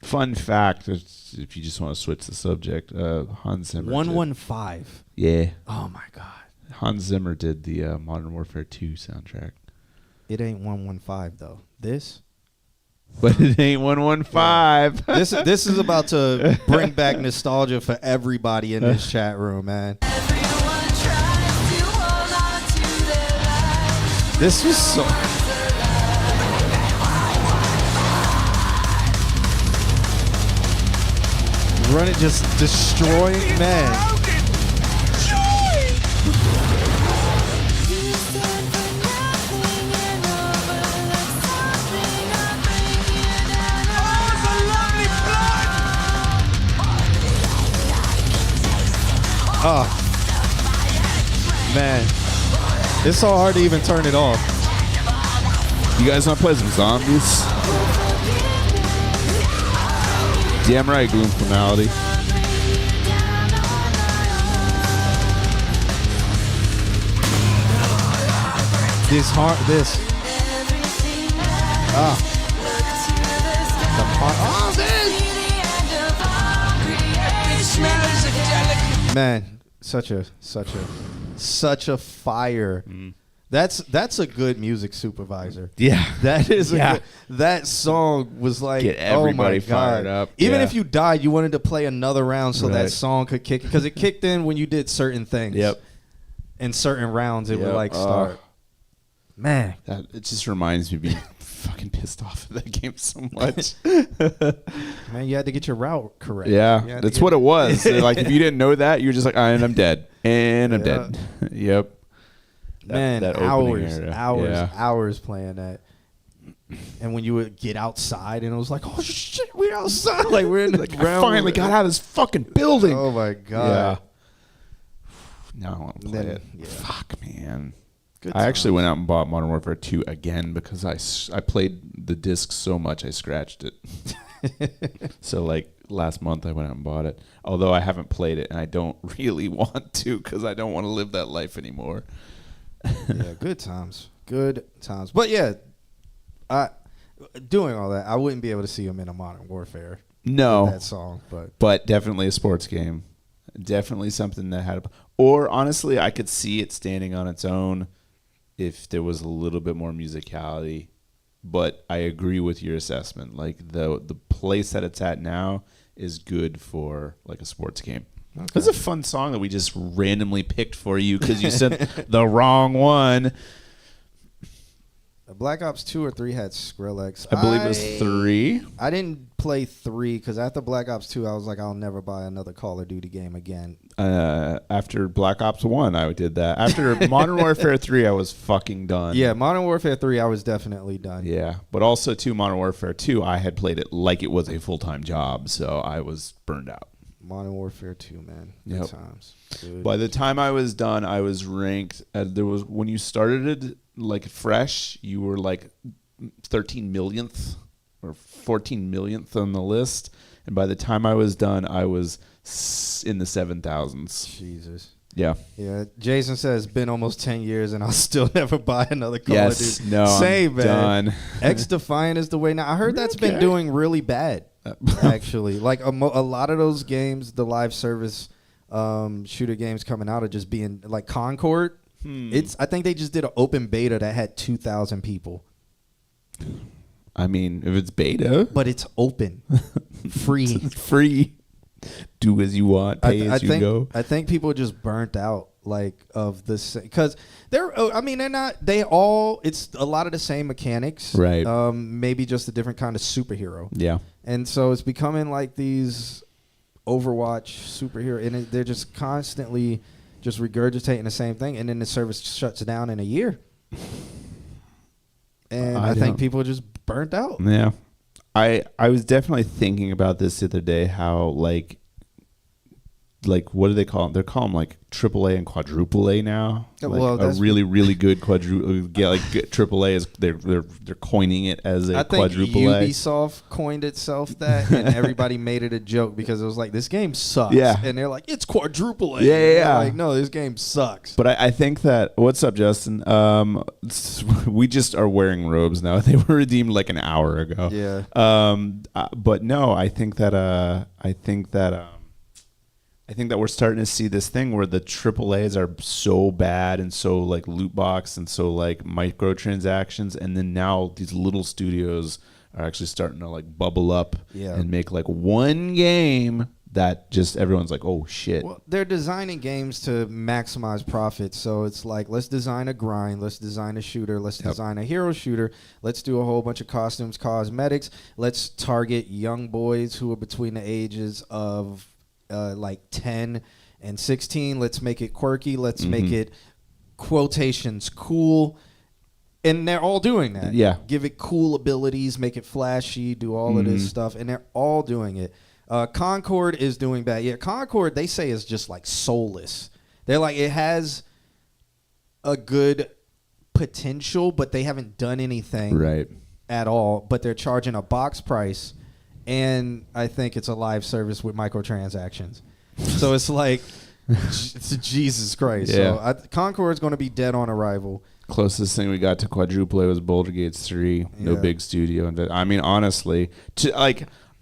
[SPEAKER 6] Fun fact, if you just want to switch the subject, Hans Zimmer.
[SPEAKER 5] 115.
[SPEAKER 6] Yeah.
[SPEAKER 5] Oh my God.
[SPEAKER 6] Hans Zimmer did the Modern Warfare 2 soundtrack.
[SPEAKER 5] It ain't 115 though. This.
[SPEAKER 6] But it ain't 115.
[SPEAKER 5] This is about to bring back nostalgia for everybody in this chat room, man. This was so. Run it, just destroying, man. Oh, man. It's so hard to even turn it off.
[SPEAKER 6] You guys want to play some zombies? Damn right, Gloom Formality.
[SPEAKER 5] This. Ah. Man, such a fire. That's a good music supervisor.
[SPEAKER 6] Yeah.
[SPEAKER 5] That is that song was like,
[SPEAKER 6] get everybody
[SPEAKER 5] oh my God.
[SPEAKER 6] fired up.
[SPEAKER 5] Even if you died, you wanted to play another round so that song could kick, because it kicked in when you did certain things.
[SPEAKER 6] Yep.
[SPEAKER 5] In certain rounds it would like start. Man.
[SPEAKER 6] It just reminds me of being fucking pissed off at that game so much.
[SPEAKER 5] Man, you had to get your route correct.
[SPEAKER 6] Yeah, that's what it was. Like, if you didn't know that, you were just like, and I'm dead. And I'm dead. Yep.
[SPEAKER 5] Man,
[SPEAKER 6] that
[SPEAKER 5] hours playing that. And when you would get outside and it was like, oh shit, we're outside. Like, we're in the ground.
[SPEAKER 6] I finally got out of this fucking building.
[SPEAKER 5] Oh my God.
[SPEAKER 6] Yeah. Now I want to play it.
[SPEAKER 5] Yeah.
[SPEAKER 6] Fuck, man.
[SPEAKER 5] Good
[SPEAKER 6] I actually went out and bought Modern Warfare 2 again because I played the disc so much I scratched it. So like last month I went out and bought it. Although I haven't played it and I don't really want to because I don't want to live that life anymore.
[SPEAKER 5] Yeah, good times. Good times. But yeah, doing all that, I wouldn't be able to see him in a Modern Warfare.
[SPEAKER 6] No.
[SPEAKER 5] With that song,
[SPEAKER 6] but definitely a sports game. Definitely something that had or honestly I could see it standing on its own if there was a little bit more musicality. But I agree with your assessment. Like the place that it's at now is good for like a sports game. Okay. It's a fun song that we just randomly picked for you because you said the wrong one.
[SPEAKER 5] Black Ops 2 or 3 had Skrillex.
[SPEAKER 6] I believe it was 3.
[SPEAKER 5] I didn't play 3 because after Black Ops 2, I was like, I'll never buy another Call of Duty game again.
[SPEAKER 6] After Black Ops 1, I did that. After Modern Warfare 3, I was fucking done.
[SPEAKER 5] Yeah, Modern Warfare 3, I was definitely done.
[SPEAKER 6] Yeah, but also too, Modern Warfare 2, I had played it like it was a full-time job, so I was burned out.
[SPEAKER 5] Modern Warfare 2, man. Good times. Good.
[SPEAKER 6] By the time I was done, I was ranked. There was when you started it like fresh, you were like 13 millionth or 14 millionth on the list, and by the time I was done, I was in the 7,000s.
[SPEAKER 5] Jesus.
[SPEAKER 6] Yeah.
[SPEAKER 5] Yeah. Jason says, been almost 10 years and I'll still never buy another Call of Duty.
[SPEAKER 6] No,
[SPEAKER 5] same,
[SPEAKER 6] I'm
[SPEAKER 5] man.
[SPEAKER 6] done.
[SPEAKER 5] X Defiant is the way now. I heard that's been doing really bad, actually. Like a lot of those games, the live service shooter games coming out are just being like Concord. I think they just did an open beta that had 2,000 people.
[SPEAKER 6] I mean, if it's beta,
[SPEAKER 5] but it's open, free,
[SPEAKER 6] free. Do as you want, pay as you go.
[SPEAKER 5] I think people are just burnt out, like of this, because they're. I mean, they're not. They all. It's a lot of the same mechanics,
[SPEAKER 6] right?
[SPEAKER 5] Maybe just a different kind of superhero.
[SPEAKER 6] Yeah.
[SPEAKER 5] And so it's becoming like these Overwatch superhero, and they're just constantly just regurgitating the same thing, and then the service shuts down in a year. And I think people are just burnt out.
[SPEAKER 6] Yeah. I was definitely thinking about this the other day, how like what do they call them? They call them like AAA and quadruple A now. Like
[SPEAKER 5] well,
[SPEAKER 6] a really, really good quadruple. Yeah, like AAA is they're coining it as a quadruple A.
[SPEAKER 5] Ubisoft coined itself that, and everybody made it a joke because it was like, this game sucks.
[SPEAKER 6] Yeah.
[SPEAKER 5] And they're like, it's quadruple A.
[SPEAKER 6] Yeah.
[SPEAKER 5] Like, no, this game sucks.
[SPEAKER 6] But I think that, what's up, Justin? We just are wearing robes now. They were redeemed like an hour ago.
[SPEAKER 5] Yeah.
[SPEAKER 6] But no, I think that we're starting to see this thing where the AAAs are so bad and so like loot box and so like microtransactions, and then now these little studios are actually starting to like bubble up and make like one game that just everyone's like, oh shit.
[SPEAKER 5] Well, they're designing games to maximize profits, so it's like, let's design a grind, let's design a shooter, let's design a hero shooter, let's do a whole bunch of costumes, cosmetics, let's target young boys who are between the ages of like 10 and 16. Let's make it quirky. Let's make it quotations cool. And they're all doing that.
[SPEAKER 6] Yeah.
[SPEAKER 5] Give it cool abilities, make it flashy, do all of this stuff. And they're all doing it. Concord is doing bad. Yeah, Concord, they say, is just like soulless. They're like, it has a good potential, but they haven't done anything at all. But they're charging a box price. And I think it's a live service with microtransactions. So it's like, it's Jesus Christ.
[SPEAKER 6] Yeah.
[SPEAKER 5] So Concord's going to be dead on arrival.
[SPEAKER 6] Closest thing we got to quadruple A was Boulder Gates 3. No big studio. I mean, honestly,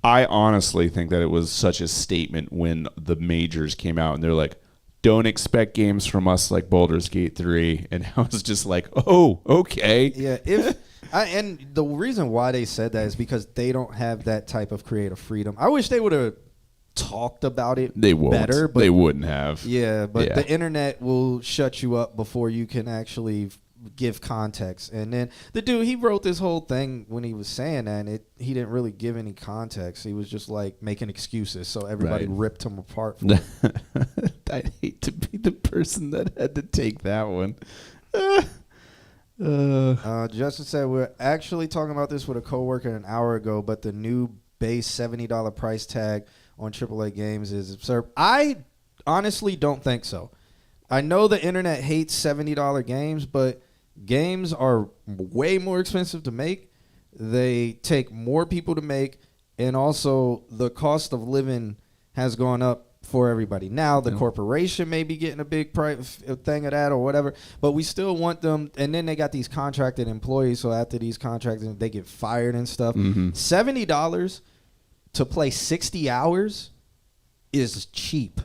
[SPEAKER 6] I honestly think that it was such a statement when the majors came out and they're like, don't expect games from us like Baldur's Gate 3. And I was just like, oh, okay.
[SPEAKER 5] Yeah, and the reason why they said that is because they don't have that type of creative freedom. I wish they would have talked about it better. But
[SPEAKER 6] they wouldn't have.
[SPEAKER 5] Yeah, but the internet will shut you up before you can actually give context. And then the dude, he wrote this whole thing when he was saying that, and he didn't really give any context. He was just like making excuses, so everybody ripped him apart for it.
[SPEAKER 6] I'd hate to be the person that had to take that one.
[SPEAKER 5] Justin said, we're actually talking about this with a coworker an hour ago, but the new base $70 price tag on AAA games is absurd. I honestly don't think so. I know the internet hates $70 games, but games are way more expensive to make. They take more people to make, and also the cost of living has gone up for everybody. Now the corporation may be getting a big price thing of that or whatever, but we still want them. And then they got these contracted employees, so after these contracts, they get fired and stuff. $70 to play 60 hours is cheap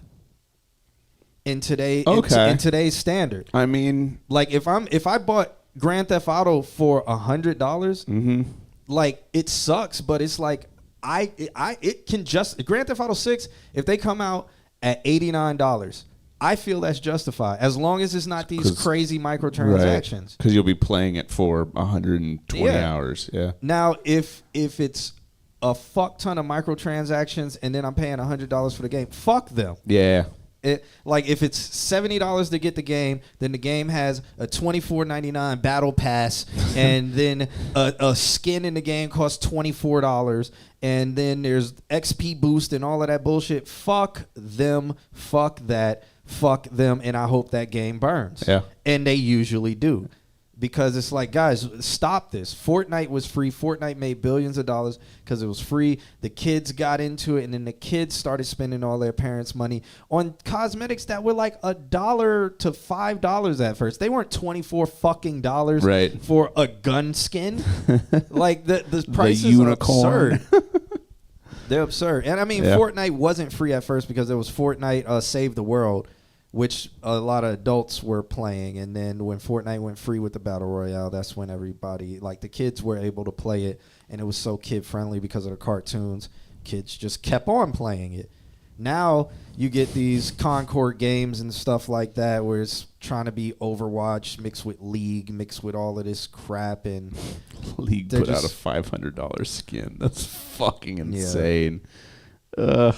[SPEAKER 5] in today's standard.
[SPEAKER 6] I mean,
[SPEAKER 5] like if I bought Grand Theft Auto for $100, like it sucks, but it's like it can just Grand Theft Auto 6, if they come out at $89, I feel that's justified as long as it's not these crazy microtransactions.
[SPEAKER 6] Because you'll be playing it for 120 hours. Yeah.
[SPEAKER 5] Now, if it's a fuck ton of microtransactions and then I'm paying $100 for the game. Fuck them.
[SPEAKER 6] Yeah.
[SPEAKER 5] Like if it's $70 to get the game, then the game has a $24.99 battle pass, and then a skin in the game costs $24, and then there's XP boost and all of that bullshit. Fuck them. Fuck that. Fuck them. And I hope that game burns.
[SPEAKER 6] Yeah.
[SPEAKER 5] And they usually do. Because it's like, guys, stop this. Fortnite was free. Fortnite made billions of dollars because it was free. The kids got into it, and then the kids started spending all their parents' money on cosmetics that were like $1 to $5 at first. They weren't $24 fucking dollars
[SPEAKER 6] right.
[SPEAKER 5] for a gun skin. Like the prices are absurd. They're absurd. And I mean, Fortnite wasn't free at first because it was Fortnite Save the World, which a lot of adults were playing. And then when Fortnite went free with the Battle Royale, that's when everybody, like the kids were able to play it. And it was so kid-friendly because of the cartoons. Kids just kept on playing it. Now you get these Concord games and stuff like that where it's trying to be Overwatch mixed with League, mixed with all of this crap. And
[SPEAKER 6] League put out a $500 skin. That's fucking insane. Yeah.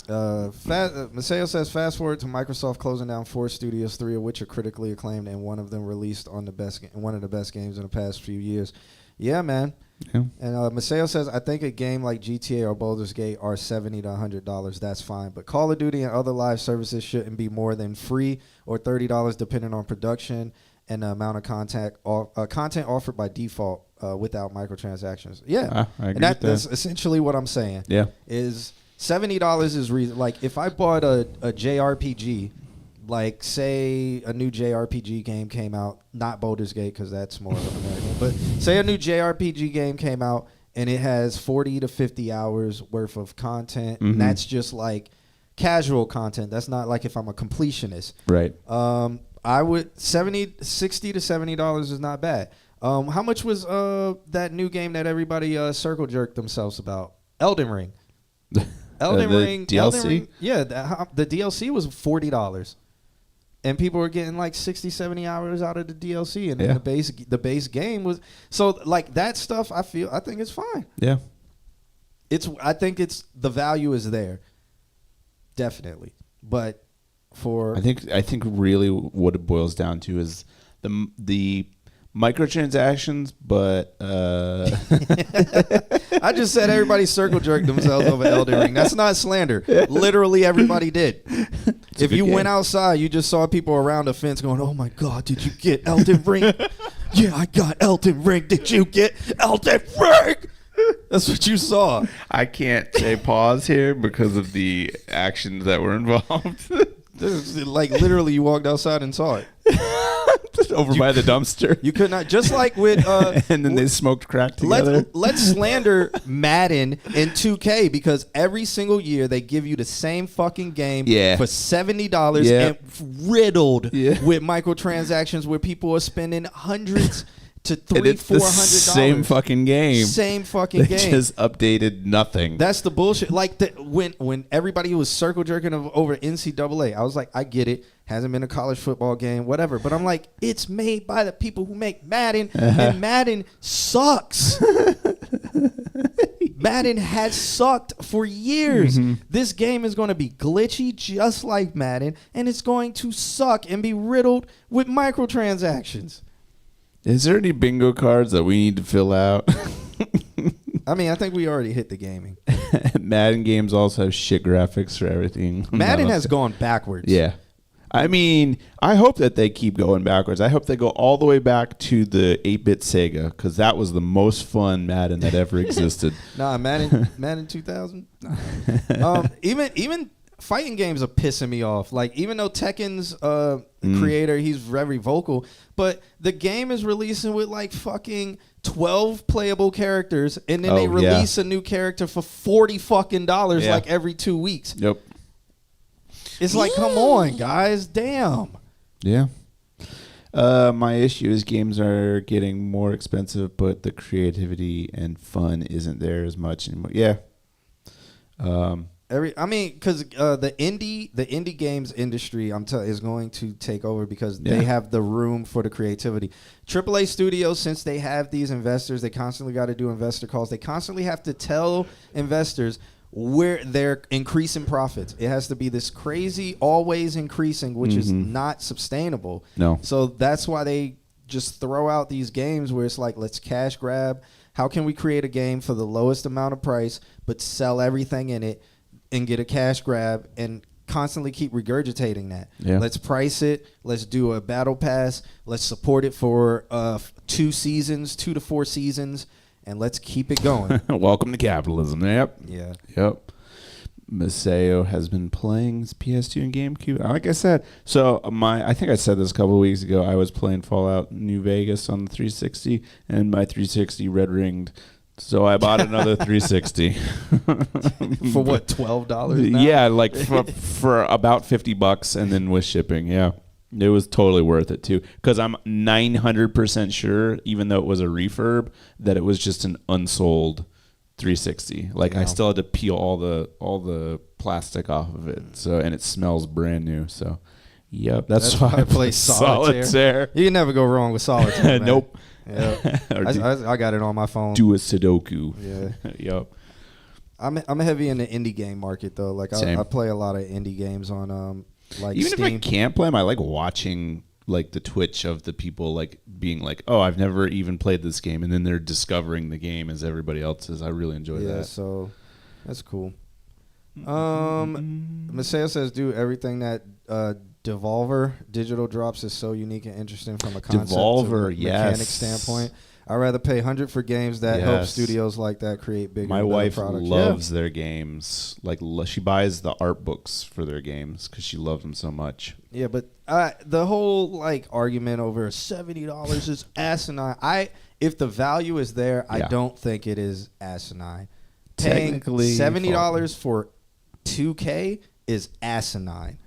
[SPEAKER 5] Maseo says, fast forward to Microsoft closing down 4 studios, 3 of which are critically acclaimed, and one of them released on one of the best games in the past few years. Yeah, man.
[SPEAKER 6] Yeah.
[SPEAKER 5] And Maseo says, I think a game like GTA or Baldur's Gate are $70 to $100. That's fine. But Call of Duty and other live services shouldn't be more than free or $30 depending on production and the amount of content offered by default without microtransactions. Yeah.
[SPEAKER 6] I agree with
[SPEAKER 5] that's essentially what I'm saying.
[SPEAKER 6] Yeah.
[SPEAKER 5] Is $70 is like if I bought a JRPG, like say a new JRPG game came out, not Baldur's Gate because that's more American, but say a new JRPG game came out and it has 40 to 50 hours worth of content, and that's just like casual content. That's not like if I'm a completionist.
[SPEAKER 6] Right.
[SPEAKER 5] I would $60 to $70 is not bad. How much was that new game that everybody circle jerked themselves about? Elden Ring. Elden Ring
[SPEAKER 6] DLC?
[SPEAKER 5] Elden Ring, yeah, the DLC was $40, and people were getting like 60, 70 hours out of the DLC, and then the base game was so like that stuff. I think it's fine.
[SPEAKER 6] Yeah,
[SPEAKER 5] I think the value is there, definitely. But I
[SPEAKER 6] think really what it boils down to is the microtransactions, but
[SPEAKER 5] I just said everybody circle jerked themselves over Elden Ring. That's not slander. Literally everybody did. If you went outside, you just saw people around the fence going, "Oh my God, did you get Elden Ring?" Yeah, I got Elden Ring. Did you get Elden Ring? That's what you saw.
[SPEAKER 6] I can't say pause here because of the actions that were involved.
[SPEAKER 5] Like literally, you walked outside and saw it.
[SPEAKER 6] Over by the dumpster.
[SPEAKER 5] You could not, just like with
[SPEAKER 6] and then they smoked crack together.
[SPEAKER 5] Let's slander Madden and 2K because every single year they give you the same fucking game for $70 and riddled with microtransactions where people are spending hundreds to $300-$400.
[SPEAKER 6] Same fucking game.
[SPEAKER 5] Same fucking game.
[SPEAKER 6] They just updated nothing.
[SPEAKER 5] That's the bullshit. Like when everybody was circle jerking over NCAA, I was like, I get it. Hasn't been a college football game, whatever. But I'm like, it's made by the people who make Madden, and Madden sucks. Madden has sucked for years. This game is going to be glitchy just like Madden, and it's going to suck and be riddled with microtransactions.
[SPEAKER 6] Is there any bingo cards that we need to fill out?
[SPEAKER 5] I mean, I think we already hit the gaming.
[SPEAKER 6] Madden games also have shit graphics for everything.
[SPEAKER 5] Madden has gone backwards.
[SPEAKER 6] Yeah. I mean, I hope that they keep going backwards. I hope they go all the way back to the 8-bit Sega because that was the most fun Madden that ever existed.
[SPEAKER 5] Nah, Madden 2000. Nah. Even fighting games are pissing me off. Like even though Tekken's creator, he's very vocal, but the game is releasing with like fucking 12 playable characters, and then they release a new character for $40 fucking like every 2 weeks.
[SPEAKER 6] Yep.
[SPEAKER 5] It's like, come on, guys. Damn.
[SPEAKER 6] Yeah. My issue is games are getting more expensive, but the creativity and fun isn't there as much anymore. Yeah.
[SPEAKER 5] Because the indie games industry, is going to take over because they have the room for the creativity. AAA studios, since they have these investors, they constantly got to do investor calls. They constantly have to tell investors where they're increasing profits. It has to be this crazy, always increasing, which is not sustainable.
[SPEAKER 6] No.
[SPEAKER 5] So that's why they just throw out these games where it's like, let's cash grab. How can we create a game for the lowest amount of price, but sell everything in it and get a cash grab and constantly keep regurgitating that?
[SPEAKER 6] Yeah.
[SPEAKER 5] Let's price it. Let's do a battle pass. Let's support it for 2 to 4 seasons, and let's keep it going.
[SPEAKER 6] Welcome to capitalism. Yep.
[SPEAKER 5] Yeah.
[SPEAKER 6] Yep. Maseo has been playing PS2 and GameCube. Like I said, so I think I said this a couple of weeks ago. I was playing Fallout New Vegas on the 360, and my 360 red ringed. So I bought another 360
[SPEAKER 5] For what, $12 now?
[SPEAKER 6] Yeah, like for about $50, and then with shipping. Yeah, it was totally worth it too. Because I'm 900% sure, even though it was a refurb, that it was just an unsold 360. Like I still had to peel all the plastic off of it. So, and it smells brand new. So, yep, that's why I play solitaire.
[SPEAKER 5] You can never go wrong with solitaire. Man.
[SPEAKER 6] Nope.
[SPEAKER 5] Yeah. I got it on my phone.
[SPEAKER 6] Do a Sudoku.
[SPEAKER 5] Yeah.
[SPEAKER 6] Yep.
[SPEAKER 5] I'm heavy in the indie game market though. Like I play a lot of indie games on like
[SPEAKER 6] even
[SPEAKER 5] Steam.
[SPEAKER 6] if I can't play them, I like watching like the Twitch of the people like being like, oh, I've never even played this game, and then they're discovering the game as everybody else is. I really enjoy that.
[SPEAKER 5] Yeah, so that's cool. Maseo says do everything that Devolver Digital drops is so unique and interesting from a concept
[SPEAKER 6] Devolver,
[SPEAKER 5] to mechanic standpoint. I'd rather pay $100 for games that help studios like that create bigger
[SPEAKER 6] My wife
[SPEAKER 5] products.
[SPEAKER 6] loves their games. Like she buys the art books for their games because she loves them so much.
[SPEAKER 5] Yeah, but the whole like argument over $70 is asinine. If the value is there, I don't think it is asinine. Paying $70 for 2K is asinine.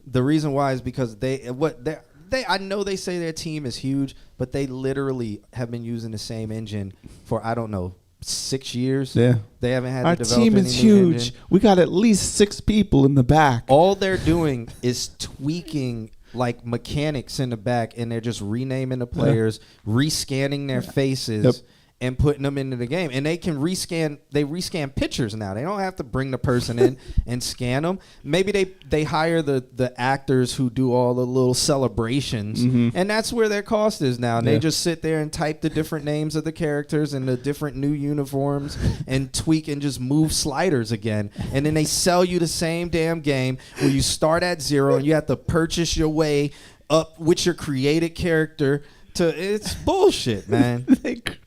[SPEAKER 5] The reason why is because I know they say their team is huge, but they literally have been using the same engine for, I don't know, 6 years.
[SPEAKER 6] Yeah.
[SPEAKER 5] They haven't had
[SPEAKER 6] Our
[SPEAKER 5] to develop
[SPEAKER 6] team
[SPEAKER 5] any
[SPEAKER 6] is
[SPEAKER 5] new
[SPEAKER 6] huge.
[SPEAKER 5] engine.
[SPEAKER 6] We got at least 6 people in the back.
[SPEAKER 5] All they're doing is tweaking like mechanics in the back, and they're just renaming the players, rescanning their faces, and putting them into the game. And they can rescan pictures now. They don't have to bring the person in and scan them. Maybe they hire the actors who do all the little celebrations, and that's where their cost is now. And they just sit there and type the different names of the characters and the different new uniforms and tweak and just move sliders again. And then they sell you the same damn game where you start at 0 and you have to purchase your way up with your created character. It's bullshit, man.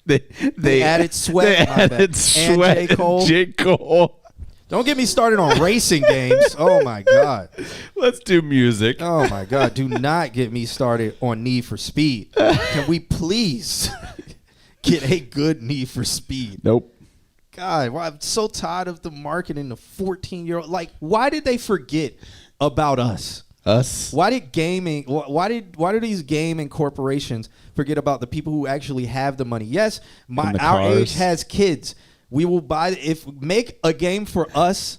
[SPEAKER 5] They added Sweat.
[SPEAKER 6] They added Sweat
[SPEAKER 5] and J. Cole. Don't get me started on racing games. Oh, my God.
[SPEAKER 6] Let's do music.
[SPEAKER 5] Oh, my God. Do not get me started on Need for Speed. Can we please get a good Need for Speed?
[SPEAKER 6] Nope.
[SPEAKER 5] God, I'm so tired of the marketing the 14-year-old. Like, why did they forget about us? Why did gaming? Why do these gaming corporations forget about the people who actually have the money? Yes, our age has kids. We will make a game for us,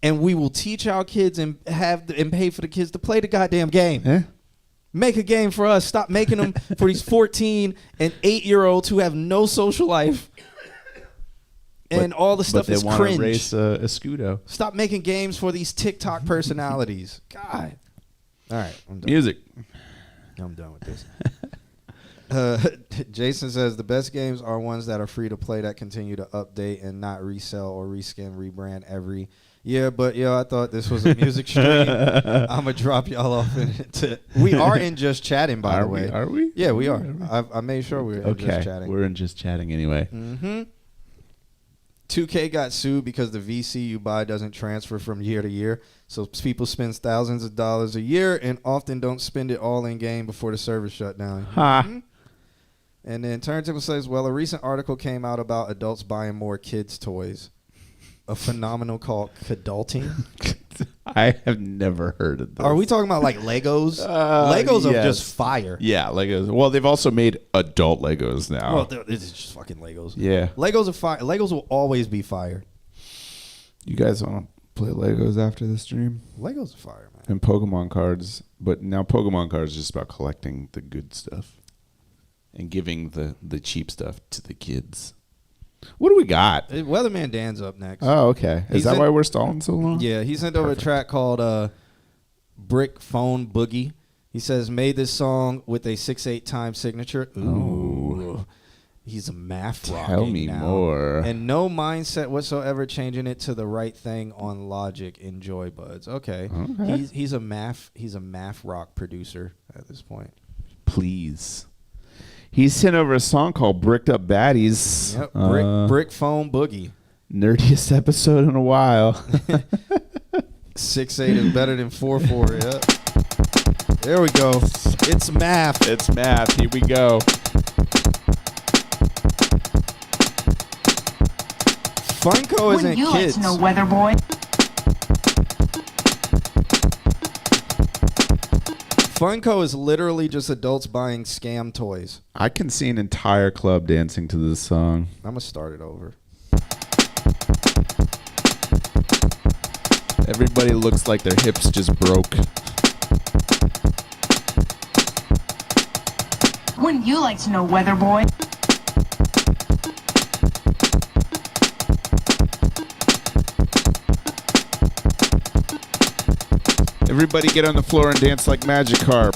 [SPEAKER 5] and we will teach our kids and pay for the kids to play the goddamn game.
[SPEAKER 6] Yeah.
[SPEAKER 5] Make a game for us. Stop making them for these 14 and 8-year-olds who have no social life. And all the stuff is cringe.
[SPEAKER 6] But they want to race a Scudo.
[SPEAKER 5] Stop making games for these TikTok personalities. God. All right. I'm done.
[SPEAKER 6] Music.
[SPEAKER 5] I'm done with this. Jason says the best games are ones that are free to play that continue to update and not resell or reskin, rebrand every. Yeah, but I thought this was a music stream. I'm gonna drop y'all off into. We are in just chatting, by the way.
[SPEAKER 6] Are we?
[SPEAKER 5] Yeah, we are. I made sure we were in just chatting.
[SPEAKER 6] We're in just chatting anyway.
[SPEAKER 5] 2K got sued because the VC you buy doesn't transfer from year to year. So people spend thousands of dollars a year and often don't spend it all in game before the server shut down. And then Turntable says, well, a recent article came out about adults buying more kids' toys. A phenomenon called kidulting.
[SPEAKER 6] I have never heard of this.
[SPEAKER 5] Are we talking about like Legos? Legos are just fire.
[SPEAKER 6] Yeah, Legos. Well, they've also made adult Legos now.
[SPEAKER 5] Well, it's just fucking Legos.
[SPEAKER 6] Yeah.
[SPEAKER 5] Legos are fire. Legos will always be fire.
[SPEAKER 6] You guys want to play Legos after the stream.
[SPEAKER 5] Legos are fire, man.
[SPEAKER 6] And Pokemon cards. But now Pokemon cards is just about collecting the good stuff. And giving the cheap stuff to the kids. What do we got?
[SPEAKER 5] Weatherman Dan's up next.
[SPEAKER 6] Oh, okay. Is that why we're stalling so long?
[SPEAKER 5] Yeah, he sent over a track called Brick Phone Boogie. He says, made this song with a 6/8 time signature. Ooh. He's a math rock.
[SPEAKER 6] Tell me more.
[SPEAKER 5] And no mindset whatsoever changing it to the right thing on Logic in Joy Buds. Okay. He's a math rock producer at this point.
[SPEAKER 6] Please. He sent over a song called Bricked Up Baddies.
[SPEAKER 5] Yep. Brick Phone Boogie.
[SPEAKER 6] Nerdiest episode in a while.
[SPEAKER 5] 6/8 is better than 4/4. Yep. There we go. It's math.
[SPEAKER 6] It's math. Here we go.
[SPEAKER 5] Funko isn't kids.
[SPEAKER 4] Like to know, weather boy?
[SPEAKER 5] Funko is literally just adults buying scam toys.
[SPEAKER 6] I can see an entire club dancing to this song.
[SPEAKER 5] I'm gonna start it over.
[SPEAKER 6] Everybody looks like their hips just broke.
[SPEAKER 4] Wouldn't you like to know, weather boy?
[SPEAKER 6] Everybody get on the floor and dance like Magikarp.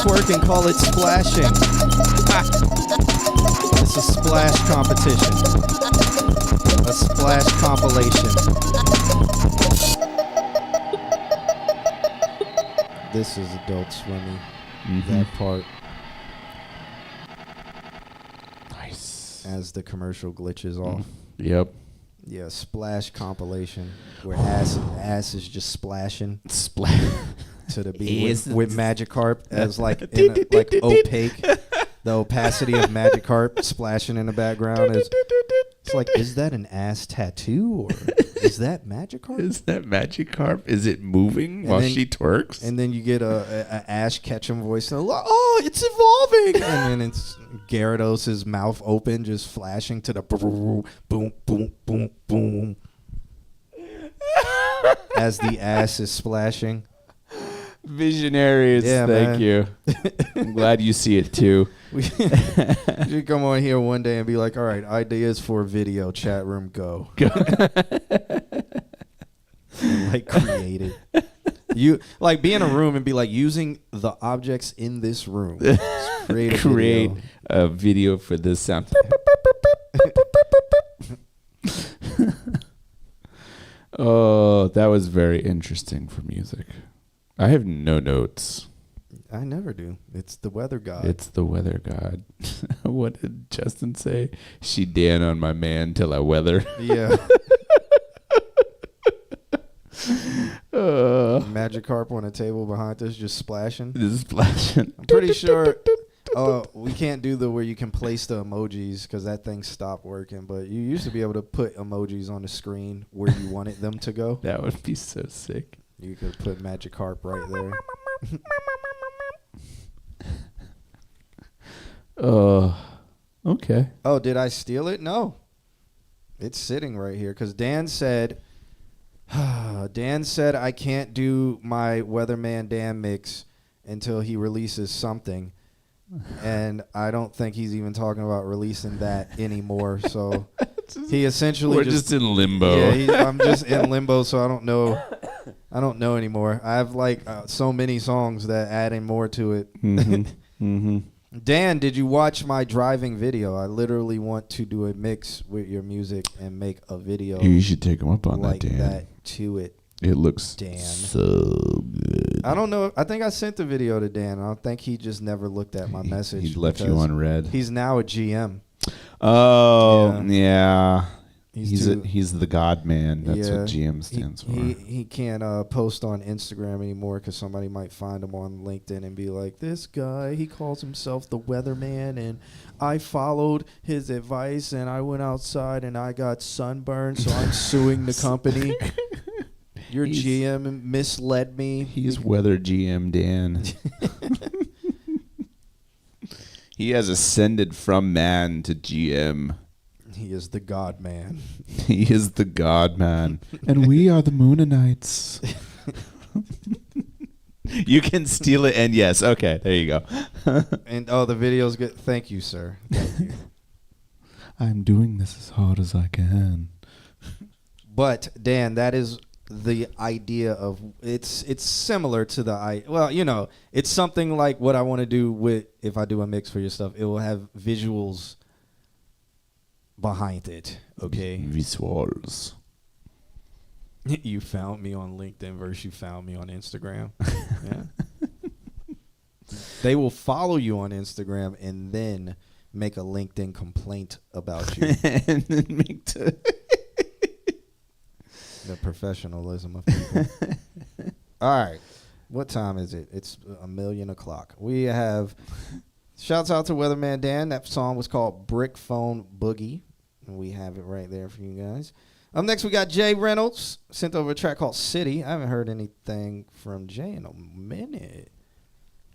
[SPEAKER 5] Twerking, call it splashing. It's a splash competition. A splash compilation. This is Adult Swimming. That part.
[SPEAKER 6] Nice.
[SPEAKER 5] As the commercial glitches off.
[SPEAKER 6] Yep.
[SPEAKER 5] Yeah, splash compilation where ass is just splashing.
[SPEAKER 6] Splash.
[SPEAKER 5] To the beat with Magikarp as like opaque. The opacity of Magikarp splashing in the background is. It's like, is that an ass tattoo or is that Magikarp?
[SPEAKER 6] Is that Magikarp? Is it moving while she twerks?
[SPEAKER 5] And then you get a Ash Ketchum voice. And oh, it's evolving. And then it's Gyarados' mouth open, just flashing to the boom, boom, boom, boom, boom. As the ass is splashing.
[SPEAKER 6] Visionaries,
[SPEAKER 5] yeah,
[SPEAKER 6] thank you. I'm glad you see it too.
[SPEAKER 5] You should come on here one day and be like, all right, ideas for video chat room, go. Like create it. You like be in a room and be like using the objects in this room. Create
[SPEAKER 6] a video for this sound. Oh, that was very interesting for music. I have no notes.
[SPEAKER 5] I never do. It's the weather god.
[SPEAKER 6] It's the weather god. What did Justin say? She dan on my man till I weather.
[SPEAKER 5] Yeah. Magic harp on a table behind us just splashing.
[SPEAKER 6] Just splashing.
[SPEAKER 5] I'm pretty sure we can't do the where you can place the emojis because that thing stopped working. But you used to be able to put emojis on the screen where you wanted them to go.
[SPEAKER 6] That would be so sick.
[SPEAKER 5] You could put magic harp right there.
[SPEAKER 6] Okay.
[SPEAKER 5] Oh, did I steal it? No. It's sitting right here because Dan said I can't do my Weatherman Dan mix until he releases something. And I don't think he's even talking about releasing that anymore. So he essentially
[SPEAKER 6] We're just in limbo.
[SPEAKER 5] Yeah, I'm just in limbo, so I don't know. I don't know anymore. I have like so many songs that adding more to it. Dan, did you watch my driving video? I literally want to do a mix with your music and make a video.
[SPEAKER 6] You should take him up on
[SPEAKER 5] like
[SPEAKER 6] that, Dan.
[SPEAKER 5] that to it.
[SPEAKER 6] It looks
[SPEAKER 5] Dan.
[SPEAKER 6] so good.
[SPEAKER 5] I don't know. I think I sent the video to Dan. I think he just never looked at my message.
[SPEAKER 6] He left you
[SPEAKER 5] because
[SPEAKER 6] on red.
[SPEAKER 5] He's now a GM.
[SPEAKER 6] Oh, yeah.
[SPEAKER 5] He's
[SPEAKER 6] the God man. That's what GM stands for.
[SPEAKER 5] He can't post on Instagram anymore because somebody might find him on LinkedIn and be like, this guy, he calls himself the weatherman, and I followed his advice, and I went outside, and I got sunburned, so I'm suing the company. Your GM misled me.
[SPEAKER 6] He's weather GM Dan. He has ascended from man to GM.
[SPEAKER 5] He is the God man.
[SPEAKER 6] He is the God man. And we are the Moonanites. You can steal it, and yes. Okay, there you go.
[SPEAKER 5] And the video's good. Thank you, sir. Thank you.
[SPEAKER 6] I'm doing this as hard as I can.
[SPEAKER 5] But Dan, that is the idea of it's similar to it's something like what I want to do with if I do a mix for your stuff. It will have visuals behind it. Okay.
[SPEAKER 6] Visuals.
[SPEAKER 5] You found me on LinkedIn versus you found me on Instagram. Yeah. They will follow you on Instagram and then make a LinkedIn complaint about you.
[SPEAKER 6] And then make
[SPEAKER 5] the professionalism of people. All right. What time is it? It's 1:00,000. We have shouts out to Weatherman Dan. That song was called Brick Phone Boogie. And we have it right there for you guys. Up next, we got Jay Reynolds. Sent over a track called City. I haven't heard anything from Jay in a minute.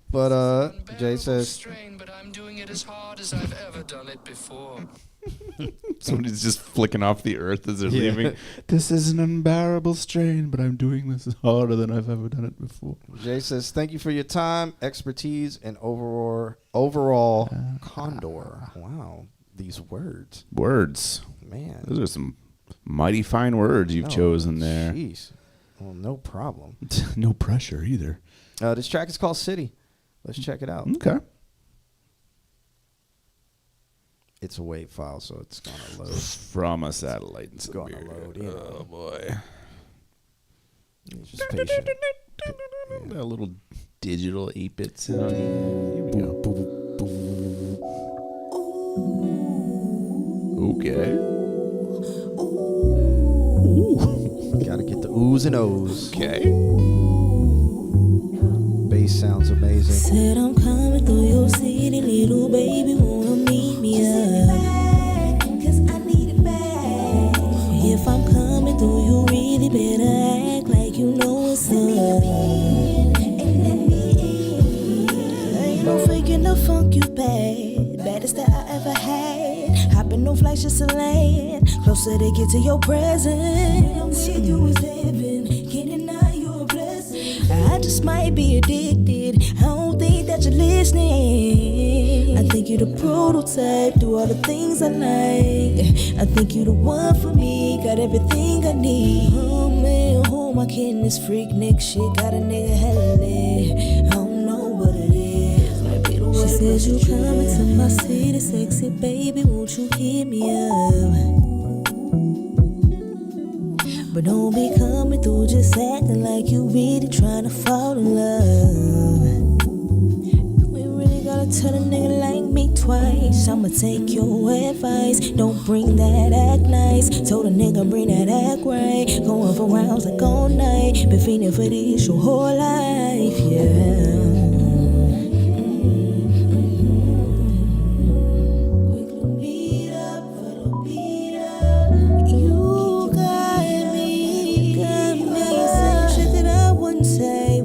[SPEAKER 5] But Jay says,
[SPEAKER 12] strain, but I'm doing it as hard as I've ever done it before.
[SPEAKER 6] Somebody's just flicking off the earth as they're leaving. This is an unbearable strain, but I'm doing this harder than I've ever done it before.
[SPEAKER 5] Jay says, thank you for your time, expertise, and overall condor. Wow, these words.
[SPEAKER 6] Words.
[SPEAKER 5] Man.
[SPEAKER 6] Those are some mighty fine words you've chosen there.
[SPEAKER 5] Jeez. Well, no problem.
[SPEAKER 6] No pressure either.
[SPEAKER 5] This track is called City. Let's check it out.
[SPEAKER 6] Okay.
[SPEAKER 5] It's a WAV file, so it's going to load.
[SPEAKER 6] From a satellite.
[SPEAKER 5] It's going to load.
[SPEAKER 6] Oh, boy.
[SPEAKER 5] Just patient.
[SPEAKER 6] That little digital 8-bit sound. Here we go. Okay.
[SPEAKER 5] Ooh. Got to get the oohs and ohs.
[SPEAKER 6] Okay.
[SPEAKER 5] Bass sounds amazing.
[SPEAKER 3] Said I'm coming through your city, little baby, wanna meet me up. Cause I need it back. If I'm coming through, you really better act like you know what's up. Ain't no faking the funk, you bad. Baddest that I ever had. Hopping no flights just to land. Closer to get to your presence. With you is heaven. Can't deny your blessing. I just might be addicted. I don't think that you're listening. I think you're the prototype. Do all the things I like. I think you're the one for me. Got everything I need. Oh man, oh my kidness freak Nick shit. Got a nigga hella lit. I don't know what it is. Might be the she says you coming to my city, sexy baby. Won't you hit me up? But don't be coming through just acting like you really trying to fall in love. We really gotta tell a nigga like me twice. I'ma take your advice. Don't bring that act nice. Told a nigga bring that act right. Going for rounds like all night. Been feeling for this your whole life, yeah.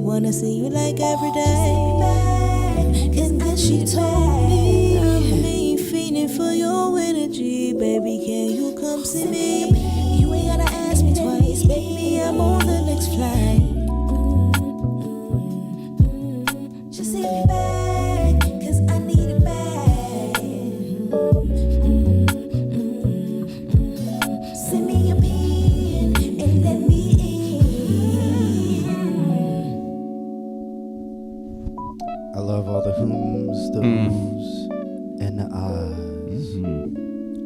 [SPEAKER 3] Wanna see you like every day. And then she told me I'm me feeling for your energy. Baby, can you come see me? You ain't gotta ask me twice. Baby, I'm on the next flight. Just hit me back, cause I need it back. Send me your pin and let me
[SPEAKER 5] I love all the whooms, the oohs, and the ahs.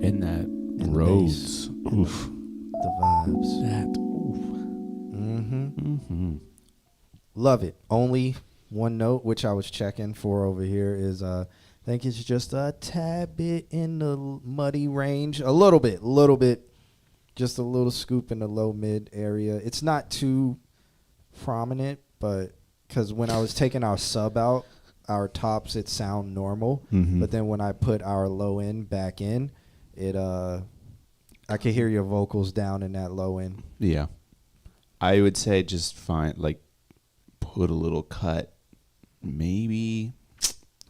[SPEAKER 6] In that
[SPEAKER 5] And the
[SPEAKER 6] roads.
[SPEAKER 5] bass.
[SPEAKER 6] Oof.
[SPEAKER 5] The vibes.
[SPEAKER 6] That.
[SPEAKER 5] Love it. Only one note, which I was checking for over here, is I think it's just a tad bit in the muddy range. A little bit. Just a little scoop in the low mid area. It's not too prominent, but because when I was taking our sub out, our tops, it sound normal. But then when I put our low end back in, it I could hear your vocals down in that low end.
[SPEAKER 6] Yeah. I would say just find, like, put a little cut. Maybe,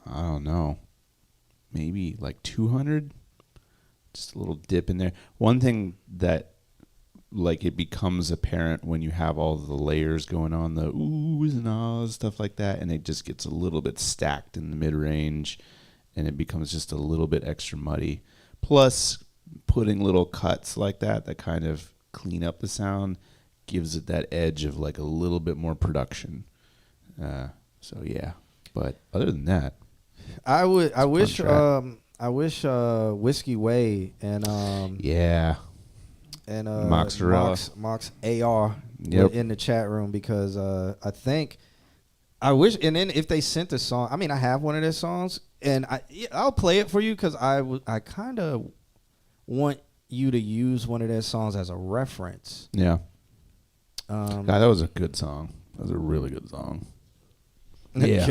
[SPEAKER 6] I don't know. Maybe like 200. Just a little dip in there. One thing that, like, it becomes apparent when you have all the layers going on, the oohs and ahs, stuff like that, and it just gets a little bit stacked in the mid-range, and it becomes just a little bit extra muddy. Plus, putting little cuts like that kind of clean up the sound gives it that edge of, like, a little bit more production. So yeah, but other than that,
[SPEAKER 5] I wish
[SPEAKER 6] track.
[SPEAKER 5] Whiskey Way and
[SPEAKER 6] yeah,
[SPEAKER 5] and
[SPEAKER 6] Moxarella.
[SPEAKER 5] Mox AR
[SPEAKER 6] Yep.
[SPEAKER 5] were in the chat room because I think I wish, and then if they sent the song, I mean, I have one of their songs, and I'll play it for you because I kind of want you to use one of their songs as a reference.
[SPEAKER 6] Yeah. That was a good song. That was a really good song. Yeah.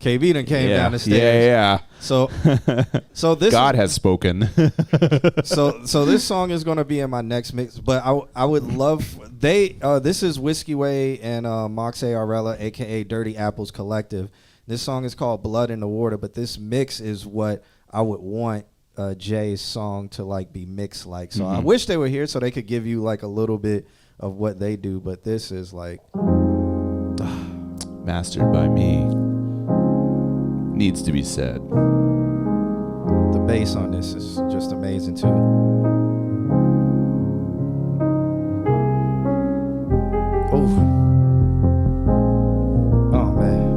[SPEAKER 5] KB done came down the stairs.
[SPEAKER 6] Yeah.
[SPEAKER 5] So this
[SPEAKER 6] God has spoken.
[SPEAKER 5] so this song is gonna be in my next mix, but I would love this is Whiskey Way and Mox Arella, aka Dirty Apples Collective. This song is called Blood in the Water, but this mix is what I would want Jay's song to like be mixed like. So I wish they were here so they could give you like a little bit of what they do, but this is like
[SPEAKER 6] Mastered by me. Needs to be said.
[SPEAKER 5] the bass on this is just amazing too. Oh man.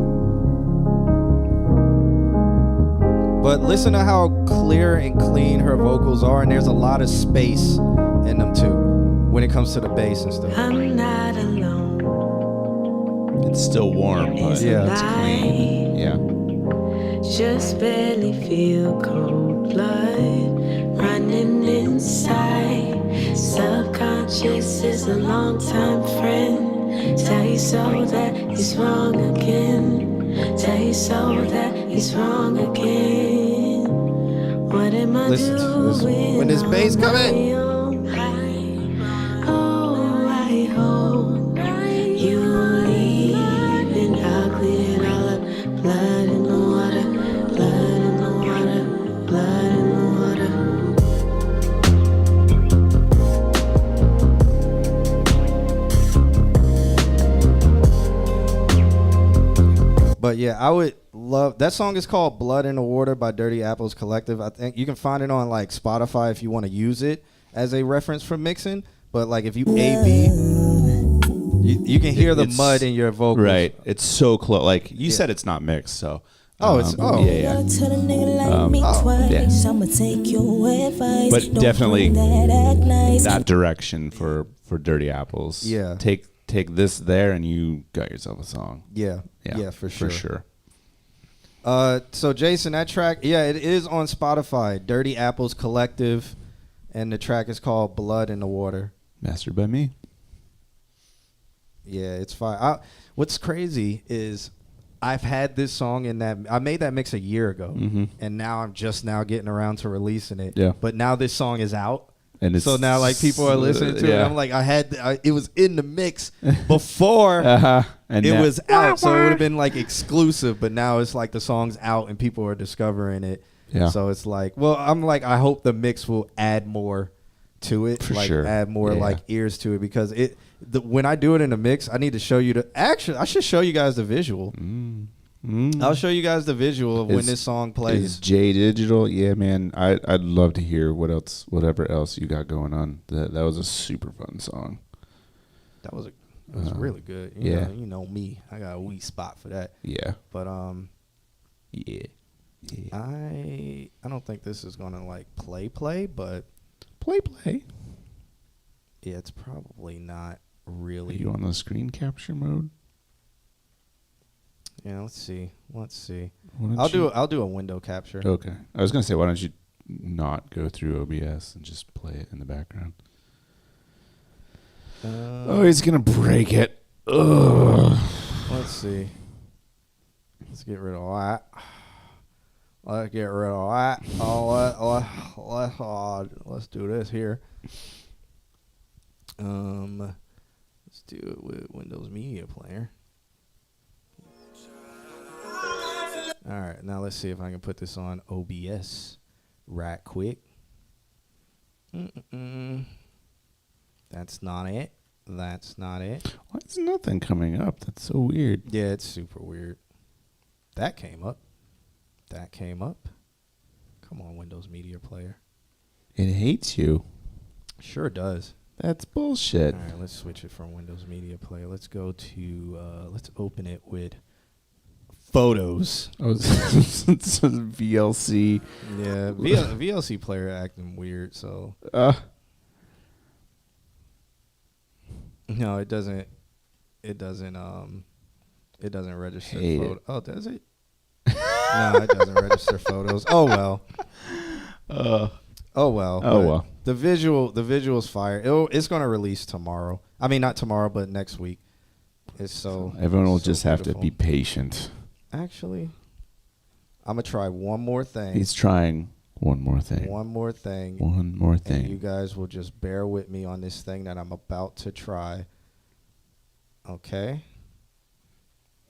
[SPEAKER 5] But listen to how clear and clean her vocals are, and there's a lot of space in them too when it comes to the bass and stuff.
[SPEAKER 3] I'm not alone.
[SPEAKER 6] It's still warm, but
[SPEAKER 5] Yeah.
[SPEAKER 6] it's clean. Yeah.
[SPEAKER 3] Just barely feel cold blood running inside. Subconscious is a long-time friend. Tell you so that he's wrong again. Tell you so that he's wrong again. What am I
[SPEAKER 5] Listen to this.
[SPEAKER 3] doing?
[SPEAKER 5] When this bass come in.
[SPEAKER 3] Oh, I hope you leave and I'll clean it all up. Blood in the water, blood in the water, blood in the water.
[SPEAKER 5] But yeah, I would love that song is called Blood in the Water by Dirty Apples Collective. I think you can find it on like Spotify if you want to use it as a reference for mixing. But like if you A-B, you can hear the
[SPEAKER 6] It's-
[SPEAKER 5] mud in your vocals.
[SPEAKER 6] Right. It's so close. Like you said, it's not mixed, so
[SPEAKER 5] Oh, it's
[SPEAKER 6] yeah.
[SPEAKER 3] Tell a nigga like me twice. I'ma take your advice.
[SPEAKER 6] But
[SPEAKER 3] Don't
[SPEAKER 6] definitely
[SPEAKER 3] bring that act nice.
[SPEAKER 6] that direction for Dirty Apples.
[SPEAKER 5] Yeah.
[SPEAKER 6] Take this there, and you got yourself a song.
[SPEAKER 5] Yeah, for sure.
[SPEAKER 6] For sure.
[SPEAKER 5] So Jason, that track, it is on Spotify. Dirty Apples Collective, and the track is called "Blood in the Water."
[SPEAKER 6] Mastered by me.
[SPEAKER 5] Yeah, it's fine. What's crazy is I've had this song in that I made that mix a year ago, and now I'm just now getting around to releasing it.
[SPEAKER 6] Yeah.
[SPEAKER 5] But now this song is out,
[SPEAKER 6] and it's,
[SPEAKER 5] so now like people are listening to it.
[SPEAKER 6] yeah.
[SPEAKER 5] I'm like, it was in the mix before
[SPEAKER 6] and
[SPEAKER 5] it
[SPEAKER 6] now,
[SPEAKER 5] was out, so it would have been like exclusive. But now it's like the song's out and people are discovering it.
[SPEAKER 6] Yeah.
[SPEAKER 5] So it's like, well, I'm like, I hope the mix will add more to it,
[SPEAKER 6] For
[SPEAKER 5] like
[SPEAKER 6] sure.
[SPEAKER 5] add more
[SPEAKER 6] Yeah.
[SPEAKER 5] like ears to it, because when I do it in a mix, I need to show you I should show you guys the visual. I'll show you guys the visual of when this song
[SPEAKER 6] Is
[SPEAKER 5] plays.
[SPEAKER 6] J Digital? Yeah, man. I'd love to hear whatever else you got going on. That was a super fun song.
[SPEAKER 5] It was really good. You know me, I got a weak spot for that.
[SPEAKER 6] Yeah.
[SPEAKER 5] But
[SPEAKER 6] Yeah.
[SPEAKER 5] I don't think this is gonna like play, but
[SPEAKER 6] Play.
[SPEAKER 5] yeah, it's probably not
[SPEAKER 6] Are
[SPEAKER 5] really.
[SPEAKER 6] you on the screen capture mode?
[SPEAKER 5] Yeah, let's see.
[SPEAKER 6] Why don't
[SPEAKER 5] I'll do a window capture.
[SPEAKER 6] Okay. I was gonna say, why don't you not go through OBS and just play it in the background? Oh, he's gonna break it. Ugh.
[SPEAKER 5] Let's see. Let's get rid of all that. Let's get rid of that. Let's do this here. Let's do it with Windows Media Player. All right, now let's see if I can put this on OBS right quick. That's not it.
[SPEAKER 6] Why is nothing coming up? That's so weird.
[SPEAKER 5] Yeah, it's super weird. That came up. Come on, Windows Media Player.
[SPEAKER 6] It hates you.
[SPEAKER 5] Sure does.
[SPEAKER 6] That's bullshit.
[SPEAKER 5] All right, let's switch it from Windows Media Player. Let's go to, let's open it with Photos.
[SPEAKER 6] Oh, it's VLC.
[SPEAKER 5] Yeah, VLC Player acting weird, so. No, it doesn't register photos. Oh, does it? No, it doesn't register photos. Oh well. Well. The visual's fire. It's gonna release tomorrow. I mean, not tomorrow, but next week.
[SPEAKER 6] Everyone will just have to be patient.
[SPEAKER 5] Actually, I'm gonna try one more thing.
[SPEAKER 6] He's trying one more thing.
[SPEAKER 5] And you guys will just bear with me on this thing that I'm about to try. Okay.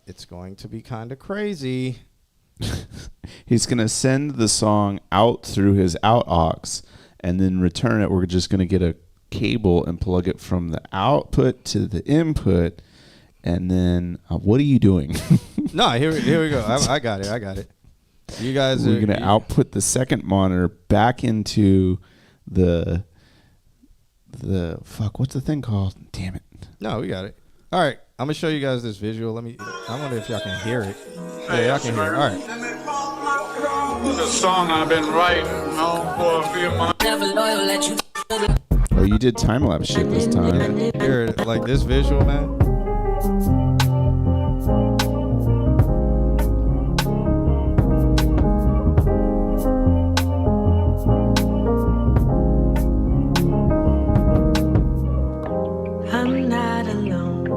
[SPEAKER 5] It's going to be kind of crazy.
[SPEAKER 6] He's going to send the song out through his out aux and then return it. We're just going to get a cable and plug it from the output to the input. And then what are you doing?
[SPEAKER 5] No, here we go. I got it. You guys
[SPEAKER 6] We're going to output the second monitor back into the fuck, what's the thing called? Damn it.
[SPEAKER 5] No, we got it. All right, I'm going to show you guys this visual. I wonder if y'all can hear it. Yeah, y'all can hear it. All right.
[SPEAKER 13] The song I've been writing for a few months.
[SPEAKER 6] Oh, you did time-lapse shit this time.
[SPEAKER 5] Here, like this visual, man.
[SPEAKER 3] I'm not alone.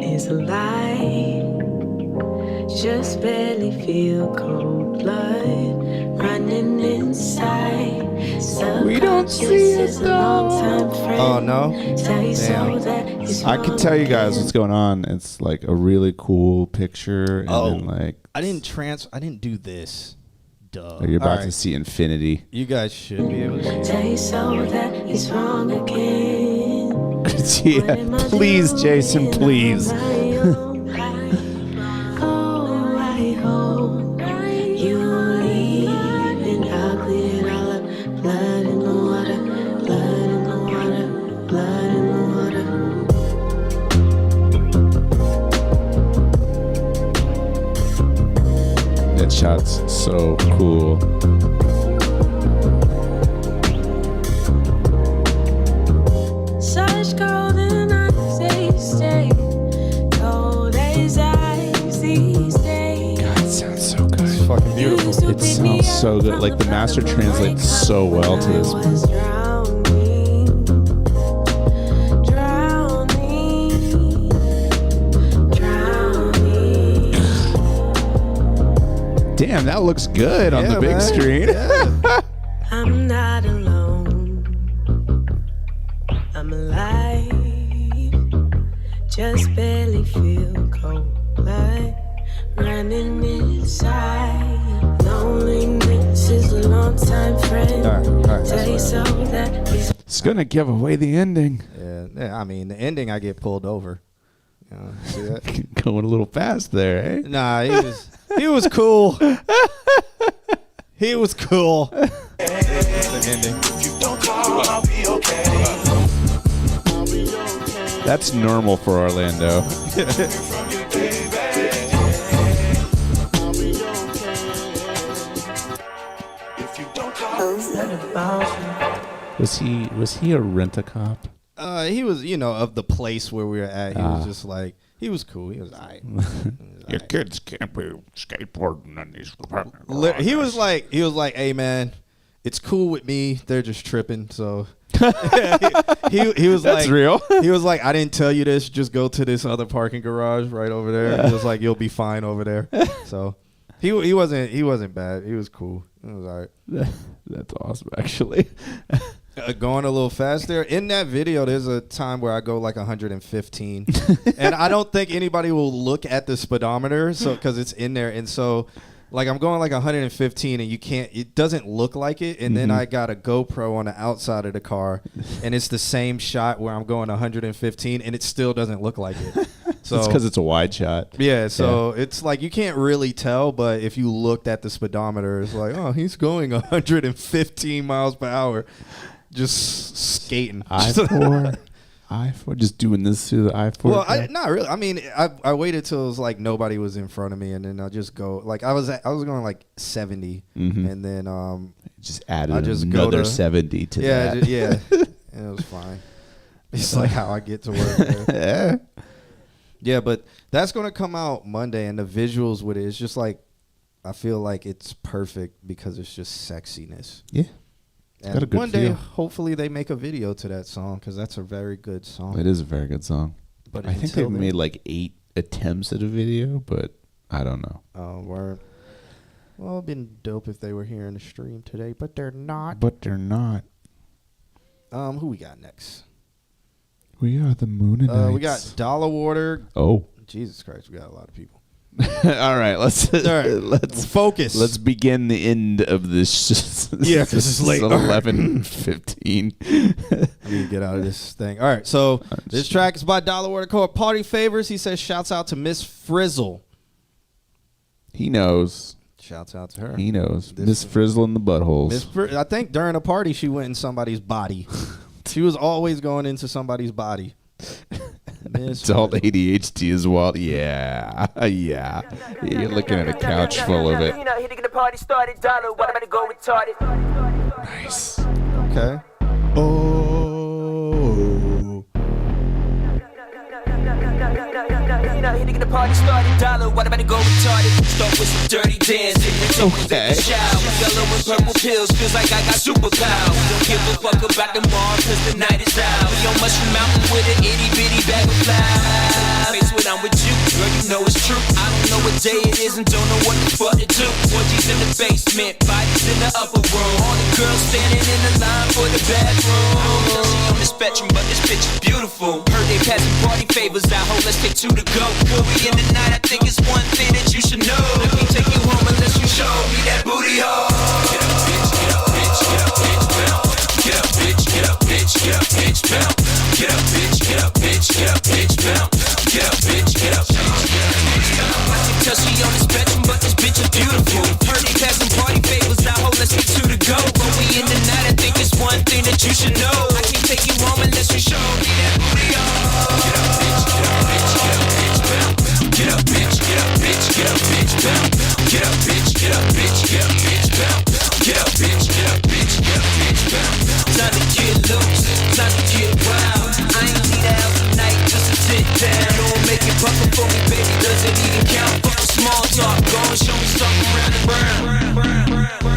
[SPEAKER 3] It's a lie. Just barely feel cold blood running inside.
[SPEAKER 6] We don't see it though.
[SPEAKER 5] Oh no. Damn.
[SPEAKER 6] I can tell you guys what's going on. It's like a really cool picture, and then like
[SPEAKER 5] I didn't do this. Duh.
[SPEAKER 6] you're about
[SPEAKER 5] All
[SPEAKER 6] to see infinity.
[SPEAKER 5] You guys should be able to see it.
[SPEAKER 3] Taste so that he's wrong again.
[SPEAKER 6] Yeah, please, Jason, please.
[SPEAKER 3] Oh, I hope you leave and I'll clean it all up. Blood in the water, blood in the water, blood in the water.
[SPEAKER 6] So cool.
[SPEAKER 3] Such golden eyes, they stay cold as ice these days.
[SPEAKER 6] God, it sounds so good.
[SPEAKER 5] It's fucking beautiful.
[SPEAKER 6] It sounds so good. Like the master translates so well to this.
[SPEAKER 3] Was drowning.
[SPEAKER 6] Damn, that looks good on
[SPEAKER 5] Yeah,
[SPEAKER 6] the big
[SPEAKER 5] man.
[SPEAKER 6] screen.
[SPEAKER 5] Yeah.
[SPEAKER 3] I'm not alone. I'm alive. Just barely feel cold. Like running inside. Loneliness is a long time friend.
[SPEAKER 5] All right,
[SPEAKER 3] Tell you
[SPEAKER 5] that's
[SPEAKER 3] so
[SPEAKER 5] all right.
[SPEAKER 3] that he's
[SPEAKER 6] It's gonna give away the ending.
[SPEAKER 5] Yeah, I mean, the ending, I get pulled over. See that?
[SPEAKER 6] Going a little fast there, eh?
[SPEAKER 5] Nah, he was cool. He was cool. The ending.
[SPEAKER 6] That's normal for Orlando. Was he a rent-a-cop?
[SPEAKER 5] He was, of the place where we were at. He was just like, he was cool. He was alright.
[SPEAKER 6] Your kids can't be skateboarding on these.
[SPEAKER 5] He was like, hey man, it's cool with me. They're just tripping. So he was
[SPEAKER 6] That's
[SPEAKER 5] like,
[SPEAKER 6] real.
[SPEAKER 5] He was like, I didn't tell you this. Just go to this other parking garage right over there. He was like, you'll be fine over there. So he wasn't bad. He was cool. It was alright.
[SPEAKER 6] That's awesome, actually.
[SPEAKER 5] Going a little faster. In that video, there's a time where I go like 115. And I don't think anybody will look at the speedometer because it's in there. And so like I'm going like 115 and it doesn't look like it. And then I got a GoPro on the outside of the car and it's the same shot where I'm going 115 and it still doesn't look like it. So
[SPEAKER 6] it's because it's a wide shot.
[SPEAKER 5] Yeah, so it's like you can't really tell, but if you looked at the speedometer, it's like, oh, he's going 115 miles per hour. Just skating.
[SPEAKER 6] I-4, just doing this through the I-4.
[SPEAKER 5] Well, not really. I mean, I waited till it was like nobody was in front of me, and then I'll just go. Like I was going like 70, and then
[SPEAKER 6] just added
[SPEAKER 5] I just
[SPEAKER 6] another 70 to that.
[SPEAKER 5] Yeah, and it was fine. It's like how I get to work.
[SPEAKER 6] Yeah.
[SPEAKER 5] Yeah, but that's gonna come out Monday, and the visuals with it's just like I feel like it's perfect because it's just sexiness.
[SPEAKER 6] Yeah.
[SPEAKER 5] And
[SPEAKER 6] got a good
[SPEAKER 5] one day,
[SPEAKER 6] feel.
[SPEAKER 5] hopefully, they make a video to that song because that's a very good song.
[SPEAKER 6] It is a very good song.
[SPEAKER 5] But
[SPEAKER 6] I think they've made like 8 attempts at a video, but I don't know.
[SPEAKER 5] Oh, word. Well, it'd been dope if they were here in the stream today, but they're not. Who we got next?
[SPEAKER 6] We are the Moonanites.
[SPEAKER 5] We got Dollar Water.
[SPEAKER 6] Oh.
[SPEAKER 5] Jesus Christ, we got a lot of people.
[SPEAKER 6] All right, let's
[SPEAKER 5] focus.
[SPEAKER 6] Let's begin the end of this.
[SPEAKER 5] Yeah, because it's late.
[SPEAKER 6] 11:15.
[SPEAKER 5] I need to get out of this thing. All right, so this track is by Dollar Water called Party Favors. He says, shouts out to Miss Frizzle.
[SPEAKER 6] He knows.
[SPEAKER 5] Shouts out to her.
[SPEAKER 6] He knows. Miss Frizzle in the buttholes.
[SPEAKER 5] I think during a party, she went in somebody's body. She was always going into somebody's body.
[SPEAKER 6] Adult ADHD as well. Yeah. Yeah. You're looking at a couch full of it. Nice.
[SPEAKER 5] Okay.
[SPEAKER 6] Oh.
[SPEAKER 14] Hitting the party started, dollar, what about to go retarded? Start with some dirty dancing,
[SPEAKER 6] okay.
[SPEAKER 14] Yellow and purple pills, feels like I got superpowers. Don't give a fuck about tomorrow, cause the night is out. We on Mushroom Mountain with an itty bitty bag of flowers. Face when I'm with you, girl, you know it's true. I don't know what day it is and don't know what the fuck to do. Orgies in the basement, bodies in the upper room. All the girls standing in the line for the bathroom. I don't know she on the spectrum, but this bitch is beautiful. Heard they passing party favors out, ho, let's take 2 to go. We'll be in the night, I think it's one thing that you should know. Let me take you home unless you show me that booty hole. Get up, bitch, get up, bitch, get up, bitch, bounce. Get up, bitch, get up, bitch, get up, bitch, bounce. Get up, bitch, get up, bitch, get up, bitch, bounce. Get up, bitch, get up, bitch, get up, bitch, bounce. I can tell she on the spectrum, but this bitch is beautiful. Heard they passing party favors out, ho, let's get 2 to go. When we in the night, I think it's one thing that you should know. I can't take you home unless you show me that booty hole. Get up, bitch, get up, bitch, get up, bitch, bounce. Get up, bitch, get up, bitch, get up, bitch, bounce. Get up, bitch, get up, bitch, time to get wild. I ain't need a house tonight just to sit down. Don't make it buckle for me, baby, does it even count? Fuck the small talk, go and show me something round and brown.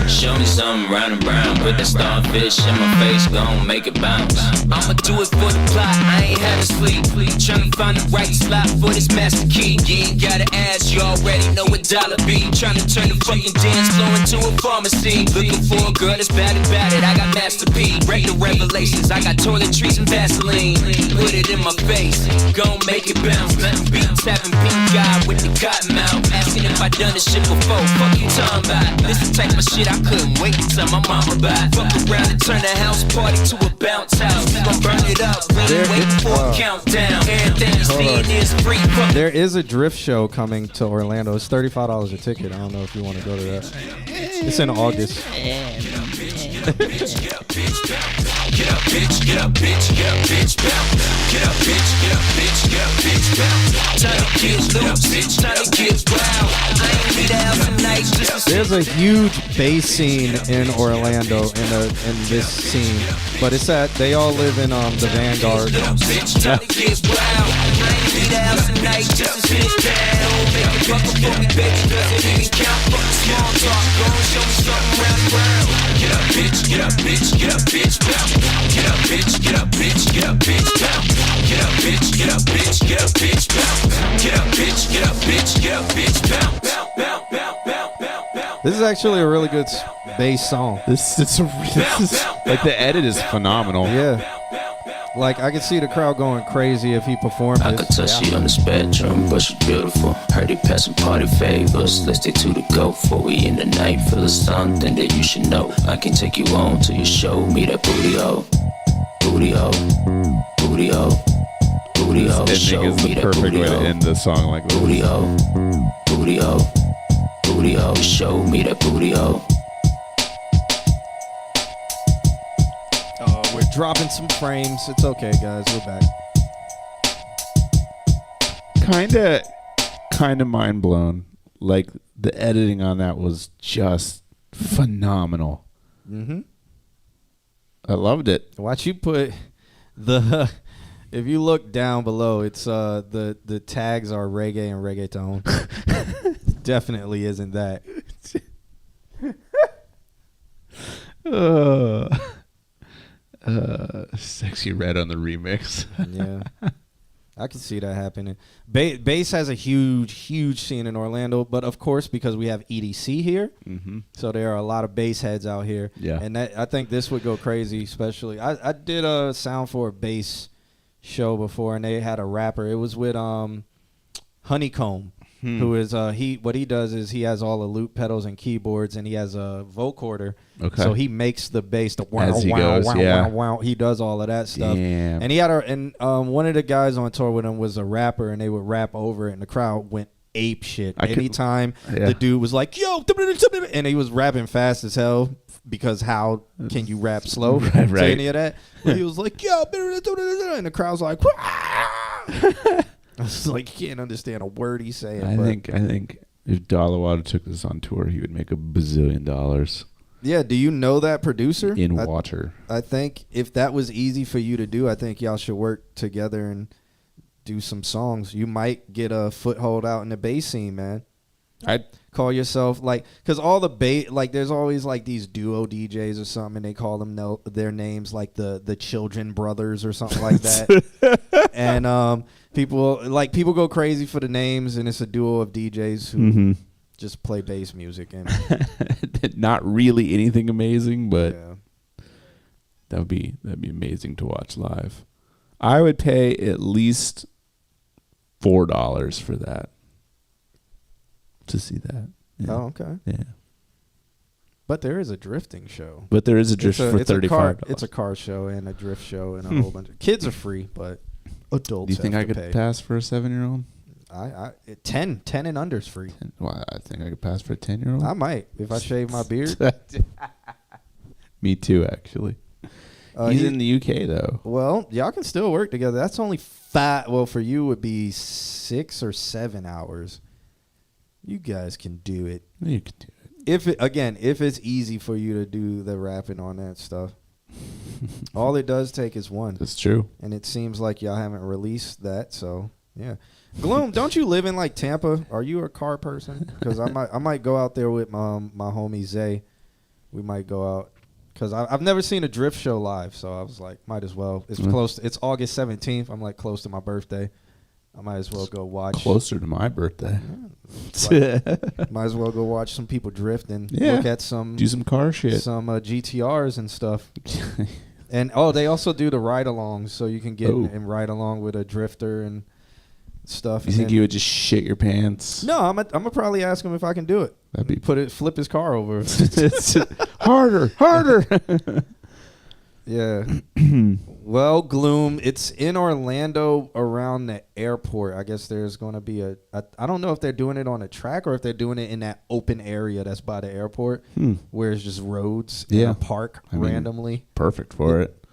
[SPEAKER 14] Show me something round and brown. Put that starfish in my face, gon' make it bounce. I'ma do it for the plot, I ain't had to sleep. Tryna find the right slot for this master key. You ain't gotta ask, you already know what dollar be. Tryna turn the fucking dance floor into a pharmacy. Looking for a girl that's bad about it, I got Master P. Break the revelations, I got toiletries and Vaseline. Put it in my face, gon' make it bounce. Nothing beats having pink guy with the cotton mouth. Asking if I done this shit before, fuck you talking about. This the type of shit I couldn't wait to tell my mama about. Fuck around and turn the house party to a bounce house. We gon' burn it up, really waiting for a countdown. Everything you seeing is free.
[SPEAKER 5] There is a drift show coming to Orlando. It's $35 a ticket. I don't know if you want to go to that. It's in August.
[SPEAKER 14] Get up, bitch, get up, bitch, get up, bitch, get up, bitch, get up, bitch, get up, bitch, get up, bitch, time to get loose, bitch, time to get wild. I ain't need a house tonight just to
[SPEAKER 5] There's a huge bass scene in Orlando in this scene, but it's that they all live in the Vanguard.
[SPEAKER 14] bitch, time to get wild. I ain't need a house tonight just to sit down. Make it buckle for me, baby, does it even count? Fuck the small talk, go and show me something round and round. Get up, bitch, get up, bitch, get up, bitch, get up, bitch, get up, bitch, get up, bitch, get up, bitch, get up, bitch, get up, bitch, get up, bitch, get up, bitch, get up, bitch,
[SPEAKER 5] This is actually a really good bass song.
[SPEAKER 6] This is like the edit is phenomenal.
[SPEAKER 5] Yeah. Like, I could see the crowd going crazy if he performed this.
[SPEAKER 15] I could touch you on the spectrum, but she's beautiful. Heard he passing party favors. Let's stick to the go before we in the night. Feel it's something that you should know. I can take you on till you show me that booty hole. Booty hole. Booty hole. Booty hole. Show
[SPEAKER 6] Ending is
[SPEAKER 15] me
[SPEAKER 6] the
[SPEAKER 15] that
[SPEAKER 6] perfect
[SPEAKER 15] booty
[SPEAKER 6] way to
[SPEAKER 15] hole.
[SPEAKER 6] end the song like this.
[SPEAKER 15] Booty hole. Booty hole. Booty hole. Show me that booty hole.
[SPEAKER 5] We're dropping some frames. It's okay, guys. We're back.
[SPEAKER 6] Kinda mind blown. Like the editing on that was just phenomenal.
[SPEAKER 5] Mm-hmm.
[SPEAKER 6] I loved it.
[SPEAKER 5] Watch you put the. If you look down below, it's the tags are reggae and reggaeton. Definitely isn't that.
[SPEAKER 6] Sexy Red on the remix.
[SPEAKER 5] Yeah, I can see that happening. Bass has a huge scene in Orlando, but of course because we have EDC here, so there are a lot of bass heads out here.
[SPEAKER 6] Yeah,
[SPEAKER 5] and I think this would go crazy. Especially, I did a sound for a bass show before, and they had a rapper. It was with Honeycomb. Who is what he does is he has all the loop pedals and keyboards, and he has a vocoder.
[SPEAKER 6] Okay.
[SPEAKER 5] So he makes the bass the wow
[SPEAKER 6] As he
[SPEAKER 5] wow
[SPEAKER 6] goes,
[SPEAKER 5] wow
[SPEAKER 6] yeah.
[SPEAKER 5] wow wow. He does all of that stuff.
[SPEAKER 6] Damn.
[SPEAKER 5] And he had one of the guys on tour with him was a rapper, and they would rap over it, and the crowd went ape shit. Anytime the dude was like, "Yo," and he was rapping fast as hell because how can you rap slow?
[SPEAKER 6] Right.
[SPEAKER 5] To any of that? But he was like, "Yo," and the crowd's like, I was like, you can't understand a word he's saying.
[SPEAKER 6] I think if Dollarwater took this on tour, he would make $1 bazillion.
[SPEAKER 5] Yeah, do you know that producer?
[SPEAKER 6] In water.
[SPEAKER 5] I think if that was easy for you to do, I think y'all should work together and do some songs. You might get a foothold out in the bass scene, man. I'd call yourself because all the bass, there's always these duo DJs or something, and they call them their names the Children Brothers or something like that. And people go crazy for the names, and it's a duo of DJs who just play bass music and
[SPEAKER 6] not really anything amazing, but that'd be amazing to watch live. I would pay at least $4 for that. To see that. Yeah.
[SPEAKER 5] Oh, okay.
[SPEAKER 6] Yeah.
[SPEAKER 5] But there is a drifting show.
[SPEAKER 6] But there is a drift for $35.
[SPEAKER 5] It's a car show and a drift show and a whole bunch of kids are free, but adults.
[SPEAKER 6] Do you think
[SPEAKER 5] have
[SPEAKER 6] I
[SPEAKER 5] to
[SPEAKER 6] could
[SPEAKER 5] pay.
[SPEAKER 6] pass for a 7-year-old?
[SPEAKER 5] 10 and under's free.
[SPEAKER 6] Well, I think I could pass for a 10-year-old.
[SPEAKER 5] I might if I shave my beard.
[SPEAKER 6] Me too, actually. He's in the UK though.
[SPEAKER 5] Well, y'all can still work together. That's only 5. Well, for you it would be 6 or 7 hours. You guys can do it.
[SPEAKER 6] You can do it.
[SPEAKER 5] If it's easy for you to do the rapping on that stuff. All it does take is one.
[SPEAKER 6] That's true.
[SPEAKER 5] And it seems like y'all haven't released that, so yeah. Gloom, don't you live in like Tampa? Are you a car person? Because I might go out there with my homie Zay. We might go out because I've never seen a drift show live, so I was like, might as well. It's close. It's August 17th. I'm like close to my birthday. I might as well go watch.
[SPEAKER 6] Closer to my birthday.
[SPEAKER 5] Might as well go watch some people drift and look at
[SPEAKER 6] do some car shit,
[SPEAKER 5] some GTRs and stuff. And they also do the ride-alongs, so you can get and ride along with a drifter and stuff.
[SPEAKER 6] You think you would just shit your pants?
[SPEAKER 5] No, I'm gonna probably ask him if I can do it.
[SPEAKER 6] That'd be
[SPEAKER 5] flip his car over.
[SPEAKER 6] harder.
[SPEAKER 5] Yeah. Well, Gloom, it's in Orlando around the airport. I guess there's going to be I don't know if they're doing it on a track or if they're doing it in that open area that's by the airport where it's just roads in a park randomly.
[SPEAKER 6] Perfect for it.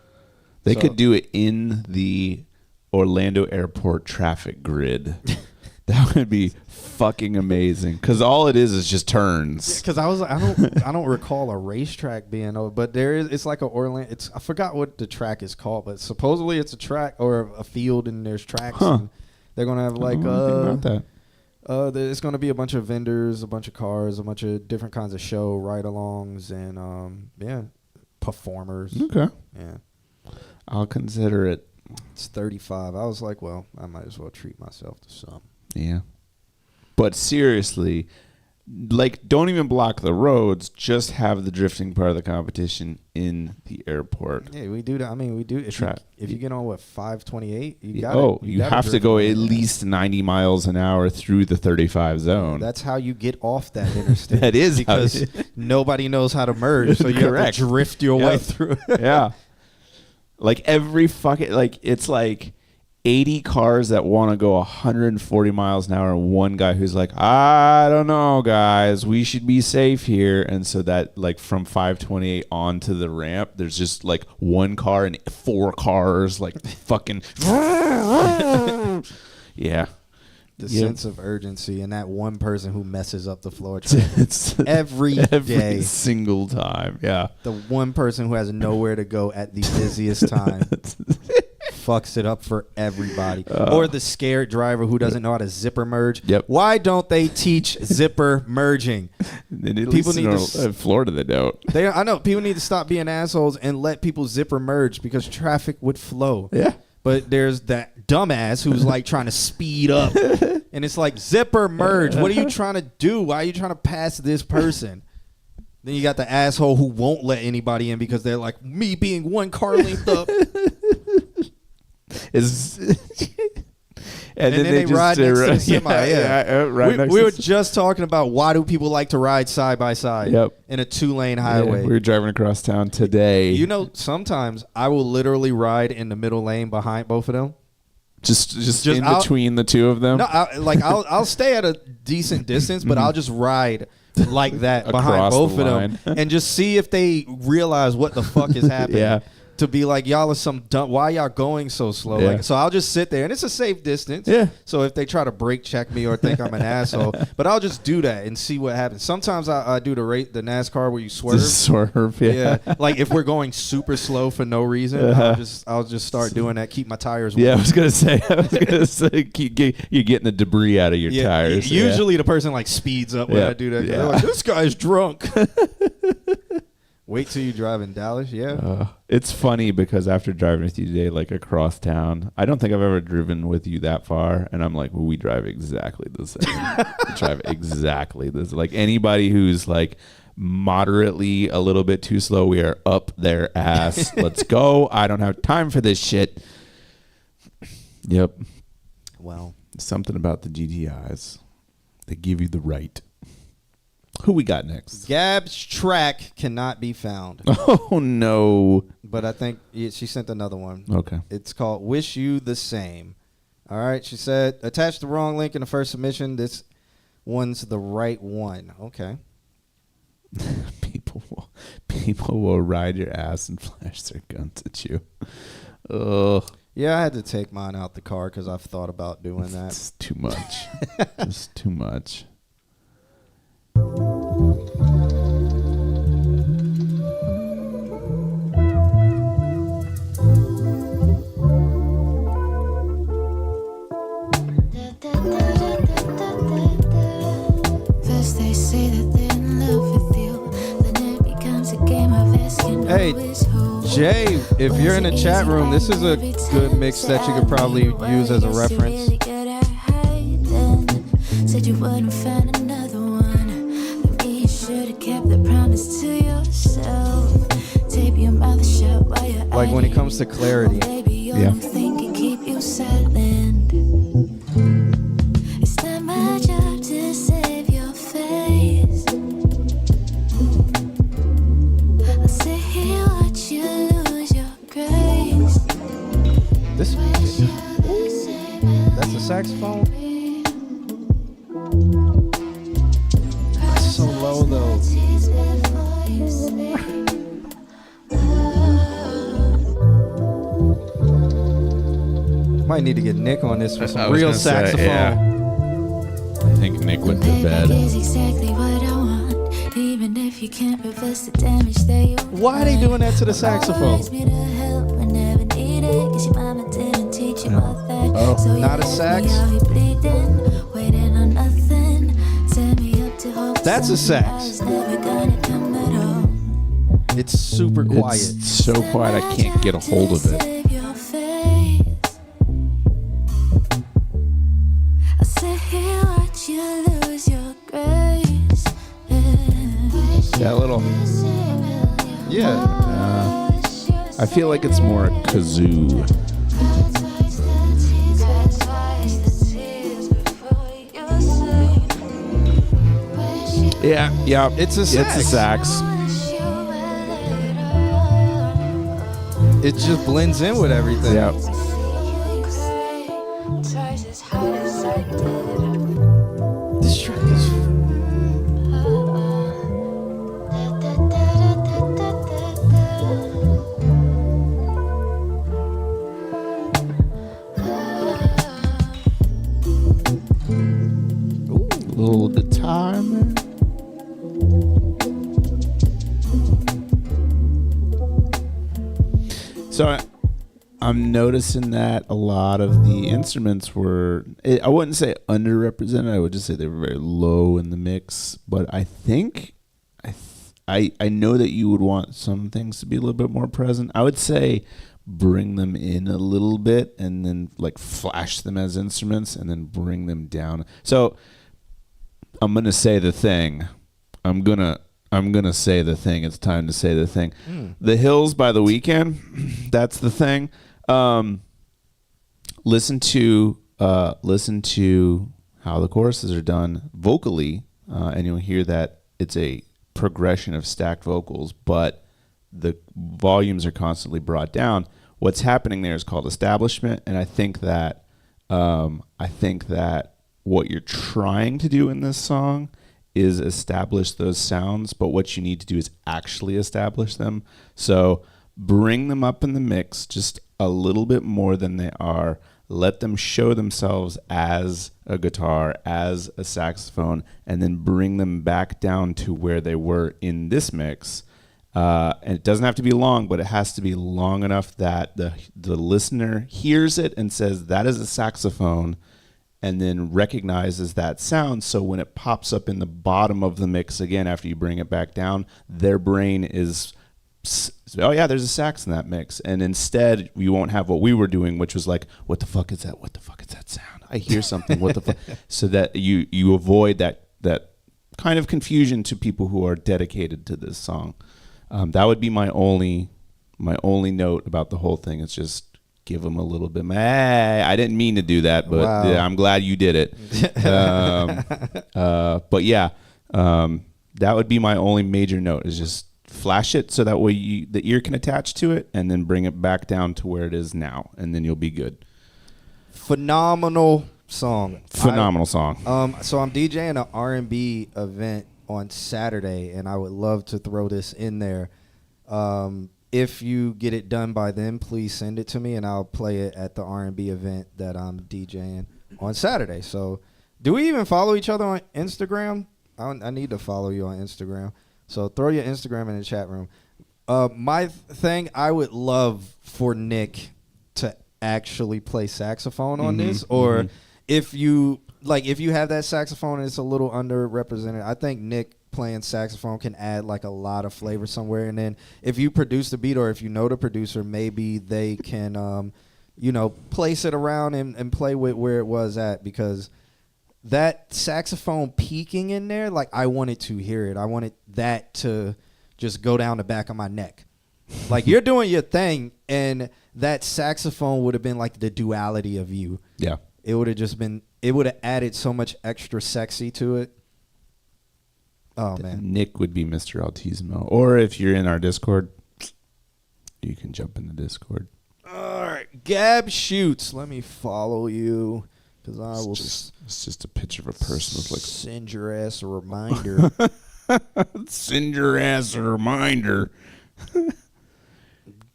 [SPEAKER 6] They could do it in the Orlando airport traffic grid. That would be fucking amazing. Because all it is just turns.
[SPEAKER 5] Because I don't recall a racetrack being over, but there is. It's like a Orlando. I forgot what the track is called, but supposedly it's a track or a field, and there's tracks. And they're gonna have like it's gonna be a bunch of vendors, a bunch of cars, a bunch of different kinds of show ride-alongs, and performers.
[SPEAKER 6] Okay.
[SPEAKER 5] Yeah.
[SPEAKER 6] I'll consider it.
[SPEAKER 5] It's 35. I was like, well, I might as well treat myself to some.
[SPEAKER 6] Yeah. But seriously, like, don't even block the roads. Just have the drifting part of the competition in the airport.
[SPEAKER 5] Yeah, we do that. I mean, we do. If you get on 528, you
[SPEAKER 6] have to go at least 90 miles an hour through the 35 zone.
[SPEAKER 5] That's how you get off that interstate.
[SPEAKER 6] That is
[SPEAKER 5] because nobody knows how to merge, so you have to drift your way through.
[SPEAKER 6] Yeah. Like every fucking it's like 80 cars that want to go 140 miles an hour, and one guy who's like, I don't know, guys, we should be safe here. And so that, like, from 528 onto the ramp, there's just like one car and 4 cars, like, fucking yeah.
[SPEAKER 5] The sense of urgency and that one person who messes up the floor traffic every
[SPEAKER 6] single time. Yeah.
[SPEAKER 5] The one person who has nowhere to go at the busiest time fucks it up for everybody. Or the scared driver who doesn't know how to zipper merge.
[SPEAKER 6] Yep.
[SPEAKER 5] Why don't they teach zipper merging?
[SPEAKER 6] People need in Florida they don't.
[SPEAKER 5] I know people need to stop being assholes and let people zipper merge because traffic would flow.
[SPEAKER 6] Yeah.
[SPEAKER 5] But there's that dumbass who's like trying to speed up. And it's like, zipper merge. What are you trying to do? Why are you trying to pass this person? Then you got the asshole who won't let anybody in because they're like, me being one car length up. And then they ride next to the semi. We were just talking about why do people like to ride side by side in a 2-lane highway.
[SPEAKER 6] We were driving across town today.
[SPEAKER 5] You know, sometimes I will literally ride in the middle lane behind both of them.
[SPEAKER 6] Just in between the two of them?
[SPEAKER 5] No, I'll stay at a decent distance, but I'll just ride like that behind both of them and just see if they realize what the fuck is happening.
[SPEAKER 6] Yeah.
[SPEAKER 5] To be like, y'all are some dumb. Why y'all going so slow?
[SPEAKER 6] Yeah.
[SPEAKER 5] Like, so I'll just sit there, and it's a safe distance.
[SPEAKER 6] Yeah.
[SPEAKER 5] So if they try to brake check me or think I'm an asshole, but I'll just do that and see what happens. Sometimes I do the NASCAR where you swerve.
[SPEAKER 6] Just swerve, yeah.
[SPEAKER 5] Like if we're going super slow for no reason, I'll just start doing that. Keep my tires warm.
[SPEAKER 6] Yeah, I was gonna say, you're getting the debris out of your tires.
[SPEAKER 5] Usually the person like speeds up when I do that. They're like, this guy's drunk. Wait till you drive in Dallas,
[SPEAKER 6] It's funny because after driving with you today, like across town, I don't think I've ever driven with you that far, and I'm like, well, we drive exactly the same. Like anybody who's like moderately a little bit too slow, we are up their ass. Let's go. I don't have time for this shit. Yep.
[SPEAKER 5] Well,
[SPEAKER 6] something about the GTIs. They give you the right. Who we got next?
[SPEAKER 5] Gab's track cannot be found.
[SPEAKER 6] Oh, no.
[SPEAKER 5] But I think she sent another one.
[SPEAKER 6] Okay.
[SPEAKER 5] It's called Wish You the Same. All right. She said, attach the wrong link in the first submission. This one's the right one. Okay.
[SPEAKER 6] People will ride your ass and flash their guns at you. Ugh.
[SPEAKER 5] Yeah, I had to take mine out the car because I've thought about doing that.
[SPEAKER 6] It's too much. It's too much.
[SPEAKER 5] Jay, if you're in the chat room, this is a good mix that you could probably use as a reference.
[SPEAKER 16] Said you wouldn't find another one. Maybe you should have kept the promise to yourself. Tape your mouth shut while you're
[SPEAKER 5] Like when it comes to clarity.
[SPEAKER 16] yeah. Think can keep you silent. It's not my job to save your face. I'll sit here watch you lose your grace.
[SPEAKER 5] This that's a saxophone. That's so low though. Might need to get Nick on this for some real saxophone.
[SPEAKER 6] I think Nick went to bed.
[SPEAKER 16] Exactly what I want, even if you can't reverse the damage that you
[SPEAKER 5] Why are they doing that to the saxophone? Oh, not a sax? That's a sax. It's super quiet.
[SPEAKER 6] It's so quiet I can't get a hold of it. That little,
[SPEAKER 5] yeah.
[SPEAKER 6] I feel like it's more a kazoo. Yeah,
[SPEAKER 5] it's a sax.
[SPEAKER 6] It's a sax.
[SPEAKER 5] It just blends in with everything.
[SPEAKER 6] Yeah.
[SPEAKER 5] This track is.
[SPEAKER 6] Little guitar, man. So I'm noticing that a lot of the instruments were, I wouldn't say underrepresented. I would just say they were very low in the mix. But I think, I know that you would want some things to be a little bit more present. I would say bring them in a little bit and then like flash them as instruments and then bring them down. So I'm gonna say the thing. I'm gonna say the thing. It's time to say the thing. The Hills by The Weeknd. That's the thing. Listen to how the choruses are done vocally, and you'll hear that it's a progression of stacked vocals, but the volumes are constantly brought down. What's happening there is called establishment, and I think that what you're trying to do in this song is establish those sounds, but what you need to do is actually establish them. So bring them up in the mix just a little bit more than they are. Let them show themselves as a guitar, as a saxophone, and then bring them back down to where they were in this mix. And it doesn't have to be long, but it has to be long enough that the listener hears it and says, that is a saxophone, and then recognizes that sound. So when it pops up in the bottom of the mix again after you bring it back down, their brain is, oh yeah, there's a sax in that mix. And instead, you won't have what we were doing, which was like, what the fuck is that? What the fuck is that sound? I hear something. What the fuck? So that you avoid that kind of confusion to people who are dedicated to this song. That would be my only note about the whole thing. It's just give them a little bit. I didn't mean to do that, but
[SPEAKER 5] wow.
[SPEAKER 6] I'm glad you did it. But yeah, that would be my only major note, is just flash it so that way the ear can attach to it, and then bring it back down to where it is now, and then you'll be good.
[SPEAKER 5] Phenomenal song.
[SPEAKER 6] Phenomenal song.
[SPEAKER 5] So I'm DJing an R&B event on Saturday, and I would love to throw this in there. If you get it done by then, please send it to me, and I'll play it at the R&B event that I'm DJing on Saturday. So do we even follow each other on Instagram? I need to follow you on Instagram. So throw your Instagram in the chat room. My thing, I would love for Nick to actually play saxophone on this, or if you have that saxophone and it's a little underrepresented, I think Nick playing saxophone can add like a lot of flavor somewhere. And then if you produce the beat or if you know the producer, maybe they can, place it around and play with where it was at, because that saxophone peaking in there, like I wanted to hear it. I wanted that to just go down the back of my neck. Like you're doing your thing and that saxophone would have been like the duality of you.
[SPEAKER 6] Yeah.
[SPEAKER 5] It would have added so much extra sexy to it. Oh, man.
[SPEAKER 6] Nick would be Mr. Altismo. Or if you're in our Discord, you can jump in the Discord.
[SPEAKER 5] All right. Gab Shoots. Let me follow you, because
[SPEAKER 6] It's just a picture of a person with like...
[SPEAKER 5] Send your ass a reminder.
[SPEAKER 6] Send your ass a reminder.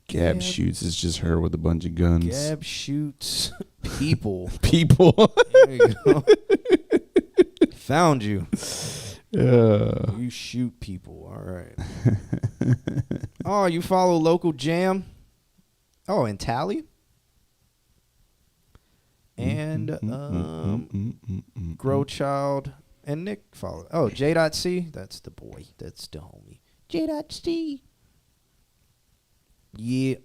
[SPEAKER 6] Gab Shoots is just her with a bunch of guns.
[SPEAKER 5] Gab Shoots people.
[SPEAKER 6] People.
[SPEAKER 5] There you go. Found you. You shoot people. All right. Oh, you follow Local Jam? Oh, and Tally? And Grow Child and Nick follow. Oh, J.C. That's the boy. That's the homie. J.C. Yeah.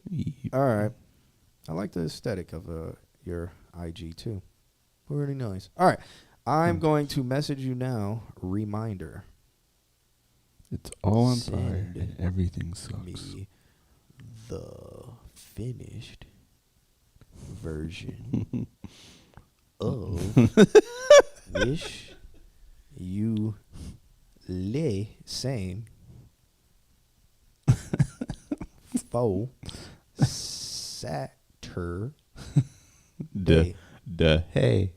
[SPEAKER 5] All right. I like the aesthetic of your IG too. Pretty nice. All right. I'm going to message you now. Reminder.
[SPEAKER 6] It's all on fire and everything sucks.
[SPEAKER 5] Me the finished version of Wish You Lay Same Faux Satur
[SPEAKER 6] Hey.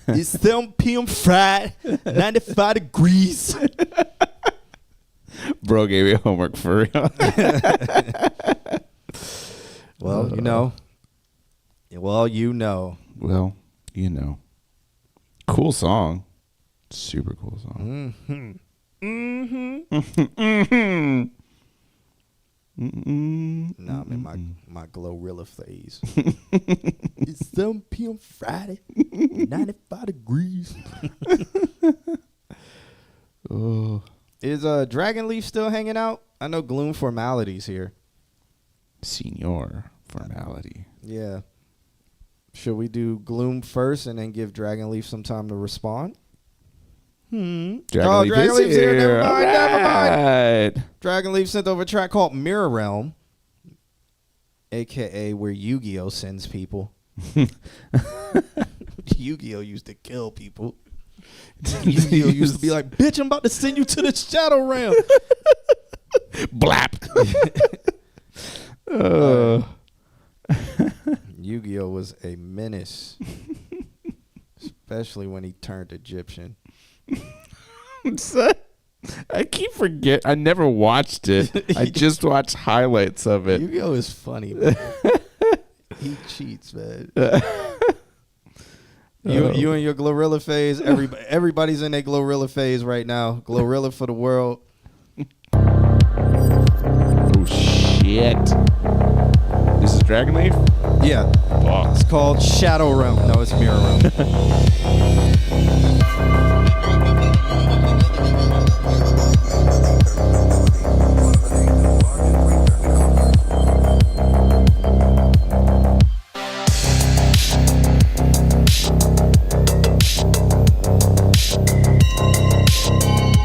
[SPEAKER 5] It's 7 p.m. Friday, 95 degrees.
[SPEAKER 6] Bro gave me homework for real.
[SPEAKER 5] Well, you know. Well, you know.
[SPEAKER 6] Well, you know. Cool song. Super cool song.
[SPEAKER 5] Nah, I'm in my Glorilla phase. It's 7 p.m. Friday, 95 degrees.
[SPEAKER 6] Oh.
[SPEAKER 5] Is Dragon Leaf still hanging out? I know Gloom Formalities here.
[SPEAKER 6] Senior Formality.
[SPEAKER 5] Yeah. Should we do Gloom first and then give Dragon Leaf some time to respond?
[SPEAKER 6] Dragon
[SPEAKER 5] Leaf's here. Never mind, never
[SPEAKER 6] mind.
[SPEAKER 5] Dragon Leaf sent over a track called Mirror Realm, a.k.a. where Yu-Gi-Oh! Sends people. Yu-Gi-Oh! Used to kill people. Yu-Gi-Oh! Used to be like, bitch, I'm about to send you to the Shadow Realm.
[SPEAKER 6] Blap.
[SPEAKER 5] Yu-Gi-Oh! Was a menace. Especially when he turned Egyptian.
[SPEAKER 6] I keep forgetting. I never watched it. I just watched highlights of it.
[SPEAKER 5] Yu-Gi-Oh! Is funny, man. He cheats, man. You in your Glorilla phase. Everybody's in their Glorilla phase right now. Glorilla for the world.
[SPEAKER 6] Oh, shit. This is Dragon Leaf?
[SPEAKER 5] Yeah.
[SPEAKER 6] Oh.
[SPEAKER 5] It's called Shadow Realm. No, it's Mirror Realm.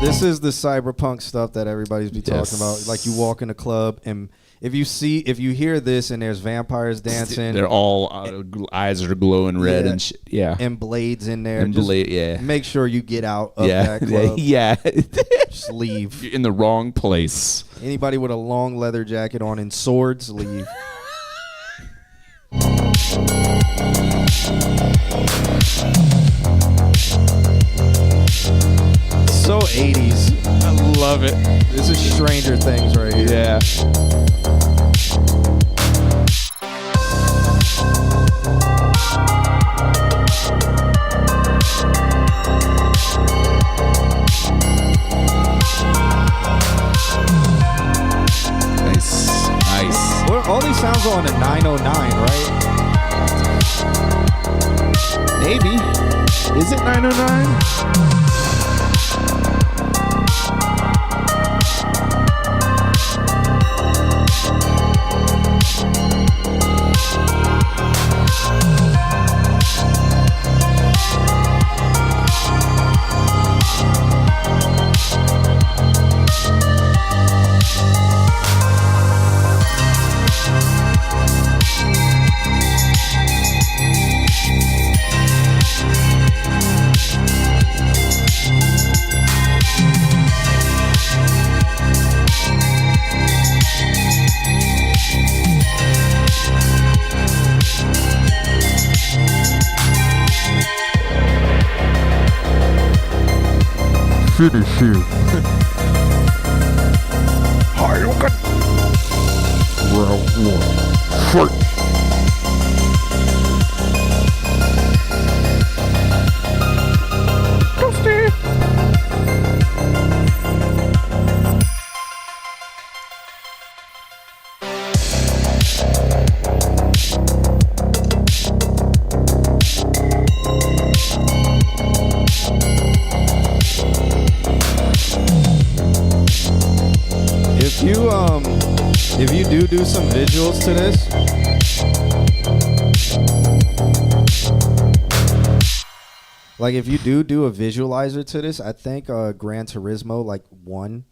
[SPEAKER 5] This is the cyberpunk stuff that everybody's be talking about. Like you walk in a club and if you hear this and there's vampires dancing,
[SPEAKER 6] they're all eyes are glowing red and shit. Yeah,
[SPEAKER 5] and blades in there.
[SPEAKER 6] And
[SPEAKER 5] make sure you get out of that club.
[SPEAKER 6] Yeah,
[SPEAKER 5] just leave.
[SPEAKER 6] You're in the wrong place.
[SPEAKER 5] Anybody with a long leather jacket on and swords, leave. So 80s.
[SPEAKER 6] I love it.
[SPEAKER 5] This is Stranger Things right here.
[SPEAKER 6] Yeah. Nice.
[SPEAKER 5] Well, all these sounds are on a 909, right?
[SPEAKER 6] Maybe. Is it 909?
[SPEAKER 17] finish him. Hadouken! Round 1, fight!
[SPEAKER 5] If you do some visuals to this, like if you do a visualizer to this, I think Gran Turismo like 1,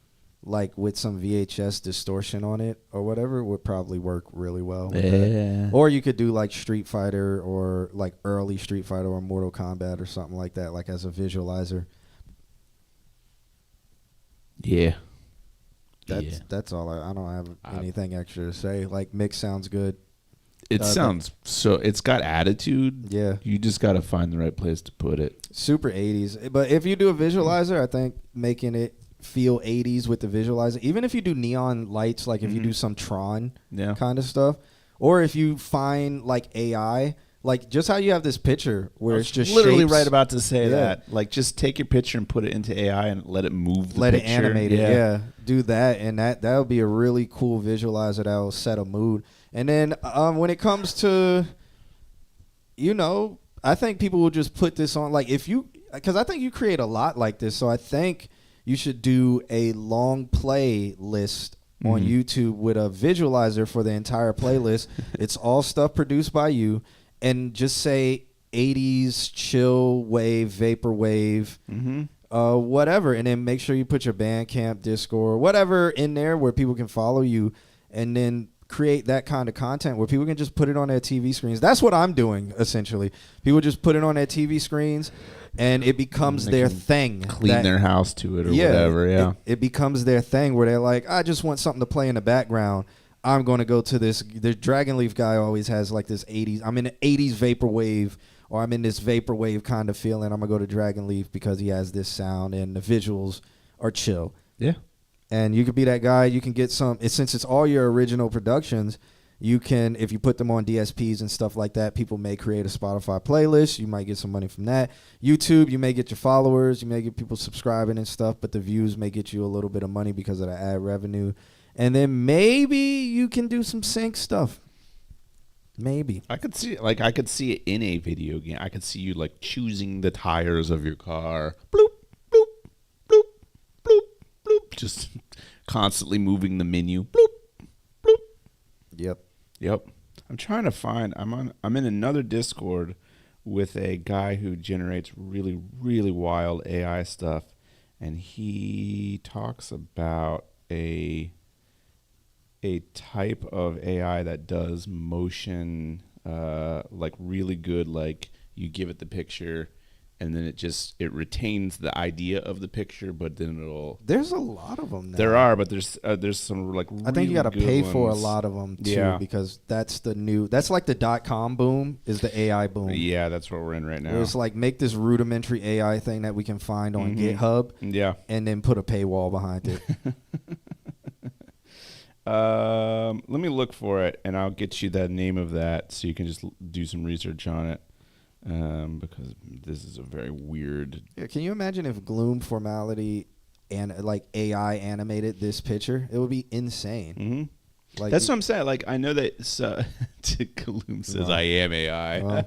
[SPEAKER 5] like with some VHS distortion on it or whatever, would probably work really well.
[SPEAKER 6] Yeah.
[SPEAKER 5] Or you could do like Street Fighter or like early Street Fighter or Mortal Kombat or something like that, like as a visualizer.
[SPEAKER 6] Yeah.
[SPEAKER 5] That's all. I don't have anything extra to say. Like mix sounds good.
[SPEAKER 6] It sounds so. It's got attitude.
[SPEAKER 5] Yeah.
[SPEAKER 6] You just got to find the right place to put it.
[SPEAKER 5] Super 80s. But if you do a visualizer, I think making it feel 80s with the visualizer, even if you do neon lights, like if you do some Tron kind of stuff, or if you find like AI. Like just how you have this picture where it's just
[SPEAKER 6] literally
[SPEAKER 5] shapes.
[SPEAKER 6] right about to say that. Like just take your picture and put it into AI and let it move the
[SPEAKER 5] let
[SPEAKER 6] picture.
[SPEAKER 5] It animate it. Yeah. Do that, and that would be a really cool visualizer that will set a mood. And then when it comes to, I think people will just put this on. Like because I think you create a lot like this, so I think you should do a long playlist on YouTube with a visualizer for the entire playlist. It's all stuff produced by you. And just say 80s chill wave, vapor wave, whatever. And then make sure you put your Bandcamp, Discord, whatever in there where people can follow you. And then create that kind of content where people can just put it on their TV screens. That's what I'm doing, essentially. People just put it on their TV screens, and it becomes their thing.
[SPEAKER 6] Clean their house to it or whatever,
[SPEAKER 5] It becomes their thing where they're like, I just want something to play in the background. I'm going to go to this. The Dragon Leaf guy always has like this 80s. I'm in an 80s vaporwave, or I'm in this vaporwave kind of feeling. I'm going to go to Dragon Leaf because he has this sound and the visuals are chill.
[SPEAKER 6] Yeah.
[SPEAKER 5] And you could be that guy. You can get some. Since it's all your original productions, you can, if you put them on DSPs and stuff like that, people may create a Spotify playlist. You might get some money from that. YouTube, you may get your followers. You may get people subscribing and stuff, but the views may get you a little bit of money because of the ad revenue. And then maybe you can do some sync stuff. Maybe.
[SPEAKER 6] I could see it in a video game. I could see you like choosing the tires of your car. Bloop, bloop, bloop, bloop, bloop. Just constantly moving the menu. Bloop, bloop. Yep. I'm trying to find. I'm in another Discord with a guy who generates really, really wild AI stuff, and he talks about a type of AI that does motion, like really good. Like you give it the picture, and then it retains the idea of the picture, but then it'll.
[SPEAKER 5] There's a lot of them now.
[SPEAKER 6] There are, but there's some like.
[SPEAKER 5] I think you got to pay for a lot of them too, because that's like the .com boom is the AI boom.
[SPEAKER 6] Yeah, that's what we're in right now.
[SPEAKER 5] It's like make this rudimentary AI thing that we can find on GitHub.
[SPEAKER 6] Yeah,
[SPEAKER 5] and then put a paywall behind it.
[SPEAKER 6] Let me look for it, and I'll get you the name of that so you can just do some research on it. Because this is a very weird.
[SPEAKER 5] Yeah, can you imagine if Gloom Formality and like AI animated this picture? It would be insane.
[SPEAKER 6] Mm-hmm. Like that's what I'm saying. Like I know that Gloom says I am AI,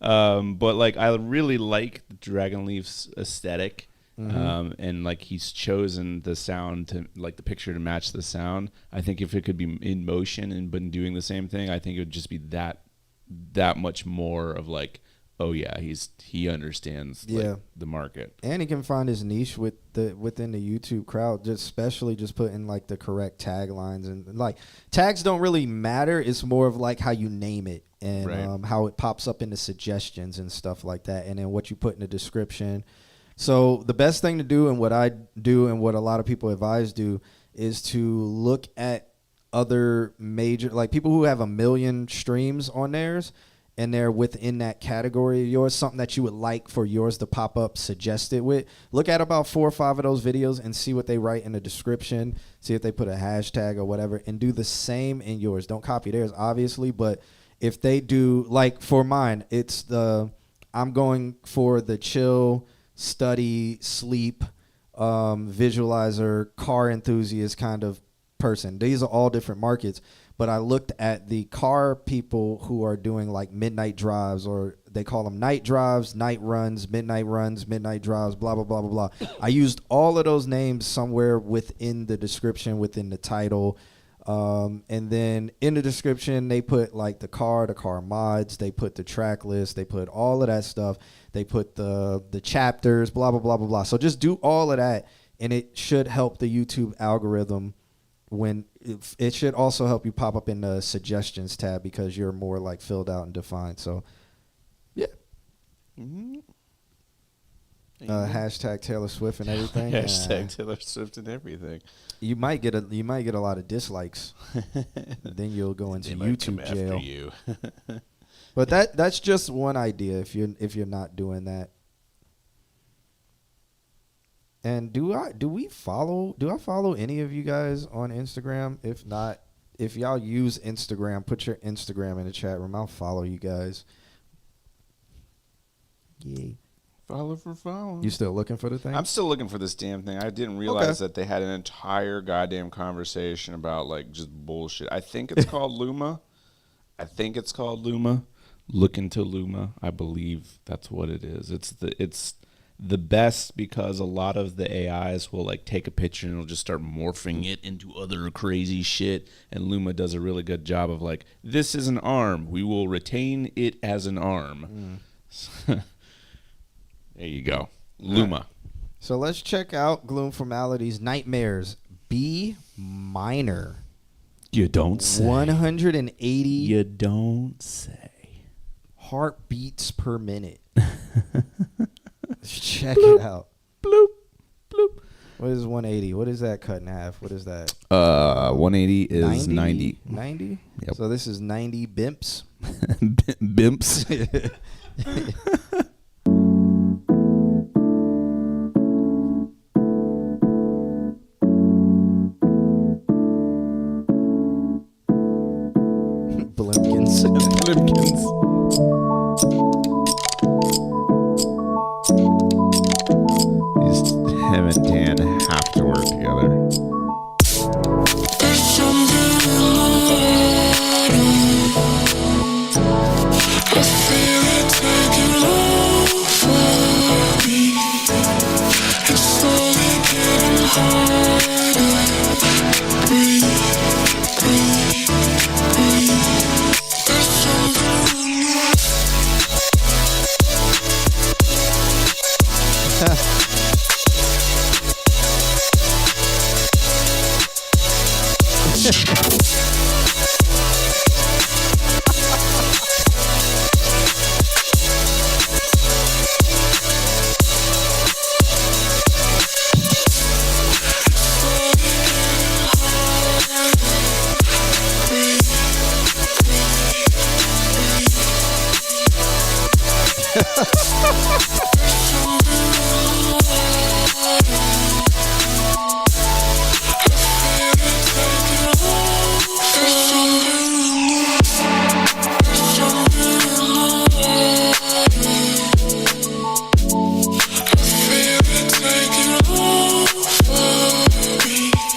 [SPEAKER 6] but like I really like Dragon Leaf's aesthetic. And like he's chosen the sound to like the picture to match the sound. I think if it could be in motion and been doing the same thing, I think it would just be that much more of like, oh yeah, he understands like, the market,
[SPEAKER 5] and he can find his niche within the YouTube crowd. Especially just putting like the correct taglines, and like tags don't really matter. It's more of like how you name it and how it pops up in the suggestions and stuff like that, and then what you put in the description. So the best thing to do, and what I do and what a lot of people advise do, is to look at other major, like people who have 1 million streams on theirs, and they're within that category of yours, something that you would like for yours to pop up suggested with, look at about 4 or 5 of those videos and see what they write in the description, see if they put a hashtag or whatever, and do the same in yours. Don't copy theirs, obviously, but if they do, like for mine, it's I'm going for the chill, study, sleep, visualizer, car enthusiast kind of person. These are all different markets. But I looked at the car people who are doing like midnight drives, or they call them night drives, night runs, midnight drives, blah, blah, blah, blah, blah. I used all of those names somewhere within the description, within the title. And then in the description, they put like the car mods, they put the track list, they put all of that stuff. They put the chapters, blah, blah, blah, blah, blah. So just do all of that, and it should help the YouTube algorithm. It should also help you pop up in the suggestions tab because you're more like filled out and defined. So, yeah.
[SPEAKER 6] Mm-hmm.
[SPEAKER 5] Hashtag Taylor Swift and everything.
[SPEAKER 6] Hashtag Taylor Swift and everything.
[SPEAKER 5] You might get a lot of dislikes. Then you'll go into YouTube jail.
[SPEAKER 6] After you.
[SPEAKER 5] But that's just one idea if you're not doing that. And do I follow any of you guys on Instagram? If not, if y'all use Instagram, put your Instagram in the chat room. I'll follow you guys. Yay.
[SPEAKER 6] Follow for follow.
[SPEAKER 5] You still looking for the thing?
[SPEAKER 6] I'm still looking for this damn thing. I didn't realize that they had an entire goddamn conversation about like just bullshit. I think it's called Luma. Look into Luma. I believe that's what it is. It's the best because a lot of the AIs will like take a picture and it'll just start morphing it into other crazy shit. And Luma does a really good job of like, this is an arm. We will retain it as an arm. There you go. Luma.
[SPEAKER 5] Right. So let's check out Gloom Formality's Nightmares B minor.
[SPEAKER 6] You don't say.
[SPEAKER 5] 180.
[SPEAKER 6] You don't say.
[SPEAKER 5] Heartbeats per minute. Let's check it out.
[SPEAKER 6] Bloop, bloop.
[SPEAKER 5] What is 180? What is that cut in half? What is that?
[SPEAKER 6] 180 is 90.
[SPEAKER 5] 90?
[SPEAKER 6] Yep.
[SPEAKER 5] So this is 90 bimps.
[SPEAKER 6] Bimps.
[SPEAKER 5] Blimpkins.
[SPEAKER 6] Him and Dan have to work together.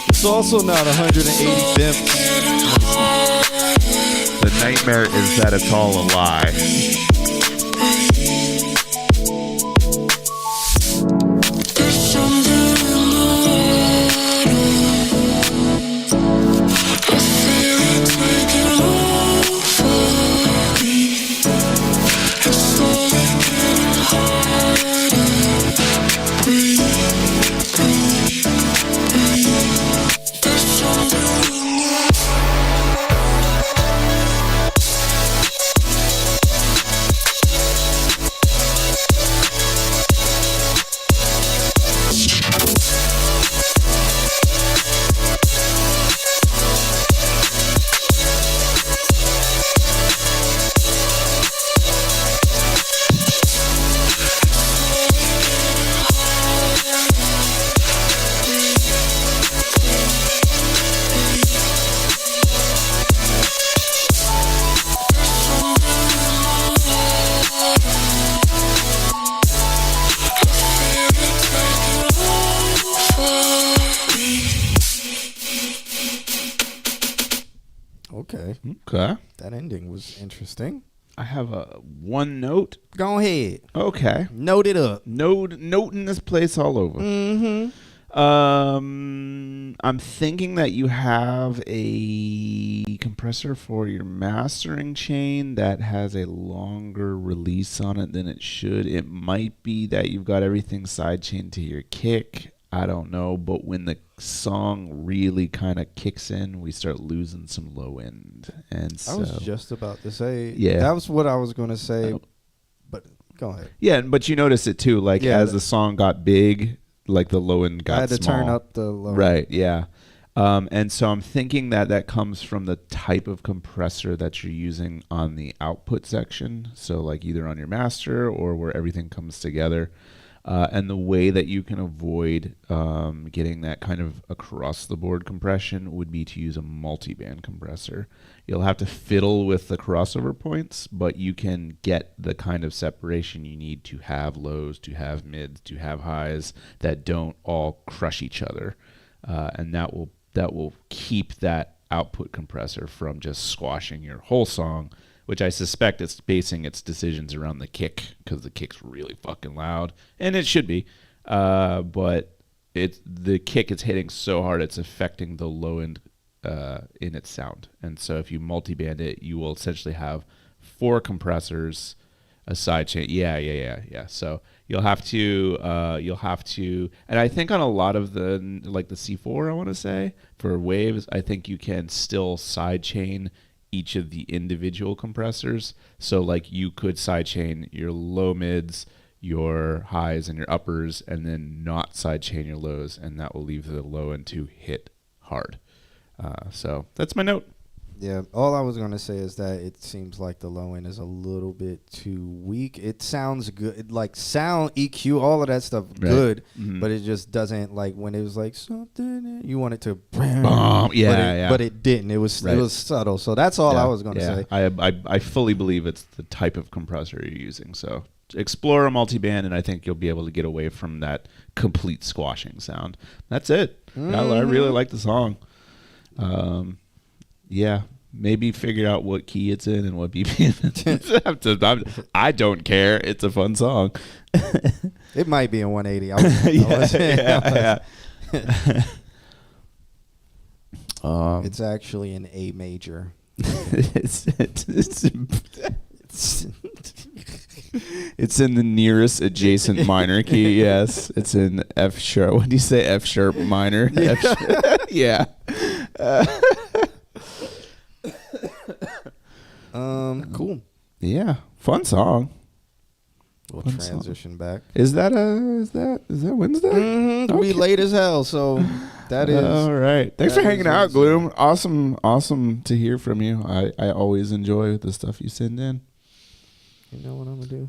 [SPEAKER 5] It's also not 180 bimps.
[SPEAKER 6] The nightmare is that it's all a lie. Okay.
[SPEAKER 5] That ending was interesting.
[SPEAKER 6] I have a one note.
[SPEAKER 5] Go ahead.
[SPEAKER 6] Okay.
[SPEAKER 5] Note it up.
[SPEAKER 6] Noting this place all over.
[SPEAKER 5] Mm-hmm.
[SPEAKER 6] I'm thinking that you have a compressor for your mastering chain that has a longer release on it than it should. It might be that you've got everything sidechained to your kick. I don't know, but when the song really kind of kicks in, we start losing some low end. And so,
[SPEAKER 5] I was just about to say,
[SPEAKER 6] yeah,
[SPEAKER 5] that was what I was going to say, but go ahead.
[SPEAKER 6] Yeah, but you notice it too, like as the song got big, like the low end got
[SPEAKER 5] I had to
[SPEAKER 6] small.
[SPEAKER 5] turn up the low.
[SPEAKER 6] Right, yeah. And so I'm thinking that comes from the type of compressor that you're using on the output section. So like either on your master or where everything comes together. And the way that you can avoid getting that kind of across the board compression would be to use a multi-band compressor. You'll have to fiddle with the crossover points, but you can get the kind of separation you need to have lows, to have mids, to have highs that don't all crush each other. And that will keep that output compressor from just squashing your whole song, which I suspect it's basing its decisions around the kick because the kick's really fucking loud, and it should be. But the kick is hitting so hard it's affecting the low end in its sound. And so if you multi-band it, you will essentially have 4 compressors, a sidechain. Yeah. So you'll have to, and I think on a lot of the like the C4, I want to say for waves, I think you can still sidechain each of the individual compressors. So like you could sidechain your low mids, your highs, and your uppers, and then not sidechain your lows, and that will leave the low end to hit hard. So that's my note.
[SPEAKER 5] Yeah, all I was going to say is that it seems like the low end is a little bit too weak. It sounds good, like sound, EQ, all of that stuff good, but it just doesn't, like when it was like something, you want it to but it didn't. It was subtle. So that's all I was going to say.
[SPEAKER 6] I fully believe it's the type of compressor you're using. So explore a multi-band, and I think you'll be able to get away from that complete squashing sound. That's it. I really like the song. Yeah, maybe figure out what key it's in and what BPM. I don't care. It's a fun song.
[SPEAKER 5] It might be in 180. It's actually an A major.
[SPEAKER 6] It's in the nearest adjacent minor key. Yes, it's in F sharp. What do you say? F sharp minor. Yeah.
[SPEAKER 5] Cool.
[SPEAKER 6] Yeah, fun song.
[SPEAKER 5] We'll
[SPEAKER 6] Fun
[SPEAKER 5] transition
[SPEAKER 6] song.
[SPEAKER 5] back.
[SPEAKER 6] Is that Wednesday?
[SPEAKER 5] Mm-hmm. We late as hell, so that is
[SPEAKER 6] all right. Thanks for hanging out, Gloom. Awesome to hear from you. I always enjoy the stuff you send in.
[SPEAKER 5] You know what I'm gonna do?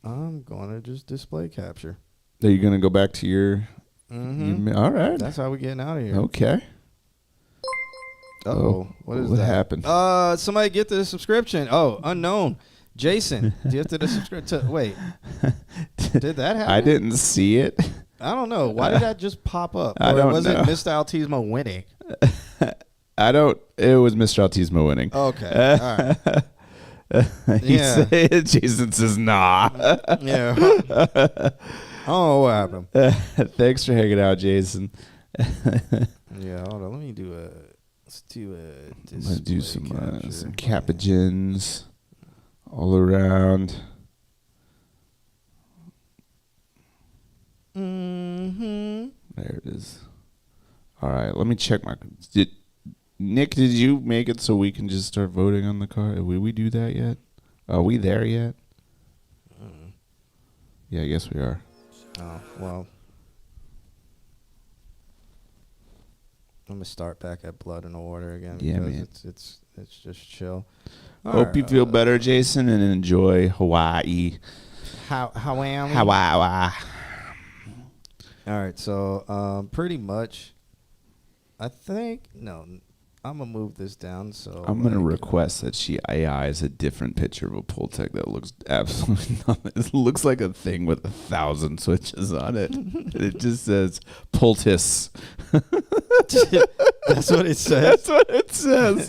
[SPEAKER 5] I'm gonna just display capture.
[SPEAKER 6] Are you gonna go back to your? All right.
[SPEAKER 5] That's how we're getting out of here.
[SPEAKER 6] Okay.
[SPEAKER 5] What is
[SPEAKER 6] what
[SPEAKER 5] that?
[SPEAKER 6] happened?
[SPEAKER 5] Somebody get the subscription. Oh, unknown. Jason, get to the subscription. Wait, did that happen?
[SPEAKER 6] I didn't see it.
[SPEAKER 5] I don't know. Why did that just pop up?
[SPEAKER 6] I don't
[SPEAKER 5] was
[SPEAKER 6] know.
[SPEAKER 5] it Mr. Altismo winning?
[SPEAKER 6] It was Mr. Altismo winning.
[SPEAKER 5] Okay. All right.
[SPEAKER 6] Jason says nah.
[SPEAKER 5] Yeah. I don't know what happened.
[SPEAKER 6] Thanks for hanging out, Jason.
[SPEAKER 5] Yeah, hold on. Let's do
[SPEAKER 6] I'm gonna do some capuchins all around. There it is. All right, let me check my. Nick, did you make it so we can just start voting on the car? Did we do that yet? Are we there yet? Yeah, I guess we are.
[SPEAKER 5] Oh, well. I'm gonna start back at Blood in Order again.
[SPEAKER 6] Yeah,
[SPEAKER 5] because
[SPEAKER 6] man.
[SPEAKER 5] It's just chill.
[SPEAKER 6] Hope you feel better, Jason, and enjoy Hawaii.
[SPEAKER 5] Hawaii.
[SPEAKER 6] Hawaii.
[SPEAKER 5] All right, so pretty much, I think I'm gonna move this down. So
[SPEAKER 6] I'm gonna request that she AIs a different picture of a Pultec that looks absolutely nothing. It looks like a thing with 1,000 switches on it. It just says Pultis.
[SPEAKER 5] That's what it says.
[SPEAKER 6] That's what it says.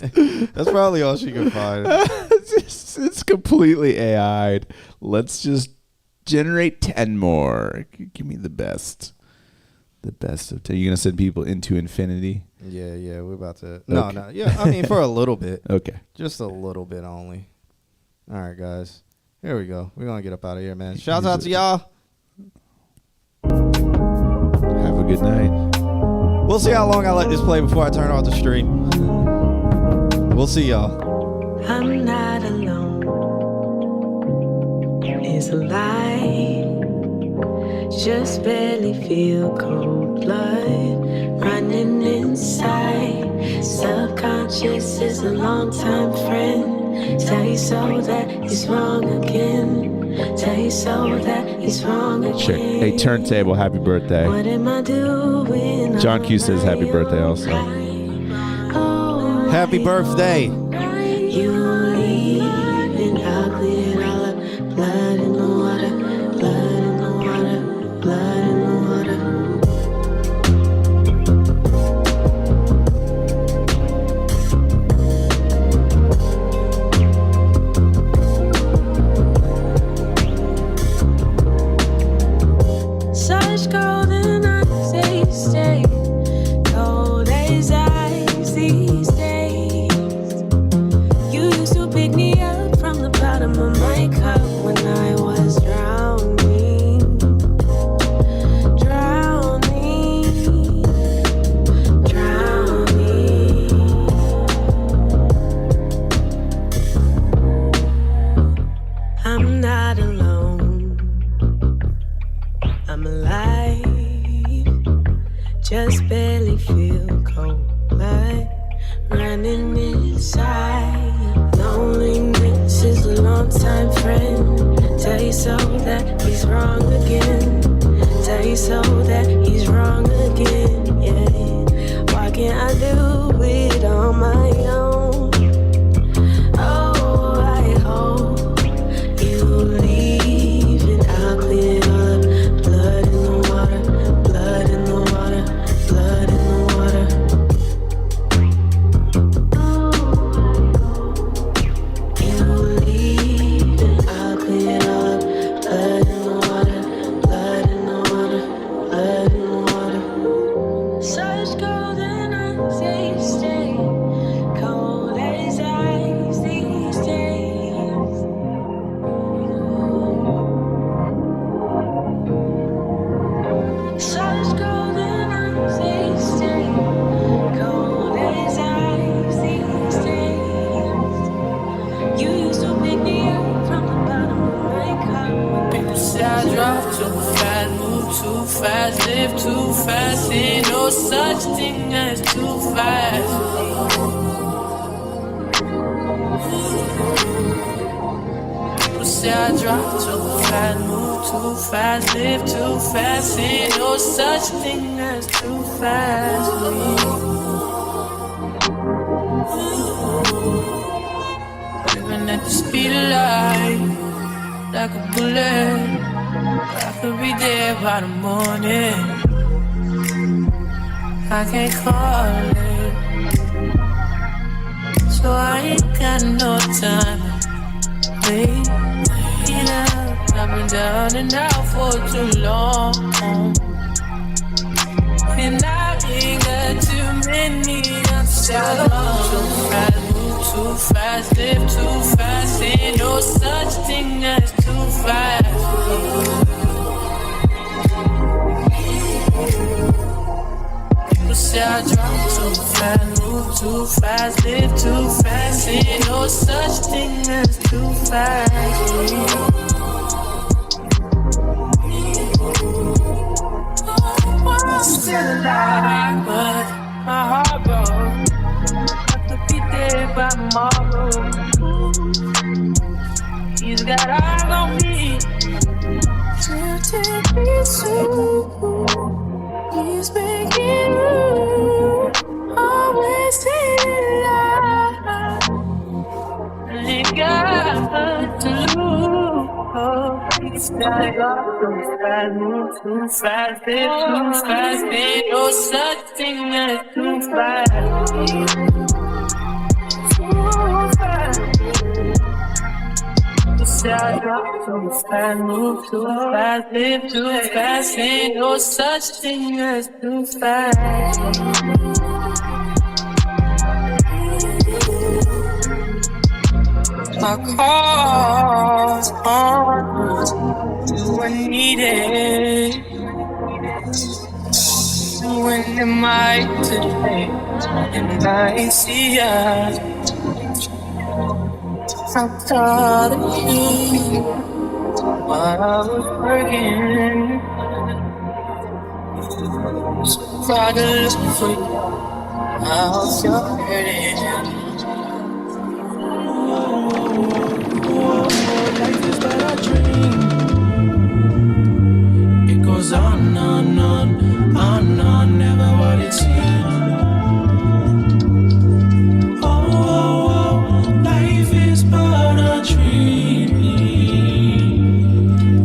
[SPEAKER 5] That's probably all she can find.
[SPEAKER 6] It's completely AI'd. Let's just generate 10 more. Give me the best. The best of 10. You're gonna send people into infinity?
[SPEAKER 5] Yeah, we're about to. No. Yeah, I mean for a little bit.
[SPEAKER 6] Okay.
[SPEAKER 5] Just a little bit only. All right, guys. Here we go. We're gonna get up out of here, man. Shouts out to y'all.
[SPEAKER 6] Have a good night.
[SPEAKER 5] We'll see how long I let this play before I turn off the stream. We'll see y'all.
[SPEAKER 18] I'm not alone. It's a lie. Just barely feel cold blood running inside. Subconscious is a long-time friend. Tell you so that he's wrong again. Tell you so that he's wrong again.
[SPEAKER 6] Sure. Hey, Turntable, happy birthday.
[SPEAKER 18] What am I doing?
[SPEAKER 6] John Q says happy birthday also.
[SPEAKER 5] Happy birthday.
[SPEAKER 18] You leaving, I'll clean it all up. Blood in the water, blood in the water, blood in the water. Such golden eyes, they stay cold as ice these days. You used to pick me up from the bottom of my cup when I was drowning. I'm not alone. I'm alive. Just barely feel cold blood running inside. Loneliness is a long-time friend. Tell you so that he's wrong again. Tell you so that he's wrong again. Yeah. Why can't I do it on my own? Oh, I hope you leave and I'll clean it all up. Blood in the water, blood in the water, blood in the water. You leave and I'll clean it all up. Blood in the water, blood in the water, blood in the water. Such golden eyes, they stay cold as ice these days. Such golden eyes, they stay cold as ice these days. You used to pick me up from the bottom of my cup.
[SPEAKER 3] People say I drive too fast, move too fast, live too fast. Ain't no such thing as too fast. People say I drive too fast, move too fast, live too fast. Ain't no such thing as too fast. Living at the speed of light, like a bullet. I could be there by the morning. I can't call it, so I ain't got no time. Wait up, I've been down and out for too long, and I ain't got too many options. Too fast, move too fast, live too fast. Ain't no such thing as too fast. People say I drive too fast, move too fast, live too fast. Ain't no such thing as too fast. I'm still alive, but my heart broke. I could be there by tomorrow. He's got eyes on me. Take me soon. He's making you always stay.
[SPEAKER 18] got to lose. Gotta go too fast, move too fast, live too fast. Ain't no such thing as too fast. Too fast. Gotta go too fast, move too fast, live too fast. Ain't no such thing as too fast. My calls on you when needed. When am I today? And I see ya. I thought of you while I was working. So proud to look for you. How's your hurting?
[SPEAKER 2] Life is but a dream. It goes on, never what it seems. Oh, life is but a dream.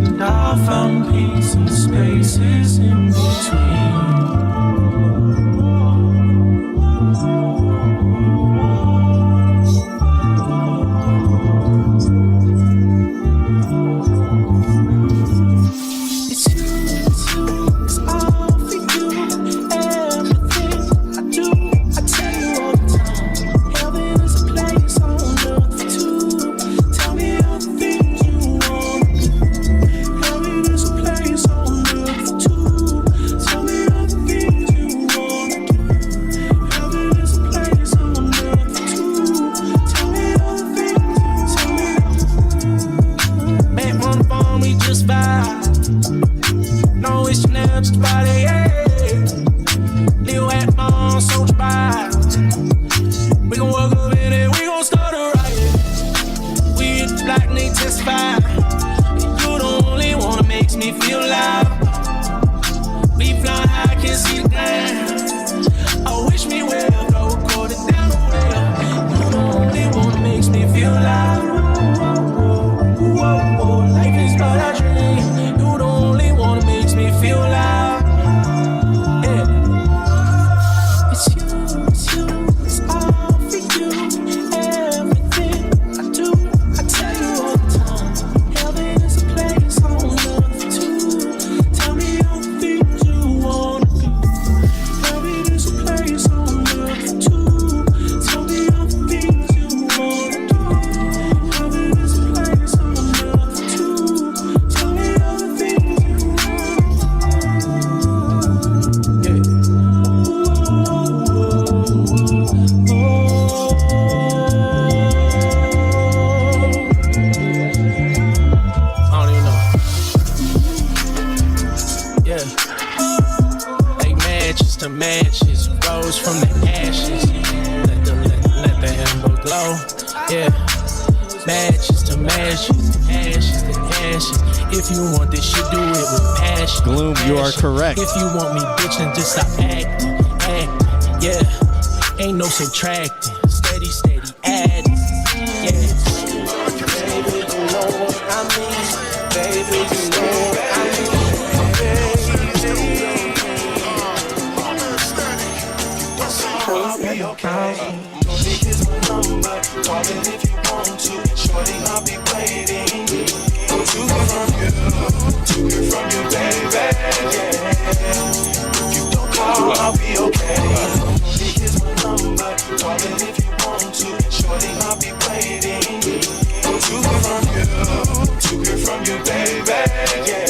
[SPEAKER 2] And I found peace in spaces in between.
[SPEAKER 5] Gloom, you are correct.
[SPEAKER 2] If you want me bitchin', just stop acting, yeah. Ain't no subtracting, steady adding, yeah. Baby, you know what I mean. Baby, you know what I mean.
[SPEAKER 19] I'll be okay. Here's my number. Call it if you want to. Shorty, I'll be waiting. To hear from you, baby. Yeah. You don't call, I'll be okay. Here's my number. Call it if you want to. Shorty, I'll be waiting. To hear from you, baby. Yeah.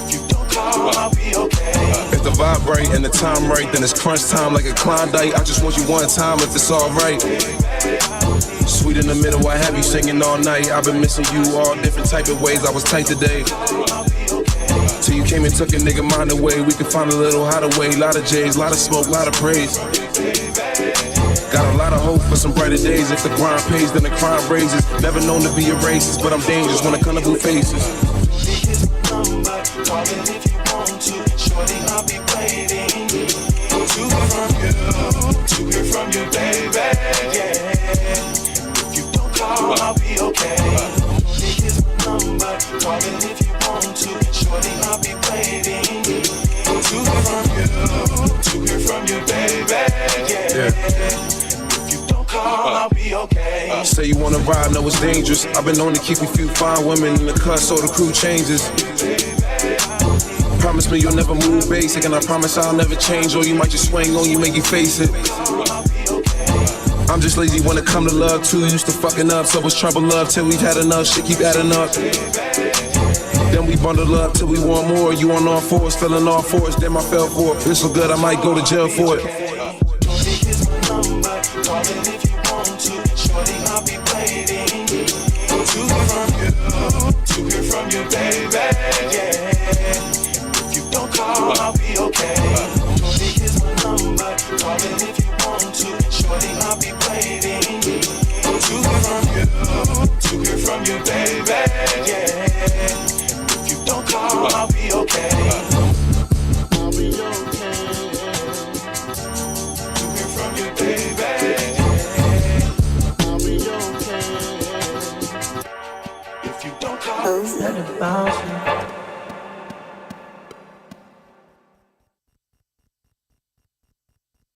[SPEAKER 19] You don't call, I'll be okay.
[SPEAKER 20] If the vibe right and the time right, then it's crunch time like a Klondike. I just want you one time if it's alright. Sweet in the middle, I have you singing all night. I've been missing you all different type of ways. I was tight today. Till you came and took a nigga mind away. We could find a little hideaway. Lot of J's, lot of smoke, lot of praise. Got a lot of hope for some brighter days. If the grind pays, then the crime raises. Never known to be a racist, but I'm dangerous when it comes to blue faces.
[SPEAKER 19] Shorty, I'll be waiting to hear from you, baby. Yeah. You don't call, I'll be okay.
[SPEAKER 20] Say you wanna ride, know it's dangerous. I've been known to keep a few fine women in the cut so the crew changes. Promise me you'll never move basic, and I promise I'll never change, or you might just swing on you, make you face it. I'm just lazy when it come to love too. Used to fucking up, so it's trouble love till we've had enough. Shit keep adding up. Then we bundle up till we want more. You on all fours, feeling all fours. Damn, I fell for it. This so good, I might go to jail for it.
[SPEAKER 19] To hear from you, baby. Yeah. If you don't call, I'll be okay. Shorty, here's my number. Call it if you want to. Shorty, I'll be waiting. To hear from you, baby. Yeah. If you don't call, I'll be okay. I'll be okay. To hear from you, baby. I'll be okay. If you don't call,
[SPEAKER 3] That about you.